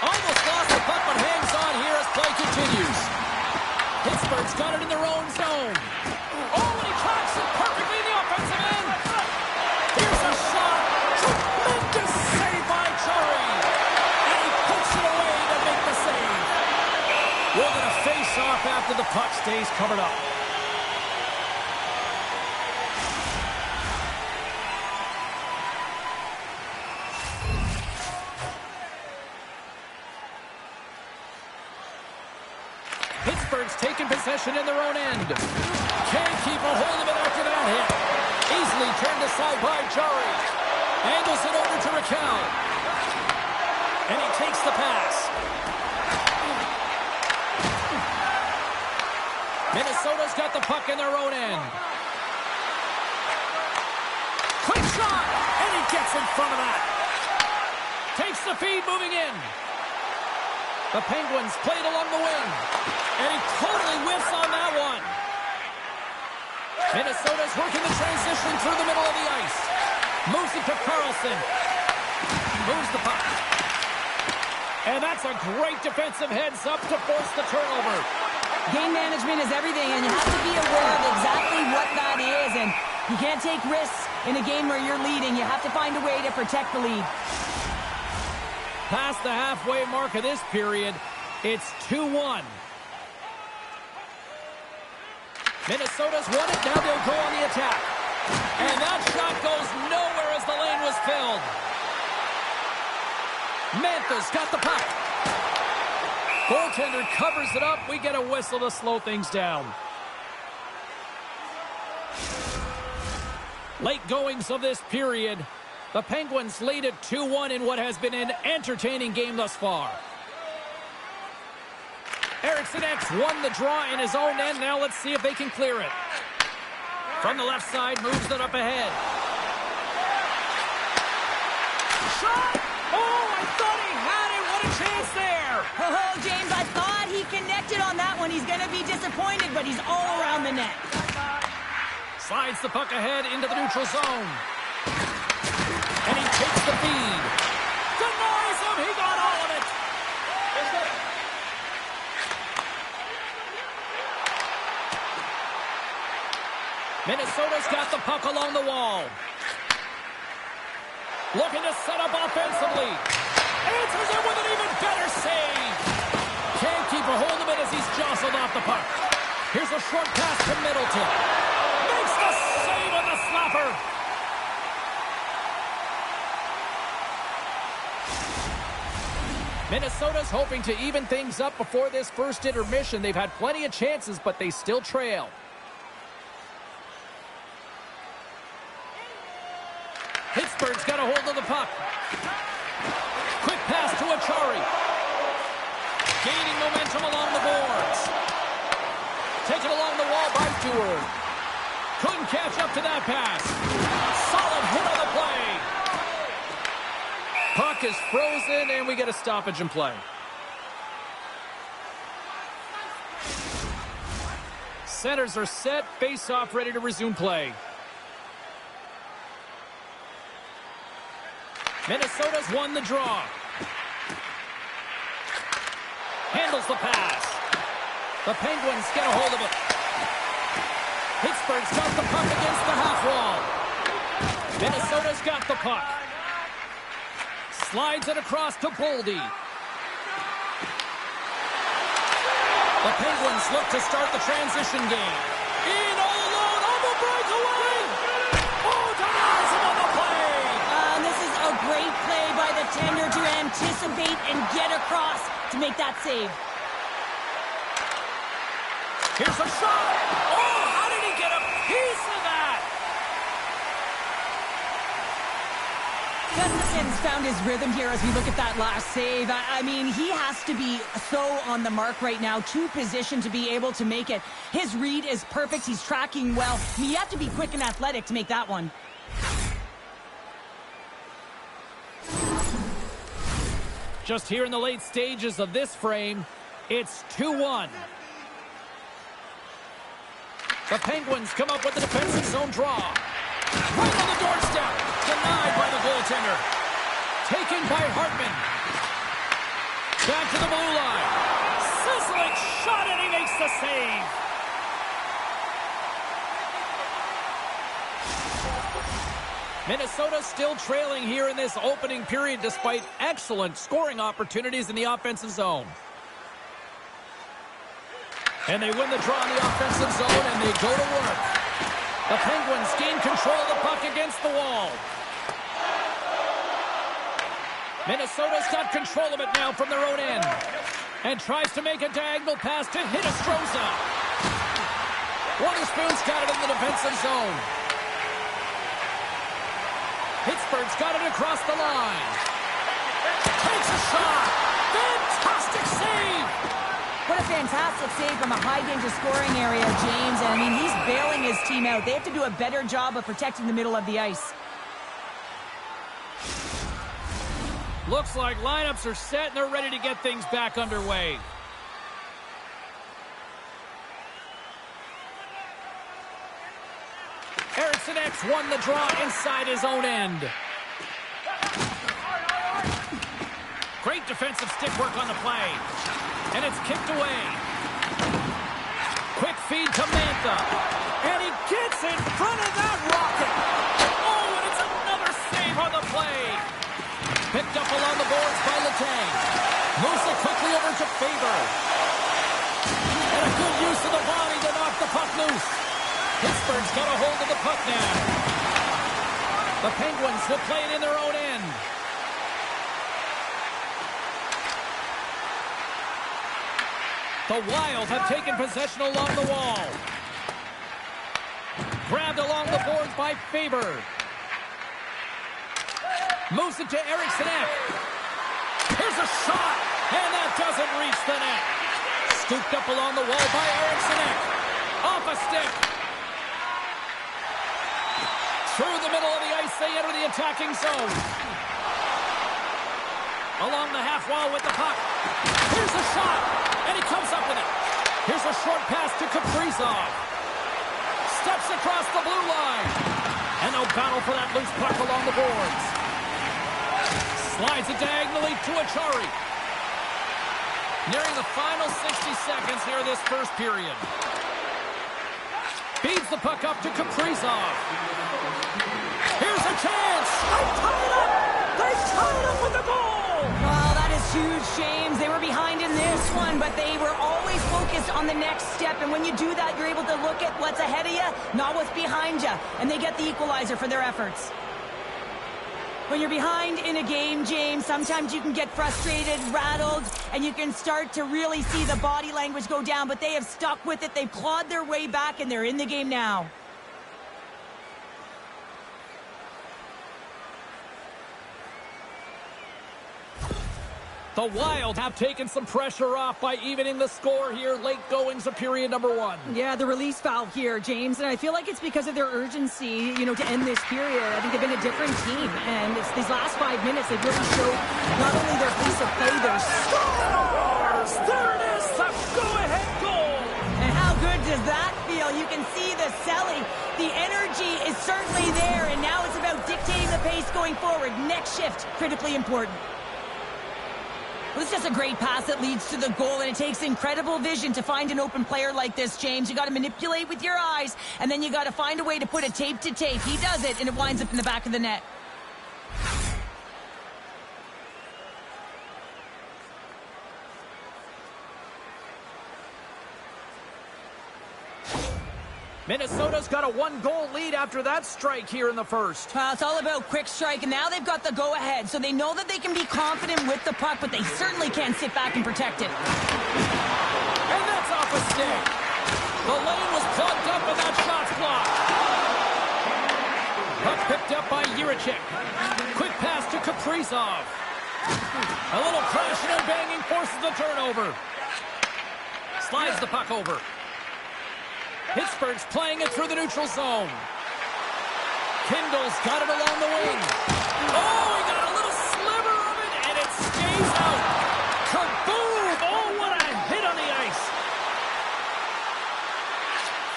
S1: Almost lost the puck, but hangs on here as play continues. Pittsburgh's got it in their own zone. Oh, and he tracks it perfectly in the offensive end. Here's a shot. Tremendous save by Chari. And he pokes it away to make the save. We're going to face off after the puck stays covered up. Pittsburgh's taking possession in their own end. Can't keep a hold of it after that hit. Easily turned aside by Jari. Angles it over to Raquel. And he takes the pass. Minnesota's got the puck in their own end. Quick shot! And he gets in front of that. Takes the feed moving in. The Penguins played along the wing. And he totally whiffs on that one. Minnesota's working the transition through the middle of the ice. Moves it to Carlson. Moves the puck. And that's a great defensive heads-up to force the turnover.
S2: Game management is everything, and you have to be aware of exactly what that is. And you can't take risks in a game where you're leading. You have to find a way to protect the lead.
S1: Past the halfway mark of this period, it's 2-1. Minnesota's won it, now they'll go on the attack. And that shot goes nowhere as the lane was filled. Mantha's got the puck. Goaltender covers it up. We get a whistle to slow things down. Late goings of this period. The Penguins lead at 2-1 in what has been an entertaining game thus far. Eriksson won the draw in his own end. Now let's see if they can clear it. From the left side, moves it up ahead. Shot! Oh, I Thought he had it. What a chance there.
S2: Oh, James, I thought he connected on that one. He's going to be disappointed, but he's all around the net.
S1: Slides the puck ahead into the neutral zone. And he takes the feed. Denies him. He got all of it. Minnesota's got the puck along the wall. Looking to set up offensively. Answers it with an even better save. Can't keep a hold of it as he's jostled off the puck. Here's a short pass to Middleton. Makes the save on the slapper. Minnesota's hoping to even things up before this first intermission. They've had plenty of chances, but they still trail. Pittsburgh's got a hold of the puck. Quick pass to Achari. Gaining momentum along the boards. Taken along the wall by Stewart. Couldn't catch up to that pass. Solid hit on the play. Puck is frozen, and we get a stoppage in play. Centers are set. Face-off ready to resume play. Minnesota's won the draw. Handles the pass. The Penguins get a hold of it. Pittsburgh's got the puck against the half wall. Minnesota's got the puck. Slides it across to Boldy. The Penguins look to start the transition game. In all alone on the breakaway. Oh, denies him on the play.
S2: This is a great play by the tender to anticipate and get across to make that save.
S1: Here's a shot. Oh, how did he get a piece of that?
S2: Gustafson's found his rhythm here as we look at that last save. I mean, he has to be so on the mark right now, too positioned to be able to make it. His read is perfect. He's tracking well. I mean, you have to be quick and athletic to make that one.
S1: Just here in the late stages of this frame, it's 2-1. The Penguins come up with the defensive zone draw. Right on the doorstep. Denied by the goaltender. Taken by Hartman. Back to the blue line. Sizzling shot, and he makes the save. Minnesota still trailing here in this opening period despite excellent scoring opportunities in the offensive zone. And they win the draw in the offensive zone, and they go to work. The Penguins gain control of the puck against the wall. Minnesota's got control of it now from their own end. And tries to make a diagonal pass to Hinostroza. Witherspoon's got it in the defensive zone. Pittsburgh's got it across the line. Takes a shot. Fantastic save.
S2: What a fantastic save from a high-danger scoring area, James. And, I mean, he's bailing his team out. They have to do a better job of protecting the middle of the ice.
S1: Looks like lineups are set, and they're ready to get things back underway. Eriksson X won the draw inside his own end. Great defensive stick work on the play. And it's kicked away. Quick feed to Mantha. And he gets in front of that rocket. Oh, and it's another save on the play. Picked up along the boards by Letang. Moves it quickly over to Faber. And a good use of the body to knock the puck loose. Pittsburgh's got a hold of the puck now. The Penguins will play it in their own end. The Wild have taken possession along the wall. Grabbed along the boards by Faber. Moves it to Eriksson Ek. Here's a shot, and that doesn't reach the net. Scooped up along the wall by Eriksson Ek. Off a stick. Through the middle of the ice, they enter the attacking zone. Along the half wall with the puck. Here's a shot, and he comes up with it. Here's a short pass to Kaprizov. Steps across the blue line. And no battle for that loose puck along the boards. Slides it diagonally to Achari. Nearing the final 60 seconds here this first period. Feeds the puck up to Kaprizov. Here's a chance. They tied up. They tied up with a goal.
S2: Well, that is huge, James. They were behind in this one, but they were always focused on the next step. And when you do that, you're able to look at what's ahead of you, not what's behind you. And they get the equalizer for their efforts. When you're behind in a game, James, sometimes you can get frustrated, rattled, and you can start to really see the body language go down. But they have stuck with it. They've clawed their way back, and they're in the game now.
S1: The Wild have taken some pressure off by evening the score here late goings of period number 1.
S2: Yeah, the release valve here, James, and I feel like it's because of their urgency, to end this period. I think they've been a different team, and these last 5 minutes, they've really showed not only their pace of play, their
S1: Scores! There it is, the go-ahead goal!
S2: And how good does that feel? You can see the selling. The energy is certainly there, and now it's about dictating the pace going forward. Next shift, critically important. Well, it's just a great pass that leads to the goal, and it takes incredible vision to find an open player like this, James. You got to manipulate with your eyes, and then you got to find a way to put it tape to tape. He does it, and it winds up in the back of the net.
S1: Minnesota's got a 1-goal lead after that strike here in the first.
S2: Well, it's all about quick strike, and now they've got the go-ahead, so they know that they can be confident with the puck, but they certainly can't sit back and protect it.
S1: And that's off a stick. The lane was plugged up, and that shot's blocked. Puck picked up by Jiricek. Quick pass to Kaprizov. A little crashing and banging forces the turnover. Slides the puck over. Pittsburgh's playing it through the neutral zone. Kindle's got it along the wing. Oh, he got a little sliver of it, and it stays out. Kaboom! Oh, what a hit on the ice.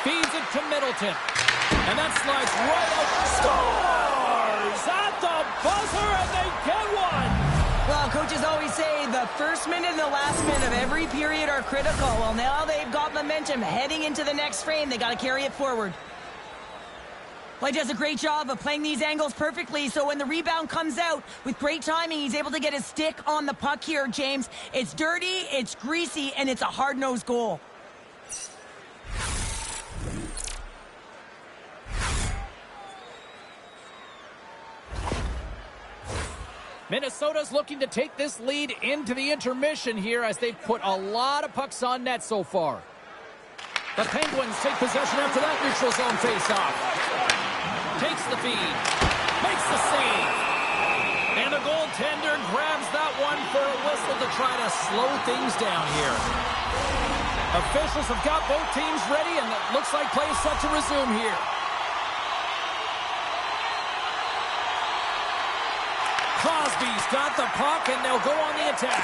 S1: Feeds it to Middleton. And that slides right out. Scores! At the buzzer, and they get one.
S2: Well, coaches always say the first minute and the last minute of every period are critical. Well, now they've got momentum heading into the next frame. They got to carry it forward. Well, he does a great job of playing these angles perfectly, so when the rebound comes out with great timing, he's able to get his stick on the puck here, James. It's dirty, it's greasy, and it's a hard-nosed goal.
S1: Minnesota's looking to take this lead into the intermission here as they've put a lot of pucks on net so far. The Penguins take possession after that neutral zone faceoff. Takes the feed. Makes the save. And the goaltender grabs that one for a whistle to try to slow things down here. Officials have got both teams ready, and it looks like play is set to resume here. Crosby's got the puck, and they'll go on the attack.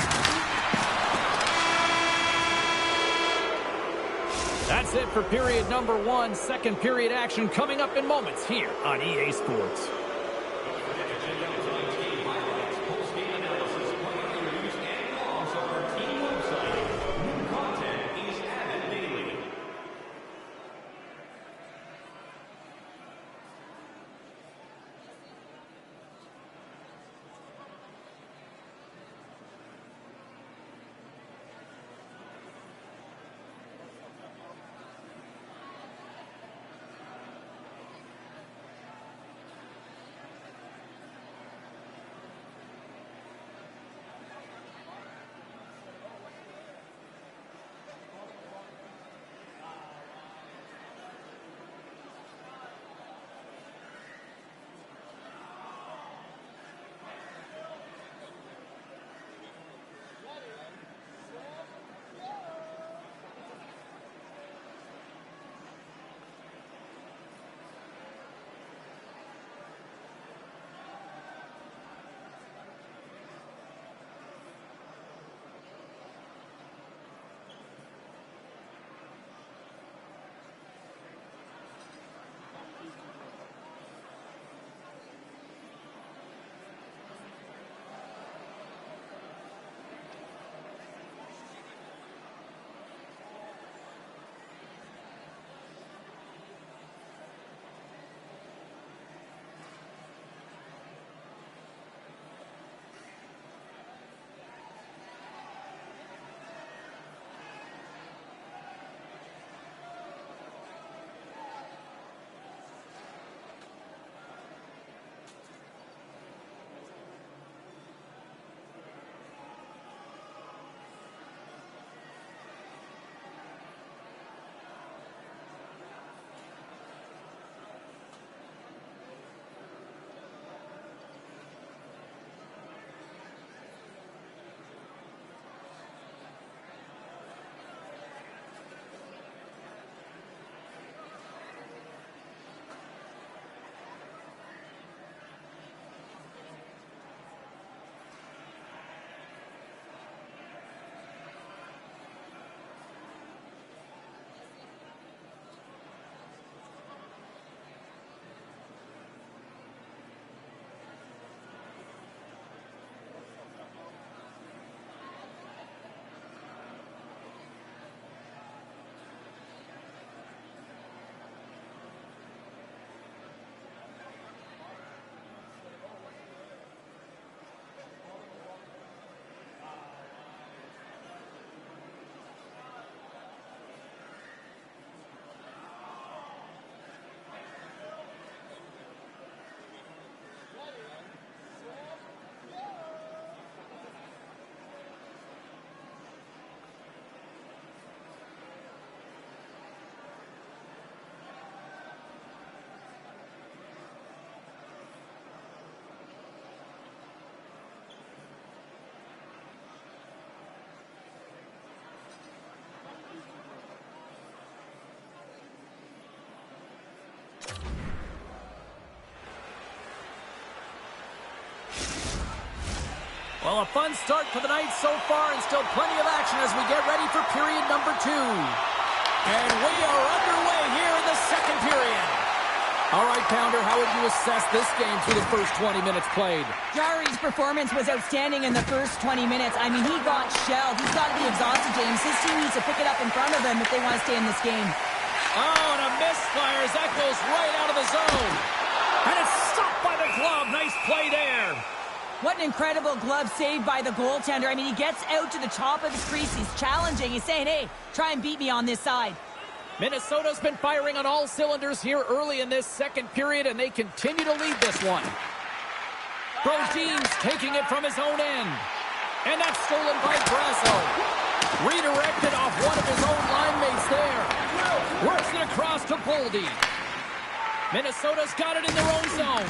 S1: That's it for period number 1. Second period action coming up in moments here on EA Sports. Well, a fun start to the night so far, and still plenty of action as we get ready for period number 2. And we are underway here in the second period. All right, Pounder, how would you assess this game through the first 20 minutes played?
S2: Jari's performance was outstanding in the first 20 minutes. I mean, he got shelled. He's got to be exhausted, James. His team needs to pick it up in front of him if they want to stay in this game.
S1: Oh, and a misfire as that goes right out of the zone. And it's stopped by the glove. Nice play there.
S2: What an incredible glove save by the goaltender. I mean, he gets out to the top of the crease. He's challenging. He's saying, hey, try and beat me on this side.
S1: Minnesota's been firing on all cylinders here early in this second period, and they continue to lead this one. Brojean's taking it from his own end. And that's stolen by Brasso. Redirected off one of his own line mates there. Works it across to Boldy. Minnesota's got it in their own zone.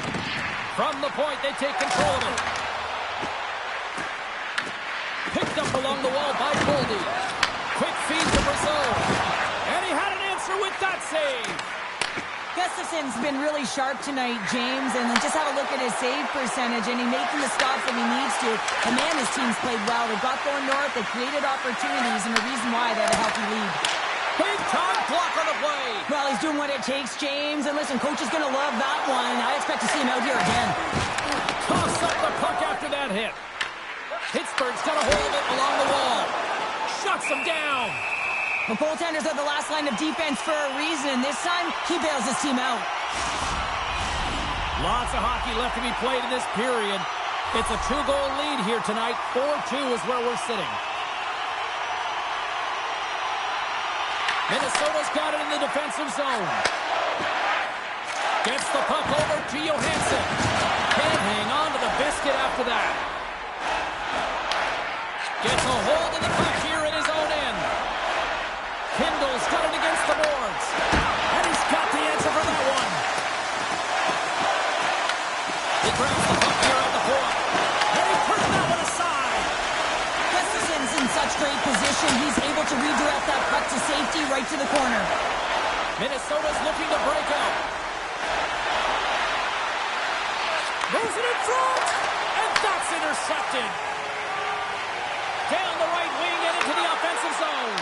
S1: From the point, they take control of it. Picked up along the wall by Boldy. Quick feed to Brasso. And he had an answer with that save.
S2: Gustafson's been really sharp tonight, James, and just have a look at his save percentage, and he's making the stops that he needs to. And man, his team's played well. They've got going north, they created opportunities, and the reason why they have a healthy lead.
S1: Big time block on the play.
S2: Well, he's doing what it takes, James, and listen, coach is going to love that one. I expect to see him out here again.
S1: Toss up the puck after that hit. Pittsburgh's got a hold of it along the wall. Shuts him down.
S2: The goaltenders are the last line of defense for a reason. This time, he bails his team out.
S1: Lots of hockey left to be played in this period. It's a 2-goal lead here tonight. 4-2 is where we're sitting. Minnesota's got it in the defensive zone. Gets the puck over to Johansson. Can't hang on to the biscuit after that. Gets a hold of the puck here in his own end. Kindle's got it against the boards. And he's got the answer for that one. He grabs the puck here at the point. And he turns that one aside.
S2: Gustafson's in such great position. He's able to redirect that puck to safety right to the corner.
S1: Minnesota's looking to break out. Moves it in front. And that's intercepted. Down the right wing and into the offensive zone.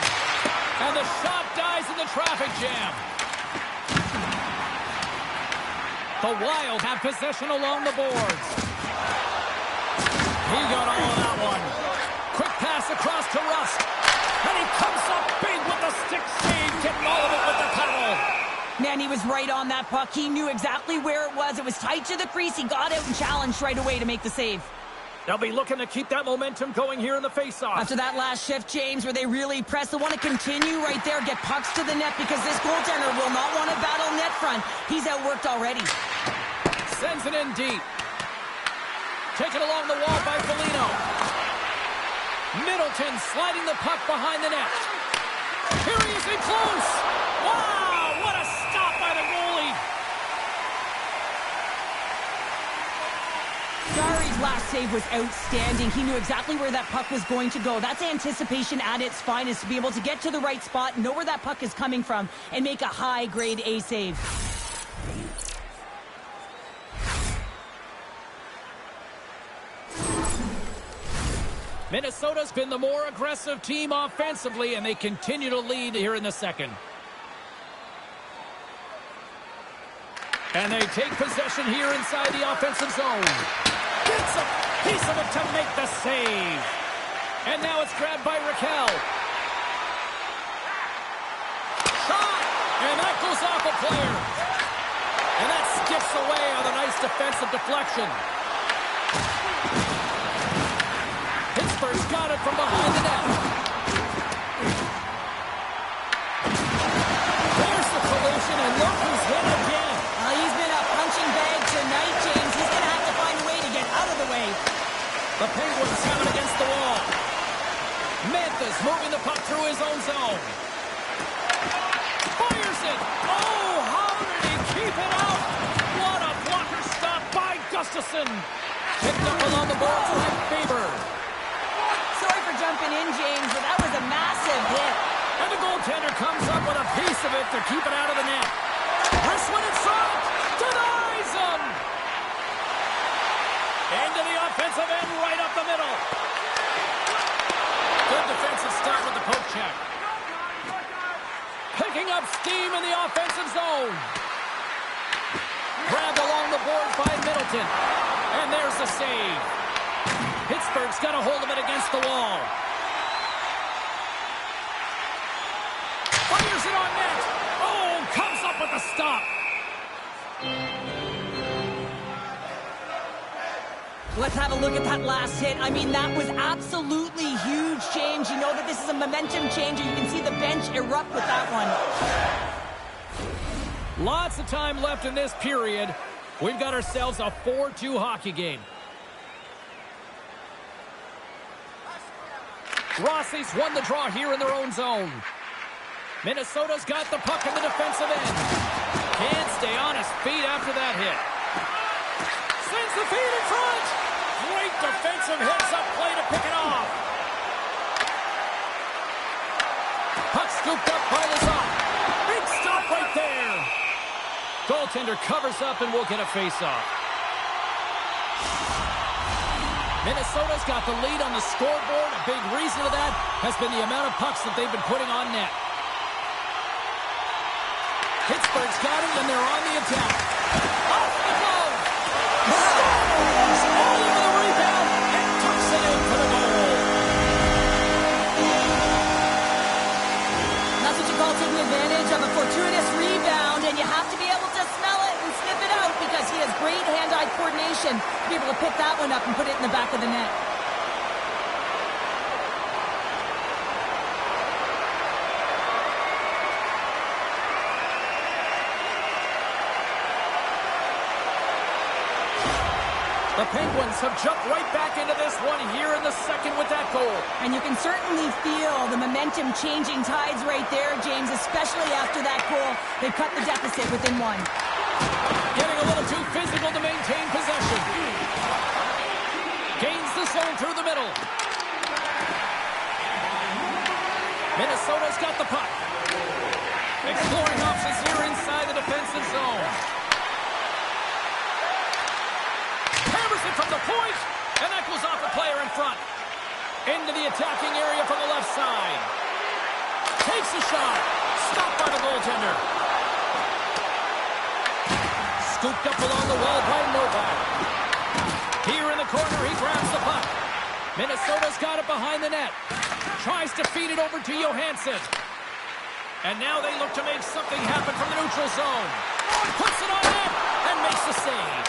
S1: And the shot dies in the traffic jam. The Wild have possession along the boards. He got all of that one. Quick pass across to Rust. And he comes up big with the stick save, getting all of it with the paddle.
S2: Man, he was right on that puck. He knew exactly where it was. It was tight to the crease. He got out and challenged right away to make the save.
S1: They'll be looking to keep that momentum going here in the faceoff.
S2: After that last shift, James, where they really press, they want to continue right there, get pucks to the net, because this goaltender will not want to battle net front. He's outworked already.
S1: Sends it in deep. Taken along the wall by Foligno. Middleton sliding the puck behind the net. Here he is in close. Wow, what a stop by the goalie.
S2: Jari's last save was outstanding. He knew exactly where that puck was going to go. That's anticipation at its finest, to be able to get to the right spot, know where that puck is coming from, and make a high-grade A save.
S1: Minnesota's been the more aggressive team offensively, and they continue to lead here in the second. And they take possession here inside the offensive zone. Gets a piece of it to make the save. And now it's grabbed by Raquel. Shot! And that goes off a player. And that skips away on a nice defensive deflection. Pittsburgh's got it from behind the net. There's the collision, and look who's hit again.
S2: He's been a punching bag tonight, James. He's going to have to find a way to get out of the way.
S1: The Penguins have it against the wall. Memphis moving the puck through his own zone. Fires it. Oh, how did he keep it out? What a blocker stop by Gustafson. Picked up along the boards by Faber.
S2: Sorry for jumping in, James, but that was a massive hit.
S1: And the goaltender comes up with a piece of it to keep it out of the net. This one in front. Denies him. Into the defensive end right up the middle. Good defensive start with the poke check. Picking up steam in the offensive zone. Grabbed along the boards by Middleton. And there's the save. Pittsburgh's got a hold of it against the wall. Fires it on net. Oh, comes up with the stop.
S2: Let's have a look at that last hit. I mean, that was absolutely huge change. You know that this is a momentum changer. You can see the bench erupt with that one.
S1: Lots of time left in this period. We've got ourselves a 4-2 hockey game. Rossi's won the draw here in their own zone. Minnesota's got the puck in the defensive end. Can't stay on his feet after that hit. Sends the feed in front. Great defensive hits-up play to pick it off. Puck scooped up by Lazat. Big stop right there. Goaltender covers up and will get a face-off. Minnesota's got the lead on the scoreboard. A big reason of that has been the amount of pucks that they've been putting on net. Pittsburgh's got it, and they're on the attack. Off the goal! Stones all over the rebound and tucks it in for the goal.
S2: That's what you call taking advantage of a fortuitous rebound, and you have to be able to smell it and sniff it out because he has great hand-eye coordination to be able to pick that one up and put it in the back of the net.
S1: The Penguins have jumped right back into this one here in the second with that goal.
S2: And you can certainly feel the momentum changing tides right there, James, especially after that goal. They've cut the deficit within one.
S1: Getting a little too physical to maintain possession. Gains the zone through the middle. Minnesota's got the puck. Exploring options here inside the defensive zone. Hammers it from the point, and that goes off the player in front. Into the attacking area from the left side. Takes a shot. Stopped by the goaltender. Scooped up along the wall by Novak. Here in the corner, he grabs the puck. Minnesota's got it behind the net. Tries to feed it over to Johansson. And now they look to make something happen from the neutral zone. Puts it on net and makes the save.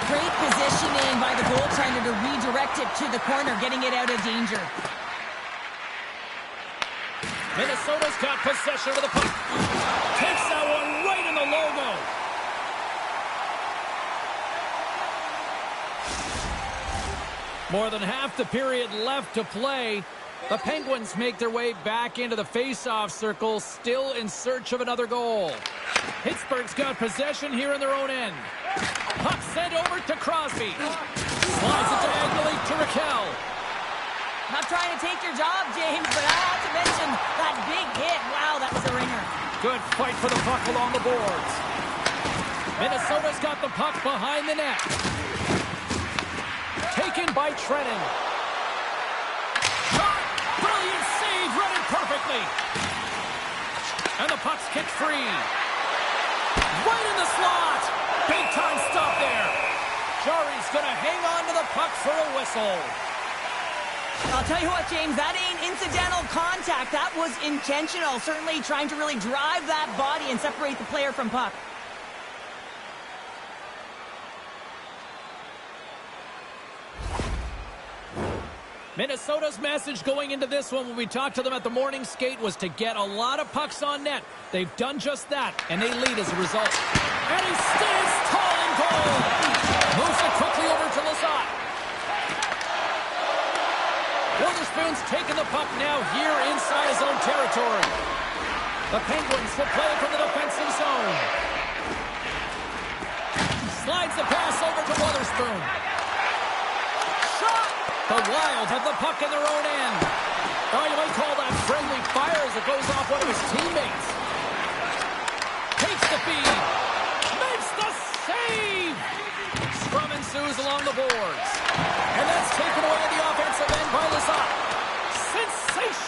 S2: Great positioning by the goaltender to redirect it to the corner, getting it out of danger.
S1: Minnesota's got possession of the puck. Takes that one right in the logo. More than half the period left to play. The Penguins make their way back into the face-off circle, still in search of another goal. Pittsburgh's got possession here in their own end. Puck sent over to Crosby. Slides it diagonally to Raquel.
S2: Not trying to take your job, James, but I have to mention that big hit. Wow, that was a ringer.
S1: Good fight for the puck along the boards. Minnesota's got the puck behind the net. Taken by Trennan. Shot! Brilliant save, read it perfectly. And the puck's kicked free. Right in the slot. Big time stop there. Jari's going to hang on to the puck for a whistle.
S2: I'll tell you what, James, that ain't incidental contact. That was intentional. Certainly trying to really drive that body and separate the player from puck.
S1: Minnesota's message going into this one when we talked to them at the morning skate was to get a lot of pucks on net. They've done just that, and they lead as a result. And he stands tall in goal. Moves it quickly over to Lazat. Witherspoon's taking the puck now here inside his own territory. The Penguins will play it from the defensive zone. Slides the pass over to Witherspoon. Shot! The Wild have the puck in their own end. Oh, you might call that friendly fire as it goes off one of his teammates. Takes the feed. Makes the save! Scrum ensues along the boards.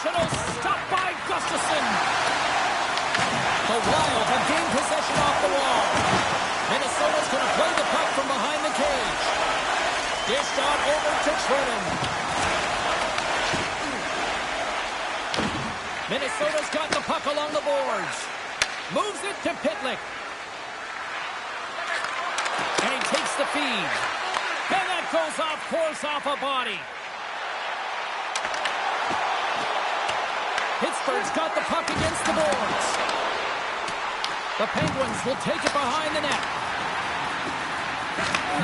S1: Sensational stop by Gustafsson. The Wild have gained possession off the wall. Minnesota's going to play the puck from behind the cage. Dished on over to Trenton. Minnesota's got the puck along the boards. Moves it to Pitlick. And he takes the feed. And that goes off course off a body. Pittsburgh's got the puck against the boards. The Penguins will take it behind the net.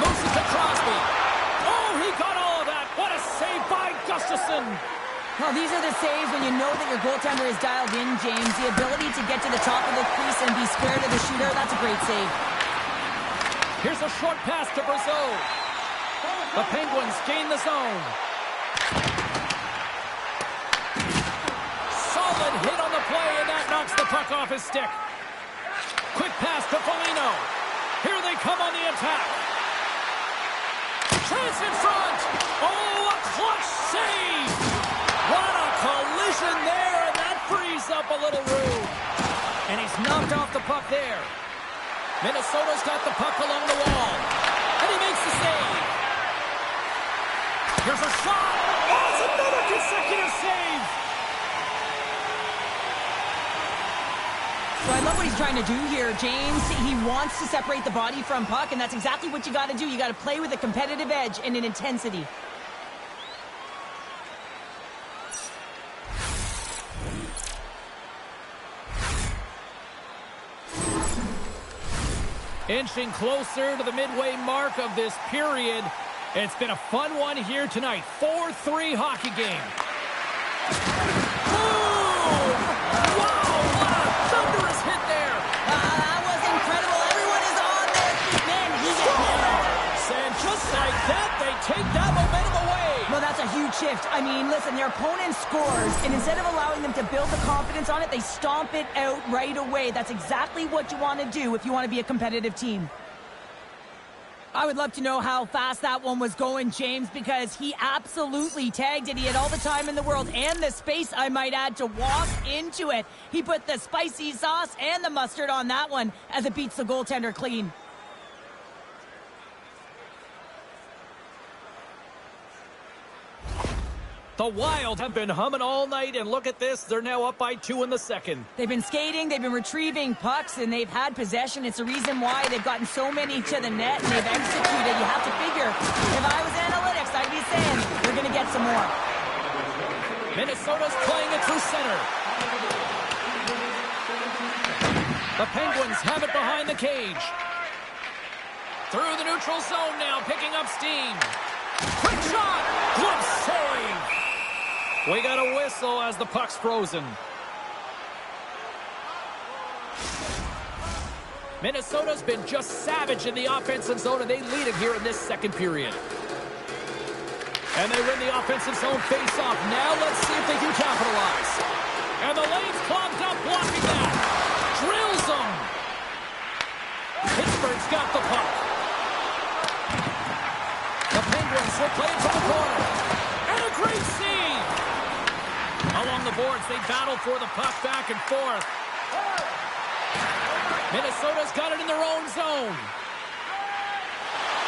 S1: Moves it to Crosby. Oh, he got all of that. What a save by Gustafsson.
S2: Well, these are the saves when you know that your goaltender is dialed in, James. The ability to get to the top of the crease and be square to the shooter, that's a great save.
S1: Here's a short pass to Brazeau. The Penguins gain the zone. Solid hit on the play, and that knocks the puck off his stick. Quick pass to Foligno. Here they come on the attack. Chance in front. Oh, a clutch save. What a collision there, and that frees up a little room. And he's knocked off the puck there. Minnesota's got the puck along the wall. And he makes the save. Here's a shot. Oh, it's another consecutive save.
S2: So I love what he's trying to do here, James. He wants to separate the body from puck, and that's exactly what you got to do. You got to play with a competitive edge and an intensity.
S1: Inching closer to the midway mark of this period. It's been a fun one here tonight. 4-3 hockey game. Boom! Wow, what a thunderous hit there.
S2: That was incredible. Everyone is on their feet. Man, he gets
S1: And just like that, they take that momentum away.
S2: Well, that's a huge shift. I mean, listen, their opponent scores, and instead of allowing them to build the confidence on it, they stomp it out right away. That's exactly what you want to do if you want to be a competitive team. I would love to know how fast that one was going, James, because he absolutely tagged it. He had all the time in the world and the space, I might add, to walk into it. He put the spicy sauce and the mustard on that one as it beats the goaltender clean.
S1: The Wild have been humming all night, and look at this. They're now up by 2 in the second.
S2: They've been skating, they've been retrieving pucks, and they've had possession. It's the reason why they've gotten so many to the net, and they've executed. You have to figure, if I was analytics, I'd be saying, we're going to get some more.
S1: Minnesota's playing it through center. The Penguins have it behind the cage. Through the neutral zone now, picking up steam. Quick shot! Good save! We got a whistle as the puck's frozen. Minnesota's been just savage in the offensive zone, and they lead it here in this second period. And they win the offensive zone face-off. Now let's see if they can capitalize. And the lane's clogged up, blocking that. Drills them. Pittsburgh's got the puck. The Penguins will play it from the corner. And a great save. Along the boards, they battle for the puck back and forth. Minnesota's got it in their own zone.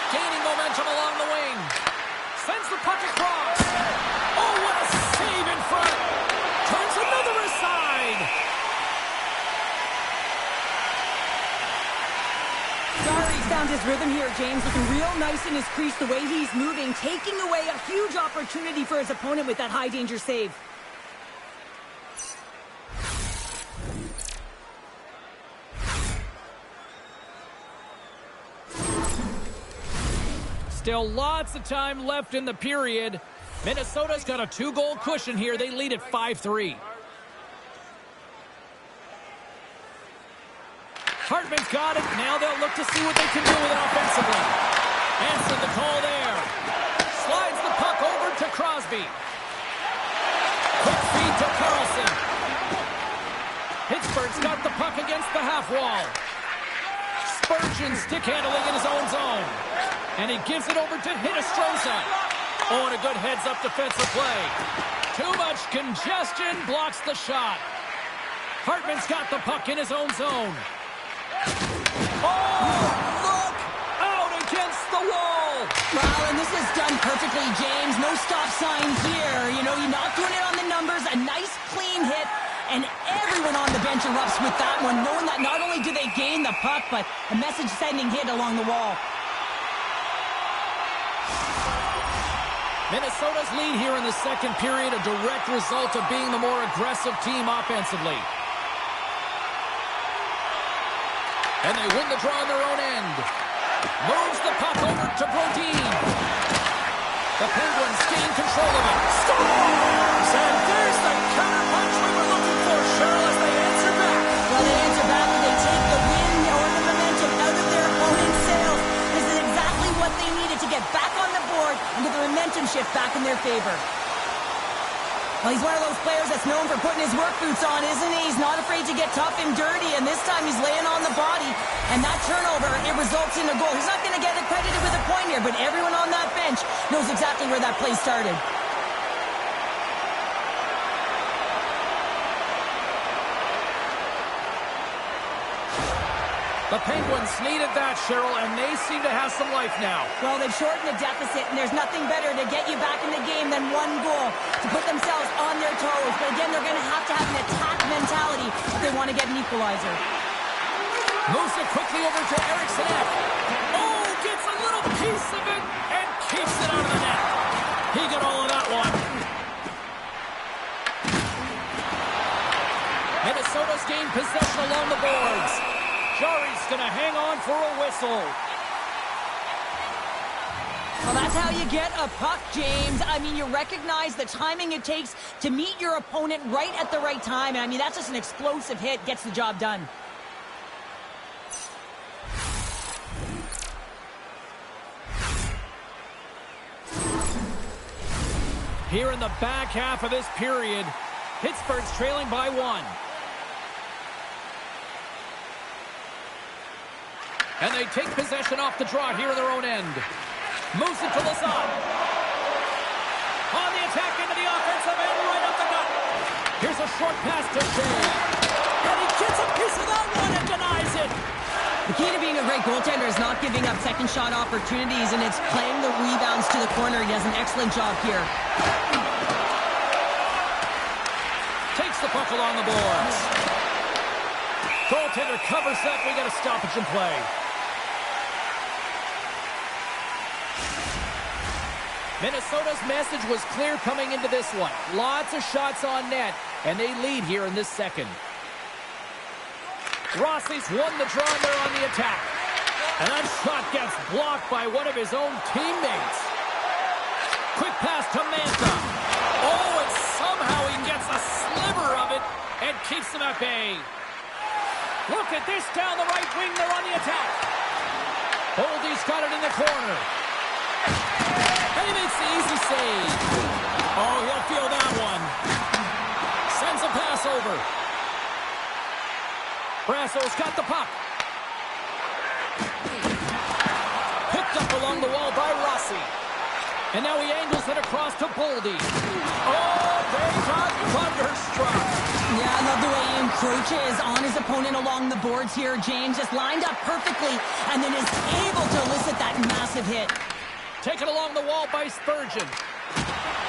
S1: Gaining momentum along the wing. Sends the puck across. Oh, what a save in front. Turns another aside.
S2: Sorry, found his rhythm here, James. Looking real nice in his crease, the way he's moving, taking away a huge opportunity for his opponent with that high-danger save.
S1: Still lots of time left in the period. Minnesota's got a 2-goal cushion here. They lead at 5-3. Hartman's got it. Now they'll look to see what they can do with it offensively. Answered the call there. Slides the puck over to Crosby. Quick feed to Carlson. Pittsburgh's got the puck against the half wall. Spurgeon stick handling in his own zone. And he gives it over to Hinostroza. Oh, and a good heads-up defensive play. Too much congestion blocks the shot. Hartman's got the puck in his own zone. Oh, look! Out against the wall!
S2: Wow, and this is done perfectly, James. No stop sign here. You know, you're not doing it on the numbers. A nice, clean hit. And everyone on the bench erupts with that one, knowing that not only do they gain the puck, but a message-sending hit along the wall.
S1: Minnesota's lead here in the second period, a direct result of being the more aggressive team offensively. And they win the draw on their own end. Moves the puck over to Brodin. The Penguins gain control of it. Scores! And there's the counterpunch we were looking for, Cheryl, as they answer back.
S2: Well, they answer back and they take the wind or the momentum out of their opponent's sails. This is exactly what they needed to get back on the board and get the momentum shift back in their favor. Well, he's one of those players that's known for putting his work boots on, isn't he? He's not afraid to get tough and dirty, and this time he's laying on the body. And that turnover, it results in a goal. He's not going to get accredited with a point here, but everyone on that bench knows exactly where that play started.
S1: The Penguins needed that, Cheryl, and they seem to have some life now.
S2: Well, they've shortened the deficit, and there's nothing better to get you back in the game than one goal to put themselves on their toes. But again, they're going to have an attack mentality if they want to get an equalizer.
S1: Moves it quickly over to Eriksson. Oh, gets a little piece of it and keeps it out of the net. He got all of that one. Minnesota's gained possession along the boards. Jari's going to hang on for a whistle.
S2: Well, that's how you get a puck, James. I mean, you recognize the timing it takes to meet your opponent right at the right time. And I mean, that's just an explosive hit. Gets the job done.
S1: Here in the back half of this period, Pittsburgh's trailing by 1. And they take possession off the draw here in their own end. Moves it to Lazat. On the attack into the offensive end, right up the gut. Here's a short pass to Shea. And he gets a piece of that one and denies it.
S2: The key to being a great goaltender is not giving up second shot opportunities, and it's playing the rebounds to the corner. He does an excellent job here.
S1: Takes the puck along the boards. Goaltender covers up. We got a stoppage in play. Minnesota's message was clear coming into this one. Lots of shots on net, and they lead here in this second. Rossi's won the draw, and they're on the attack. And that shot gets blocked by one of his own teammates. Quick pass to Manta. Oh, and somehow he gets a sliver of it and keeps them at bay. Look at this down the right wing. They're on the attack. Boldy's got it in the corner. And he makes the easy save. Oh, he'll feel that one. Sends a pass over. Brasso's got the puck. Picked up along the wall by Rossi. And now he angles it across to Boldy. Oh, they got thunderstruck.
S2: Yeah, I love the way he encroaches on his opponent along the boards here. James just lined up perfectly and then is able to elicit that massive hit.
S1: Taken along the wall by Spurgeon.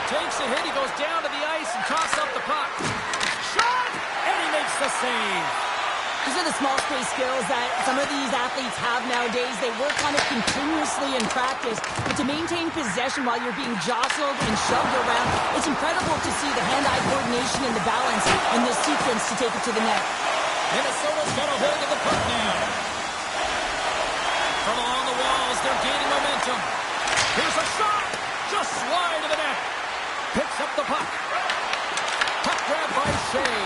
S1: Takes a hit, he goes down to the ice and tosses up the puck. Shot! And he makes the save.
S2: These are the small space skills that some of these athletes have nowadays. They work on it continuously in practice. But to maintain possession while you're being jostled and shoved around, it's incredible to see the hand-eye coordination and the balance in this sequence to take it to the net.
S1: Minnesota's got a hold of the puck now. From along the walls, they're gaining momentum. Here's a shot! Just wide of the net. Picks up the puck. Puck grab by Shea.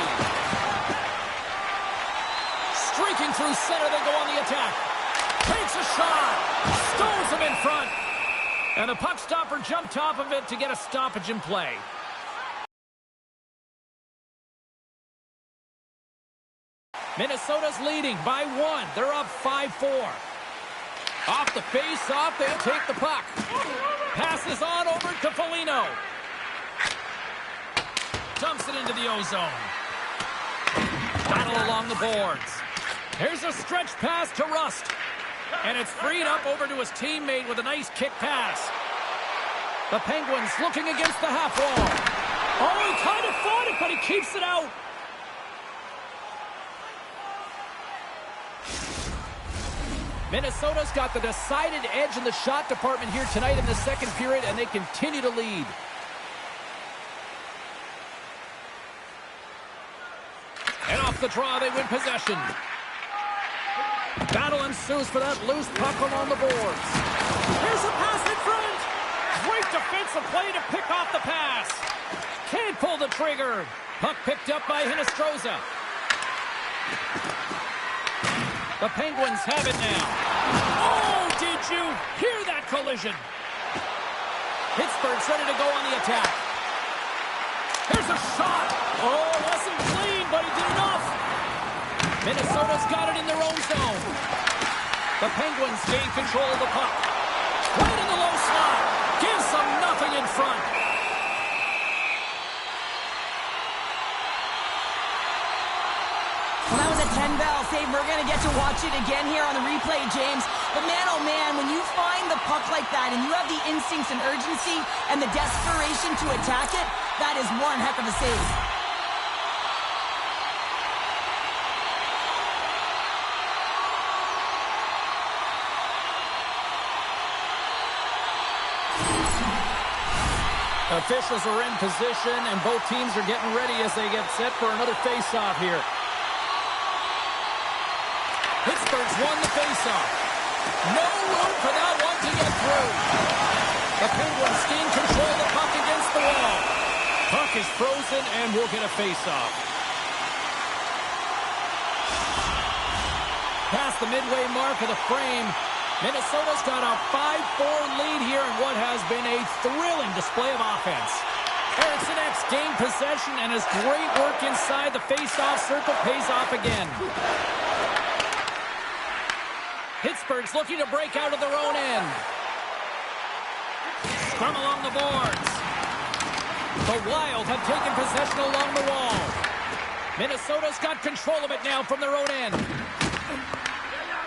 S1: Streaking through center, they go on the attack. Takes a shot. Stones him in front. And the puck stopper jumped off of it to get a stoppage in play. Minnesota's leading by 1. They're up 5-4. Off the face-off, they take the puck. Passes on over to Foligno. dumps it into the ozone. Battle along the boards. Here's a stretch pass to Rust. And it's freed up over to his teammate with a nice kick pass. The Penguins looking against the half wall. Oh, he kind of fought it, but he keeps it out. Minnesota's got the decided edge in the shot department here tonight in the second period, and they continue to lead. And off the draw, they win possession. Battle ensues for that loose puck along the boards. Here's a pass in front. Great defensive play to pick off the pass. Can't pull the trigger. Puck picked up by Hinostroza. The Penguins have it now. Oh, did you hear that collision? Pittsburgh's ready to go on the attack. Here's a shot. Oh, wasn't clean, but he did enough. Minnesota's got it in their own zone. The Penguins gain control of the puck. Right in the low slot. Gives them nothing in front.
S2: Well, that was a 10-bell save. We're going to get to watch it again here on the replay, James. But man, oh man, when you find the puck like that and you have the instincts and urgency and the desperation to attack it, that is one heck of a save.
S1: Officials are in position, and both teams are getting ready as they get set for another face-off here. Pittsburgh's won the face-off. No room for that one to get through. The Penguins gain control of the puck against the wall. Puck is frozen, and we'll get a face-off. Past the midway mark of the frame, Minnesota's got a 5-4 lead here in what has been a thrilling display of offense. Eriksson Ek's gained possession, and his great work inside the face-off circle pays off again. Pittsburgh's looking to break out of their own end. Scrum along the boards. The Wild have taken possession along the wall. Minnesota's got control of it now from their own end.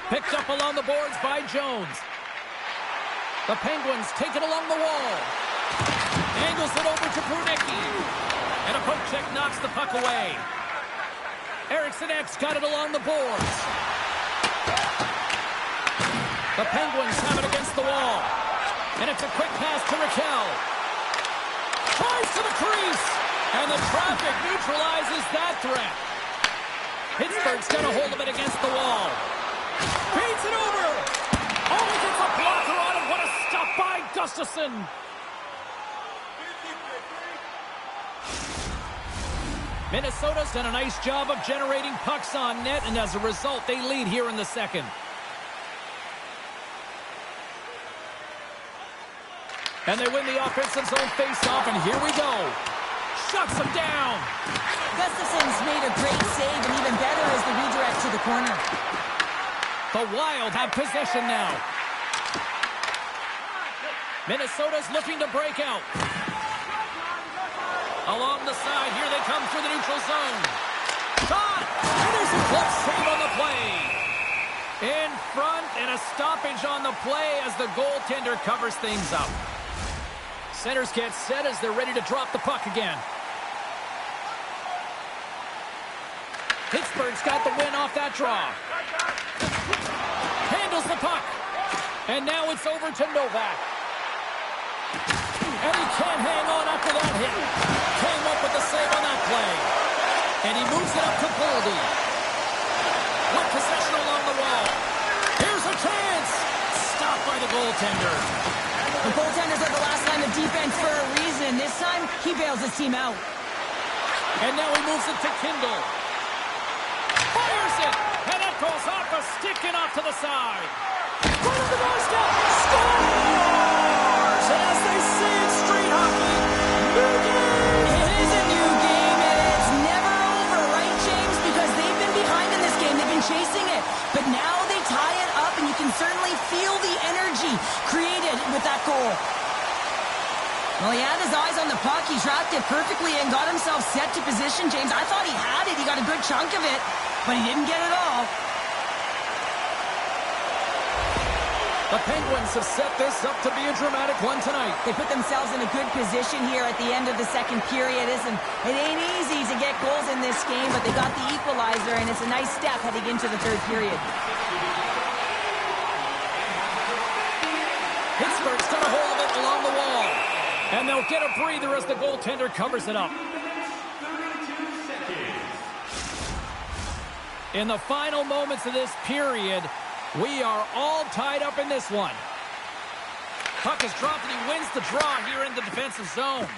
S1: Picked up along the boards by Jones. The Penguins take it along the wall. Angles it over to Prudnicki. And a poke check knocks the puck away. Eriksson Ek's got it along the boards. The Penguins have it against the wall. And it's a quick pass to Raquel. Tries to the crease. And the traffic neutralizes that threat. Pittsburgh's got a hold of it against the wall. Beats it over. Oh, he gets a blocker on it. What a stop by Gustafsson. Minnesota's done a nice job of generating pucks on net, and as a result, they lead here in the second. And they win the offensive zone face-off, and here we go. Shuts him down.
S2: Gustafsson's made a great save, and even better is the redirect to the corner.
S1: The Wild have possession now. Minnesota's looking to break out. Along the side, here they come through the neutral zone. Shot! And there's a glove save on the play. In front, and a stoppage on the play as the goaltender covers things up. Centers get set as they're ready to drop the puck again. Pittsburgh's got the win off that draw. Handles the puck. And now it's over to Novak. And he can't hang on after that hit. Came up with the save on that play. And he moves it up to Boldy. With possession along the wall. Here's a chance. Stopped by the goaltender.
S2: The goaltenders are the last line of defense for a reason. This time, he bails his team out.
S1: And now he moves it to Kindle. Fires it. And it goes off a stick and off to the side. Right on the doorstep. Scores! And as they say in street hockey, new game.
S2: It is a new game, and it's never over, right, James? Because they've been behind in this game. They've been chasing it. But now they tie it up, and you can certainly feel the energy created with that goal. Well, he had his eyes on the puck. He tracked it perfectly and got himself set to position, James. I thought he had it. He got a good chunk of it, but he didn't get it all.
S1: The Penguins have set this up to be a dramatic one tonight.
S2: They put themselves in a good position here at the end of the second period. It ain't easy to get goals in this game, but they got the equalizer, and it's a nice step heading into the third period.
S1: Pittsburgh's got a hold of it along the wall. And they'll get a breather as the goaltender covers it up. In the final moments of this period, we are all tied up in this one. Puck is dropped and he wins the draw here in the defensive zone.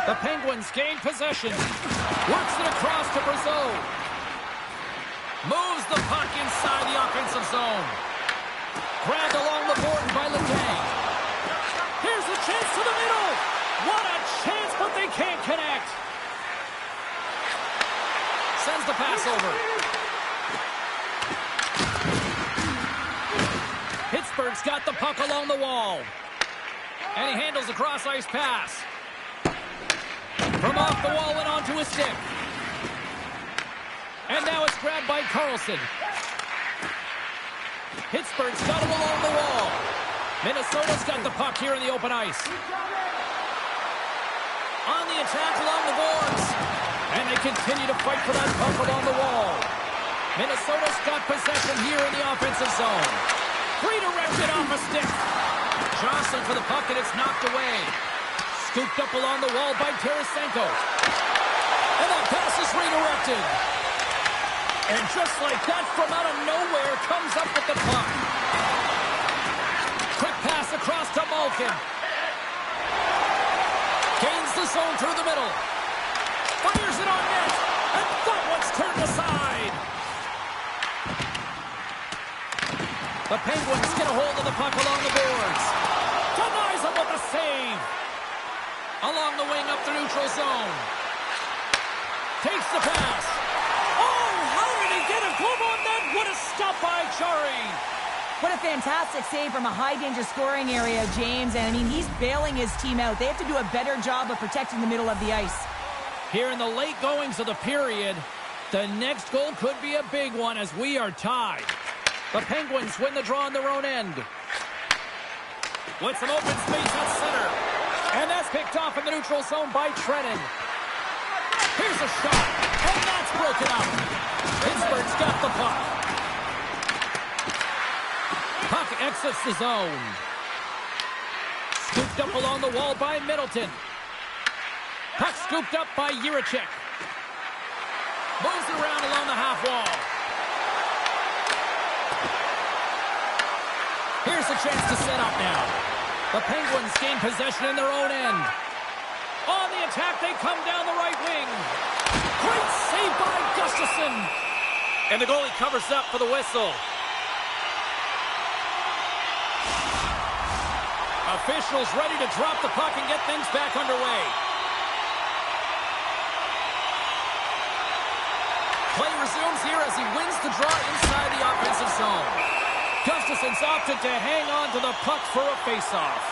S1: The Penguins gain possession. Works it across to Brazeau. Moves the puck inside the offensive zone. Grabbed along the board by Letang. Here's a chance to the middle. What a chance, but they can't connect. Sends the pass over. Pittsburgh's got the puck along the wall. And he handles a cross-ice pass. From off the wall and onto his stick. And now it's grabbed by Carlson. Pittsburgh's got him along the wall. Minnesota's got the puck here in the open ice. On the attack along the boards. And they continue to fight for that puck along the wall. Minnesota's got possession here in the offensive zone. Redirected off a stick. Jostling for the puck and it's knocked away. Scooped up along the wall by Tarasenko. And that pass is redirected. And just like that, from out of nowhere, comes up with the puck. Quick pass across to Malkin. Gains the zone through the middle. Fires it on net. And that one's turned aside. The Penguins get a hold of the puck along the boards. Denies him with a save. Along the wing up the neutral zone. Takes the pass. Get a glove on that. What a stop by Chari.
S2: What a fantastic save from a high-danger scoring area, James. And, I mean, he's bailing his team out. They have to do a better job of protecting the middle of the ice.
S1: Here in the late goings of the period, the next goal could be a big one as we are tied. The Penguins win the draw on their own end. With some open space at center. And that's picked off in the neutral zone by Trennan. Here's a shot. And that's broken up. Pittsburgh's got the puck. Puck exits the zone. Scooped up along the wall by Middleton. Puck scooped up by Jiricek. Moves it around along the half wall. Here's a chance to set up now. The Penguins gain possession in their own end. On the attack, they come down the right wing. Great save by Gustafsson. And the goalie covers up for the whistle. Officials ready to drop the puck and get things back underway. Play resumes here as he wins the draw inside the offensive zone. Gustafsson's opted to hang on to the puck for a faceoff.